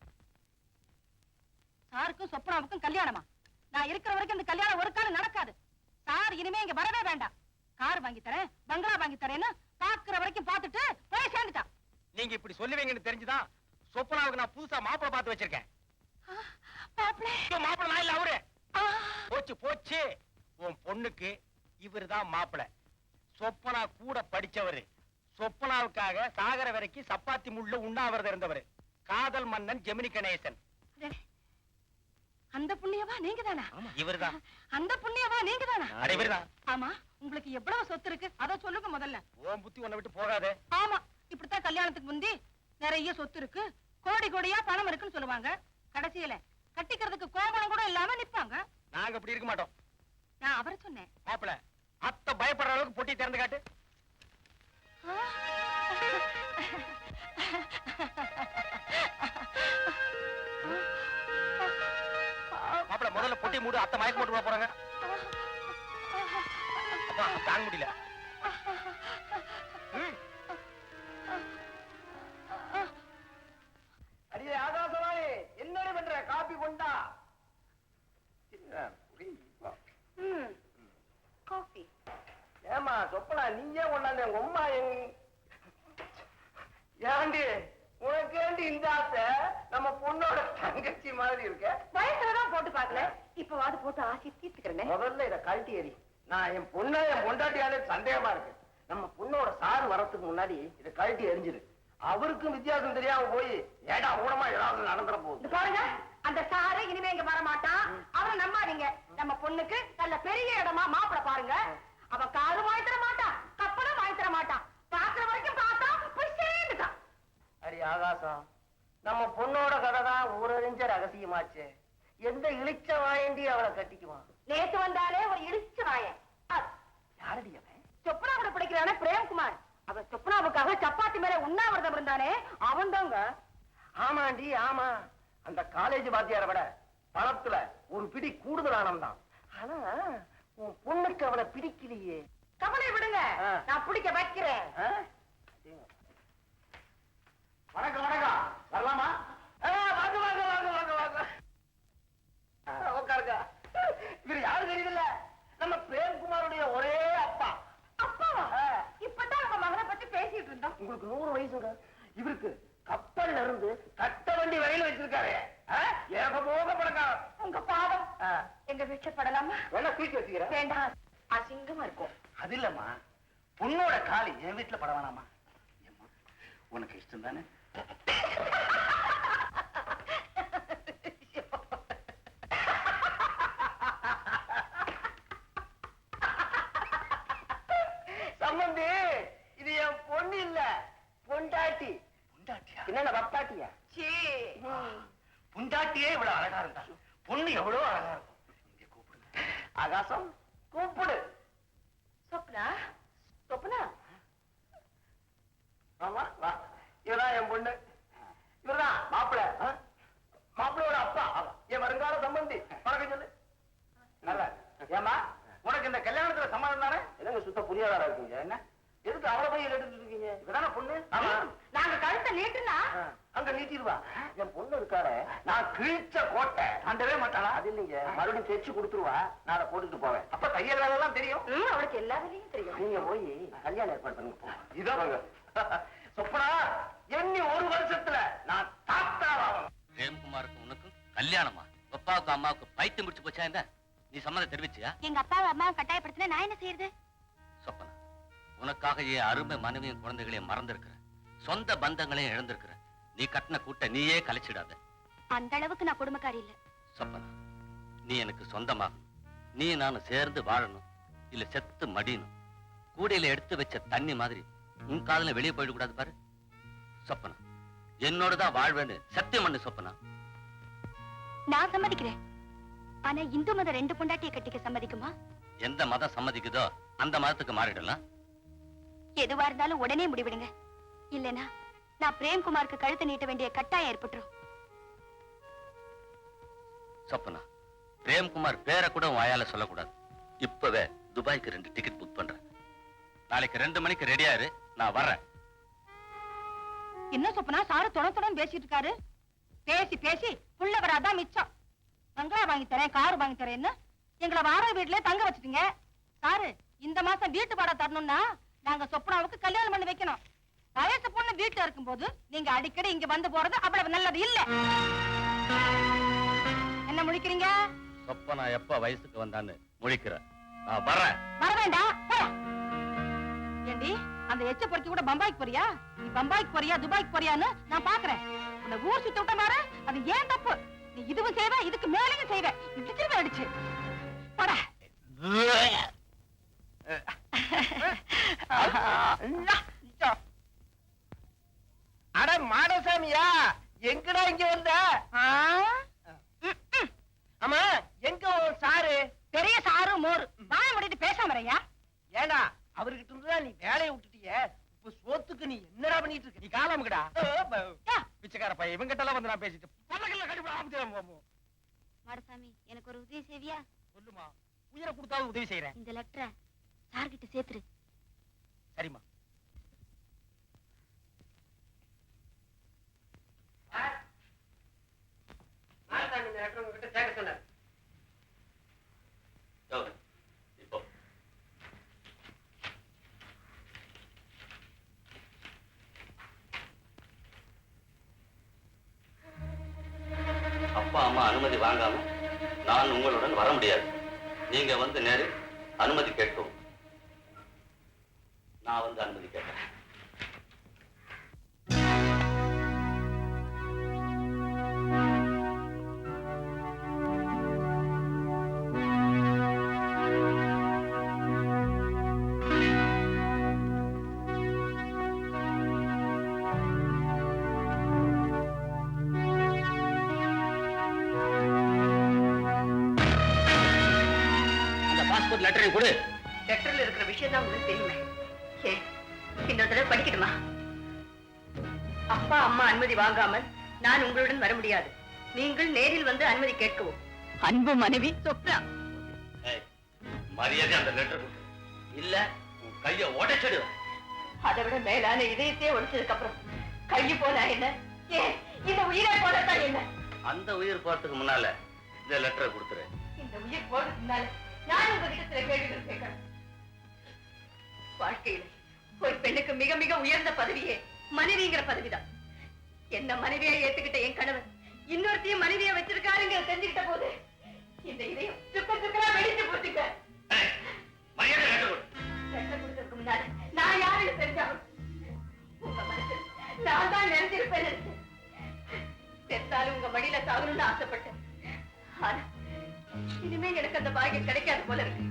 சாருக்கும் சொப்பனாவுக்கும் கல்யாணமா? நான் இருக்கிற வரைக்கும் இந்த கல்யாணம் ஒரு காலம் நடக்காது. சார் இனிமே இங்க வரவே வேண்டாம். கார் வாங்கி தரேன், பங்களா வாங்கி தரேன்னு பாக்குற வரைக்கும் பார்த்துட்டு போய் சேர்ந்துட்டான். நீங்க இப்படி சொல்லுவீங்கன்னு தெரிஞ்சுதான் சொப்பனாவுக்கு நான் புதுசா மாப்பிளை பார்த்து வச்சிருக்கேன். மாப்பிளை நான் இல்ல, அவரு. போச்சு போச்சு. உன் பொண்ணுக்கு இவருதான் மாப்பிளை. சொப்பனா கூட படிச்சவரு. சொப்பனாவுக்காக சாகர வரைக்கும் சப்பாத்தி முள்ள உண்ணாவிரதம் இருந்தவர். காதல் மன்னன் ஜெமினி கணேசன். அந்த புண்ணியவா நீங்க தானா? இவருதான். அந்த புண்ணியவா நீங்க தானா? இவருதான். ஆமா, உங்களுக்கு எவ்வளவு சொத்து இருக்கு அத சொல்லுங்க முதல்ல. உன் புத்தி உன்னை விட்டு போகாதே. ஆமா, இப்படித்தான் கல்யாணத்துக்கு முந்தி நிறைய சொத்து இருக்கு, கோடி கோடியா பணம் இருக்குன்னு சொல்லுவாங்க. கடைசியில கட்டிக்கிறதுக்கு கோபம் கூட இல்லாம நிப்பாங்க. நாங்க அப்படி இருக்க மாட்டோம். நான் அவரை சொன்னேன். மாப்பிள அத்தை பயப்படுற அளவுக்கு பொட்டி திறந்து காட்டு. மாப்பிள முதல்ல பொட்டி மூடு, அத்தை மயக்க போட்டு போறாங்க. அப்பா தாங்க முடியல. அடியே ஆகாசவாணி, என்னடி பண்ற? காப்பி கொண்டா. காஃபி. ஏமா சொப்பனா, நீயே கொண்டாந்து உங்க அம்மா ஏண்டி உனக்கு ஏண்டி இந்த ஆசை? நம்ம பொண்ணோட தங்கச்சி மாதிரி இருக்க. வயசுலதான் போட்டு பாக்கல, இப்பவாது போட்டு ஆசி தீர்த்துக்கிறேன். முதல்ல இத கழட்டி எறி. நான் என் பொண்டாட்டியாலே சந்தேகமா இருக்கு. நம்ம பொண்ணோட சாரு வரத்துக்கு முன்னாடி இத கழட்டி எரிஞ்சிரு. அவருக்கும் வித்தியாசம் தெரியாம போய் ஏடா ஊனமா ஏதாவது நடந்துற போகுது. பாருங்க, அந்த சாரு இனிமே இங்க வர மாட்டான். அவரை நம்பாதீங்க. நம்ம பொண்ணுக்கு நல்ல பெரிய இடமா மாப்பிளை பாருங்க. அவ காரு வாங்கி தர மாட்டான், கப்பலும் வாங்கி தர மாட்டான். பாக்குற வரைக்கும் பார்த்தா போய் சேர்ந்துட்டான். அடி ஆகாசம், நம்ம பொண்ணோட கதை தான் ஊரறிஞ்ச ரகசியமாச்சு. எந்த இழிச்ச வாயண்டி அவளை கட்டிக்குவான்? நேத்து வந்தாலே ஒரு இடிச்சு வாயன். யாரடி அவன்? சொப்னா கூட பிடிக்கிறானே பிரேம்குமார். அவன் சொப்னாவுக்காக சப்பாத்தி மேல உண்ணாவிரதம் இருந்தானே, அவன் தாங்க. ஆமாண்டி ஆமா. அந்த காலேஜ் வாத்தியாரை விட பணத்துல ஒரு பிடி கூடுதல் ஆனந்தான். ஆனா உன் பொண்ணுக்கு அவளை பிடிக்கலையே. கவலை விடுங்க, நான் பிடிக்க வைக்கிறேன். வணக்கம் வணக்கம், வரலாமா? வாங்க வாங்க வாங்க வாங்க வாங்க, உட்காருங்க. இவர் யாரு தெரியல, நம்ம பிரேம்குமாருடைய ஒரே அப்பா. அப்பாவா? இப்பதான் உங்க மகனை பத்தி பேசிட்டு இருந்தோம். உங்களுக்கு 100 வயசுங்க. இவருக்கு கப்பல்ல இருந்து கட்ட வண்டி வரையில வச்சிருக்காரு. ஏகபோக பணக்கார. உங்க பாவம் எங்க வீட்டுல படலாமா? வேணா தூக்கி வச்சுக்கிறேன். வேண்டாம், அசிங்கமா இருக்கும். அது இல்லம்மா, பொண்ணோட காலி என் வீட்டுல பட வேணாமா? உனக்கு இஷ்டம் தானே? சம்பந்தி, இது என் பொண்ணு இல்ல, பொண்டாட்டி. பொண்டாட்டியா? என்ன வப்பாட்டியா? பொண்டாட்டியே இவ்வளவு அழகா இருந்தா பொண்ணு எவ்வளவு அழகா இருக்கும். இங்க கூப்பிடுங்க. ஆகாசம், கூப்பிடு. சொப்னா, சொப்னா. ஆமா வா. இவதான் என் பொண்ணு. இவர்தான் மாப்பிள்ள. மாப்பிள்ளையோட அப்பா. என் வருங்கால சம்பந்தி. வணக்கம் சொல்லு. நல்லா. ஏமா உனக்கு இந்த கல்யாணத்துல சம்மதம் தானே? என்னங்க சுத்த புரியாதா இருக்கீங்க? என்ன எதுக்கு அவளை போய் எடுத்துட்டு இருக்கீங்க? இதுதானே பொண்ணு. ஆமா, நாங்க கழுத்தை நீட்டுனா அங்க நீட்டிடுவா. என் பொண்ணு இருக்காரு, நான் கிழிச்ச கோட்டை தாண்டவே மாட்டாளா? அது இல்லைங்க, மறுபடியும் தைச்சு கொடுத்துருவா. நான் அதை போட்டுட்டு போவேன். அப்ப தையல் வேலை எல்லாம் தெரியும். அவளுக்கு எல்லா வேலையும் தெரியும். நீங்க போய் கல்யாணம் ஏற்பாடு பண்ணுங்க. இதான் சொப்பனா, எண்ணி 1 வருஷத்துல நான் தாத்தாவாகும். பிரேம்குமாருக்கு உனக்கும் கல்யாணமா? அப்பாவுக்கு அம்மாவுக்கு பைத்தியம் முடிச்சு போச்சா? இந்த நீ சம்மதம் தெரிவிச்சியா? எங்க அப்பாவும் அம்மாவும் கட்டாயப்படுத்தினா நான் என்ன செய்யறது? சொப்பனா, உனக்காக என் அருமை மனைவியும் குழந்தைகளையும் மறந்திருக்கிற, சொந்த பந்தங்களையும் இழந்திருக்கிற, நீ கட்டின கூட்ட நீயே கலைச்சிடாத. அந்த அளவுக்கு நான் குடும்பக்காரி இல்ல. சொப்பனா, நீ எனக்கு சொந்தமாகணும். நீ நானும் சேர்ந்து வாழணும், இல்ல செத்து மடியணும். கூடையில எடுத்து வச்ச தண்ணி மாதிரி உன் காதுல வெளியே போயிடக்கூடாது பாரு. சொப்பனா, என்னோடதான் வாழ்வேன்னு சத்தியம் பண்ணு சொப்பனா. நான் சம்மதிக்கிறேன். ஆனா இந்து மதம் 2 பொண்டாட்டியை கட்டிக்க சம்மதிக்குமா? எந்த மதம் சம்மதிக்குதோ அந்த மதத்துக்கு மாறிடலாம். எதுவா இருந்தாலும் உடனே முடிவிடுங்க. இல்லனா நான் பிரேம்குமாருக்கு கழுத்தை நீட்ட வேண்டிய கட்டாயம் ஏற்பட்டுரும். சொப்பனா, பிரேம்குமார் பேரை கூட உன் வாயால சொல்லக்கூடாது. இப்பவே துபாய்க்கு 2 டிக்கெட் புக் பண்றேன். நாளைக்கு 2 மணிக்கு ரெடியா இரு, நான் வர்றேன். என்ன சொப்பனா சாரு தொடர்ந்து பேசிட்டு இருக்காரு? பேசி பேசி புள்ள வராதான் மிச்சம். பங்களா வாங்கி தரேன், கார் வாங்கி தரேன்னு எங்களை வாடகை வீட்டுல தங்க வச்சுட்டீங்க. சாரு, இந்த மாசம் வீட்டு வாடகை தரணும்னா நாங்க சொப்பனாவுக்கு கல்யாணம் பண்ணி வைக்கணும். வயசு பொண்ணு வீட்டுல இருக்கும் போது நீங்க அடிக்கடி இங்க வந்து போறது அவ்வளவு நல்லது இல்ல. என்ன முழிக்கிறீங்க? சொப்பனா எப்ப வயசுக்கு வந்தான்னு முழிக்கிற. நான் வர்றேன். வர வேண்டாம். ஏண்டி, அந்த எச்ச பொறுக்கி கூட பம்பாய்க்கு போறியா? நீ பம்பாய்க்கு போறியா துபாய்க்கு போறியான்னு நான் பாக்குறேன். அந்த ஊர் சுத்த விட்ட மாற அது ஏன் தப்பு? நீ இதுவும் செய்வ, இதுக்கு மேலையும் செய்வ. இடிச்சிருவ அடிச்சு போடா. அட மாடசாமியா, எங்கடா இங்க வந்த? ஆமா, எங்க சாரு? பெரிய சாரு மோரு வாய முடிட்டு பேசாம வரையா? ஏடா, அவர்கிட்ட இருந்துதான் நீ வேலையை விட்டுட்டிய. இப்ப சோத்துக்கு நீ என்னடா பண்ணிட்டு இருக்க? நீ காலாமுக்கடா பிச்சைக்கார பையன். இவங்கிட்ட எல்லாம் வந்து நான் பேசிட்டு பல்லக்கல்ல கடிப்பா. மாடசாமி, எனக்கு ஒரு உதவி செய்வியா? சொல்லுமா, உயிரை கொடுத்தாவது உதவி செய்யறேன். இந்த லெட்டரை சார்கிட்ட சேர்த்துரு. சரிம்மா. இப்போ அப்பா அம்மா அனுமதி வாங்காம நான் உங்களுடன் வர முடியாது. நீங்க வந்து நேரில் அனுமதி கேட்கவும். நான் வந்து அனுமதி கேட்கிறேன். லெட்டரையும் கொடு. லெட்டர்ல இருக்கிற விஷயம் தான் உங்களுக்கு தெரியுமே. ஏன் இன்னொரு தடவை படிக்கணுமா? அப்பா அம்மா அனுமதி வாங்காமல் நான் உங்களுடன் வர முடியாது. நீங்கள் நேரில் வந்து அனுமதி கேட்கவும். அன்பு மனைவி சொப்னா. மரியாதை அந்த லெட்டர் கொடு, இல்ல உன் கைய உடைச்சிடு. அதை விட மேலான இதயத்தையே உடைச்சதுக்கு அப்புறம் கையை போனா என்ன, ஏன் இந்த உயிரை போனதான் என்ன? அந்த உயிர் போறதுக்கு முன்னால இந்த லெட்டரை கொடுத்துரு. இந்த உயிர் போறதுக்கு முன்னால நான் உங்ககிட்ட சில கேள்விகள் கேட்கிறேன். வாழ்க்கையில் ஒரு பெண்ணுக்கு மிக மிக உயர்ந்த பதவியே மனைவிங்கிற பதவிதான். என்ன மனைவியை ஏத்துக்கிட்ட என் கணவன் இன்னொருத்தையும் மனைவியை வச்சிருக்காருங்க தெரிஞ்சுக்கிட்ட போது இந்த இதயம் சுக்கா வெடிச்சு போச்சுங்க. கொடுத்ததுக்கு முன்னால நான் யாருன்னு தெரிஞ்சாலும் உங்க மனசு நான் தான் நினைஞ்சிருப்பேன். செத்தாலும் உங்க மடியில சாகணும்னு ஆசைப்பட்டேன். ஆனா இனிமே எனக்கு அந்த பாக்கியம் கிடைக்காது போல இருக்கு.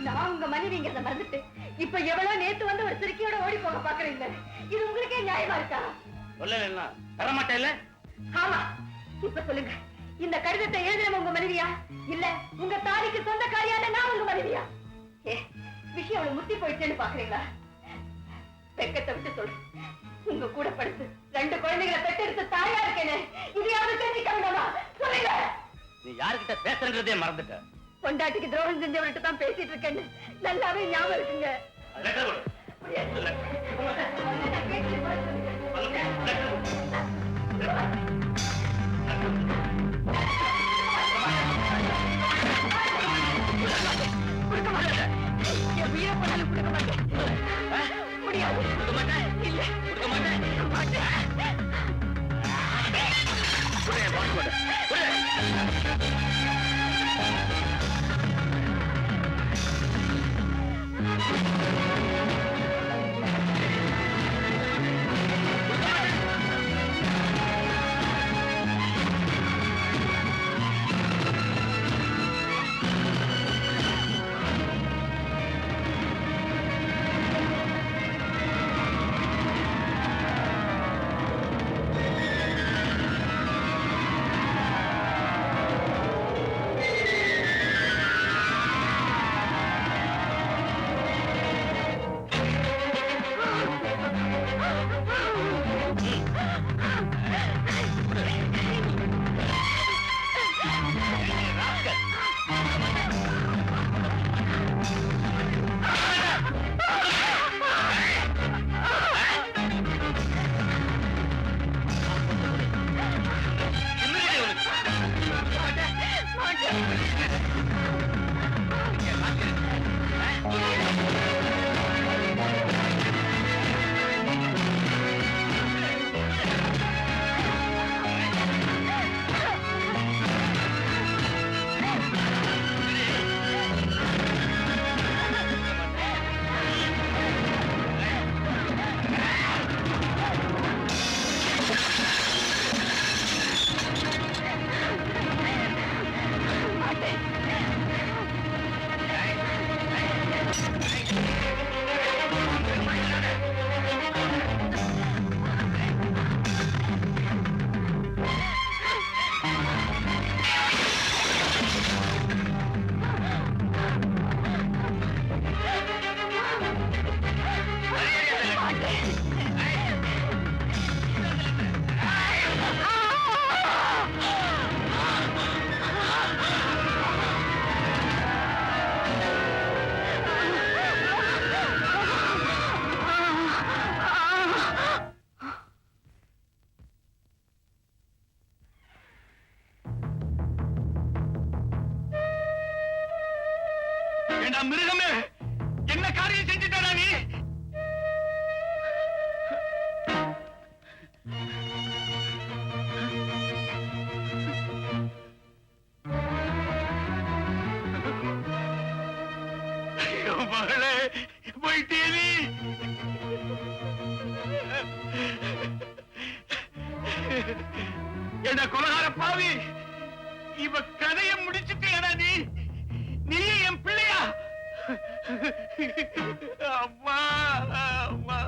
நான் உங்க மனைவிங்கிறத மறந்துட்டு இப்ப எவ்வளவு நேத்து வந்து ஒரு சிறுக்கியோட ஓடி போக பாக்குறீங்க. இது உங்களுக்கே நியாயமா இருக்கா? சொல்லல தரமாட்டேன் இல்ல? ஆமா, இப்ப சொல்லுங்க, இந்த கடிதத்தை எழுதின உங்க மனைவியா இல்ல உங்க தாலிக்கு சொந்தக்காரியான நான் உங்க மனைவியா? ஏ, விஷயம் அவளை முத்தி போயிடுச்சேன்னு பாக்குறீங்களா? வெக்கத்தை விட்டு சொல்லு, உங்க கூட படுத்து 2 குழந்தைகளை பெற்றெடுத்து தாயா இருக்கேன்னு இதையாவது தெரிஞ்சுக்க வேண்டாமா? சொல்லுங்க. நீ யாருக்கிட்ட பேசுறதே மறந்துட்ட. பொண்டாட்டிக்கு துரோகம் செஞ்சவர்கிட்ட தான் பேசிட்டு இருக்கேன்னு நல்லாவே ஞாபகம் இருக்குங்க. கொடுக்க மாட்டேன். என் உயிரை போனாலும் கொடுக்க மாட்டேன். முடியாது. கொடுக்க மாட்டேன். இல்ல கொடுக்க மாட்டேன். ஏண்டா மிருகமே, என்ன காரியம் செஞ்சுட்டா நீ? மகளே, போயிட்டே நீ. என்ன கொலகார பாவி, இவ கதையை முடிச்சுட்டேடா நீ. நீ என் பிள்ளையா? அம்மா அம்மா.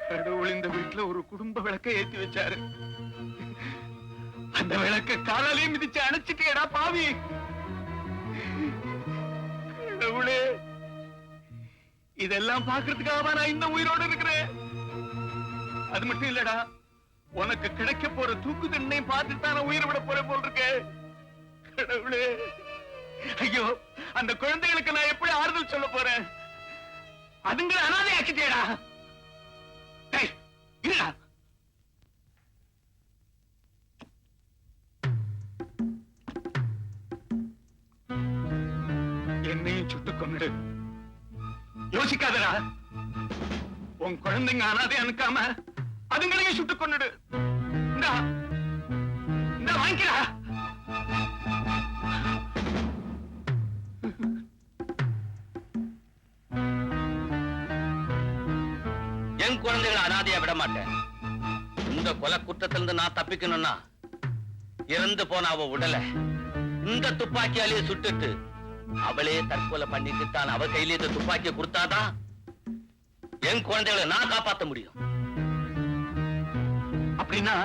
கடவுள் இந்த வீட்டுல ஒரு குடும்ப விளக்கை ஏத்தி வச்சாரு. அந்த விளக்க காலாலையும் மிதிச்சு அணைச்சிட்டேடா பாவி. கடவுளே, இதெல்லாம் பாக்குறதுக்காக நான் இன்னும் உயிரோடு இருக்கிறேன். அது மட்டும் இல்லடா, உனக்கு கிடைக்க போற தூக்கு தண்டனை பார்த்துட்டு தான் நான் உயிரை விட போறேன் போல் இருக்க. கடவுளே, ஐயோ, அந்த குழந்தைகளுக்கு நான் எப்படி ஆறுதல் சொல்ல போறேன்? அதுங்களை அனாதை ஆக்கிட்டேடா. இருடா, என்னையும் சுட்டு கொண்டு யோசிக்காதடா. உன் குழந்தைங்க அனாதை அனுக்காம அதுங்களையும் சுட்டு கொண்டுடு. இந்த வாங்கிக்கிறா. என் குழந்தைகளை அனாதையா விட மாட்டேன். இந்த கொலை குற்றத்திலிருந்து நான் தப்பிக்கணும்னா இறந்து போன அவ உடலை இந்த துப்பாக்கியாலேயே சுட்டுட்டு அவளே தற்கொலை பண்ணிட்டு தான் அவ கையில இந்த துப்பாக்கியை கொடுத்தாதான் என் குழந்தைகளை நான் காப்பாற்ற முடியும். அப்படின்னா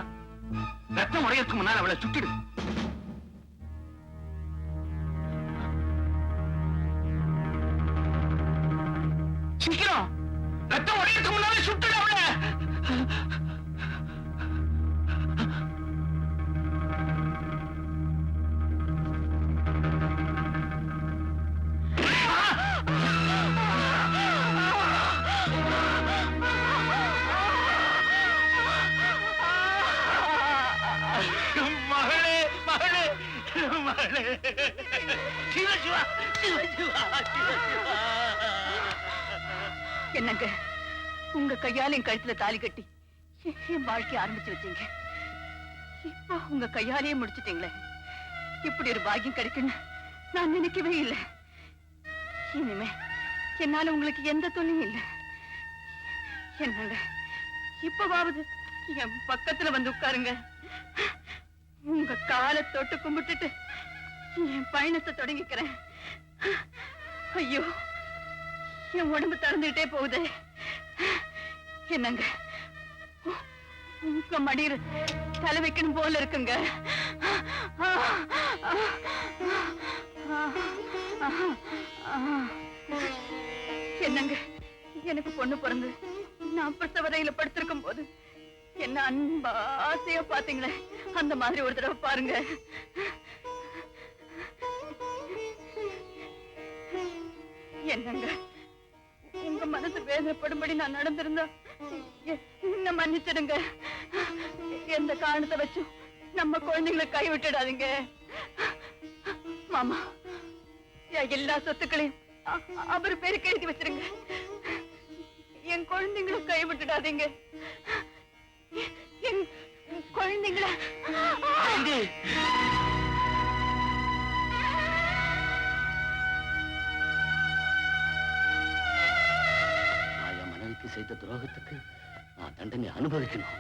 ரத்தம் உடையதுக்கு முன்னால் அவளை சுட்டிடு. சீக்கிரம், ரத்தம் உடையதுக்கு முன்னாலே சுட்டுடு அவளை. என்னங்க, உங்க கையால என் கழுத்துல தாலி கட்டி என் வாழ்க்கைய ஆரம்பிச்சு வச்சீங்க. இப்போ உங்க கையாலேயே முடிச்சிட்டீங்களே. இப்படி ஒரு பாக்கியம் கிடைக்குன்னு நான் நினைக்கவே இல்லை. இனிமே என்னால உங்களுக்கு எந்த தொல்லையும் இல்லை. என்னங்க, இப்பவாவது என் பக்கத்துல வந்து உட்காருங்க. உங்க காலை தொட்டு கும்பிட்டுட்டு என் பயணத்தை தொடங்கிக்கிறேன். ஐயோ, என் உடம்பு திறந்துகிட்டே போகுது. என்னங்க, உங்க மடியில தலை வைக்கணும் போல இருக்குங்க. என்னங்க, எனக்கு பொண்ணு பிறந்து நான் பிரசவரையில படுத்திருக்கும் போது என்ன அன்பா ஆசையா பாத்தீங்களே, அந்த மாதிரி ஒரு தடவை பாருங்க. என்னங்க, உங்க மனசு வேதனைப்படும்படி நான் நடந்திருந்தா என்ன மன்னிச்சிடுங்க. எந்த காரணத்தை வச்சும் நம்ம குழந்தைகளை கை விட்டுடாதீங்க. மாமா, எல்லா சொத்துக்களையும் அவர் பேருக்கு எழுதி வச்சிருங்க. என் குழந்தைங்களை கை விட்டுடாதீங்க. என் குழந்தைங்கள என் மனைவிக்கு செய்த துரோகத்துக்கு நான் தண்டனை அனுபவிக்கணும்.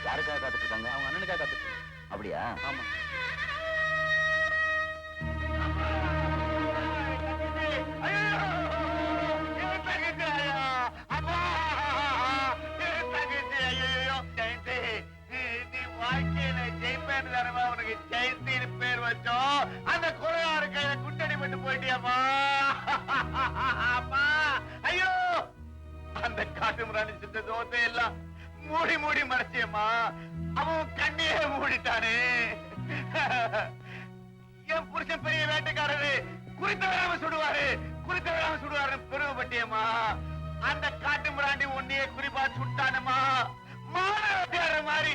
யாருக்காக காத்துட்டு இருக்காங்க? அவங்க அண்ணனுக்காக காத்துட்டு இருக்காங்க. அப்படியா? ஆமா. வாழ்க்கையில ஜெயிப்பேன் உனக்கு ஜெயந்தின்னு பேர் வச்சோம். அந்த குறையாரு கையில குட்டடி பண்ணி போயிட்டியாமா அம்மா ஐயோ அந்த காட்டு முராணி சித்த தோத்தை எல்லாம் மூடி மூடி மறைச்சியம்மா அவன் கண்ணையே மூடிட்டானே என் புருஷன் பெரிய வேட்டைக்காரரு குறித்த வேளாம சுடுவாரு பெருமைப்பட்டியம்மா அந்த காட்டு முராண்டி உன்னையே குறிப்பா சுட்டானம்மா மான வேட்டையாடுற மாதிரி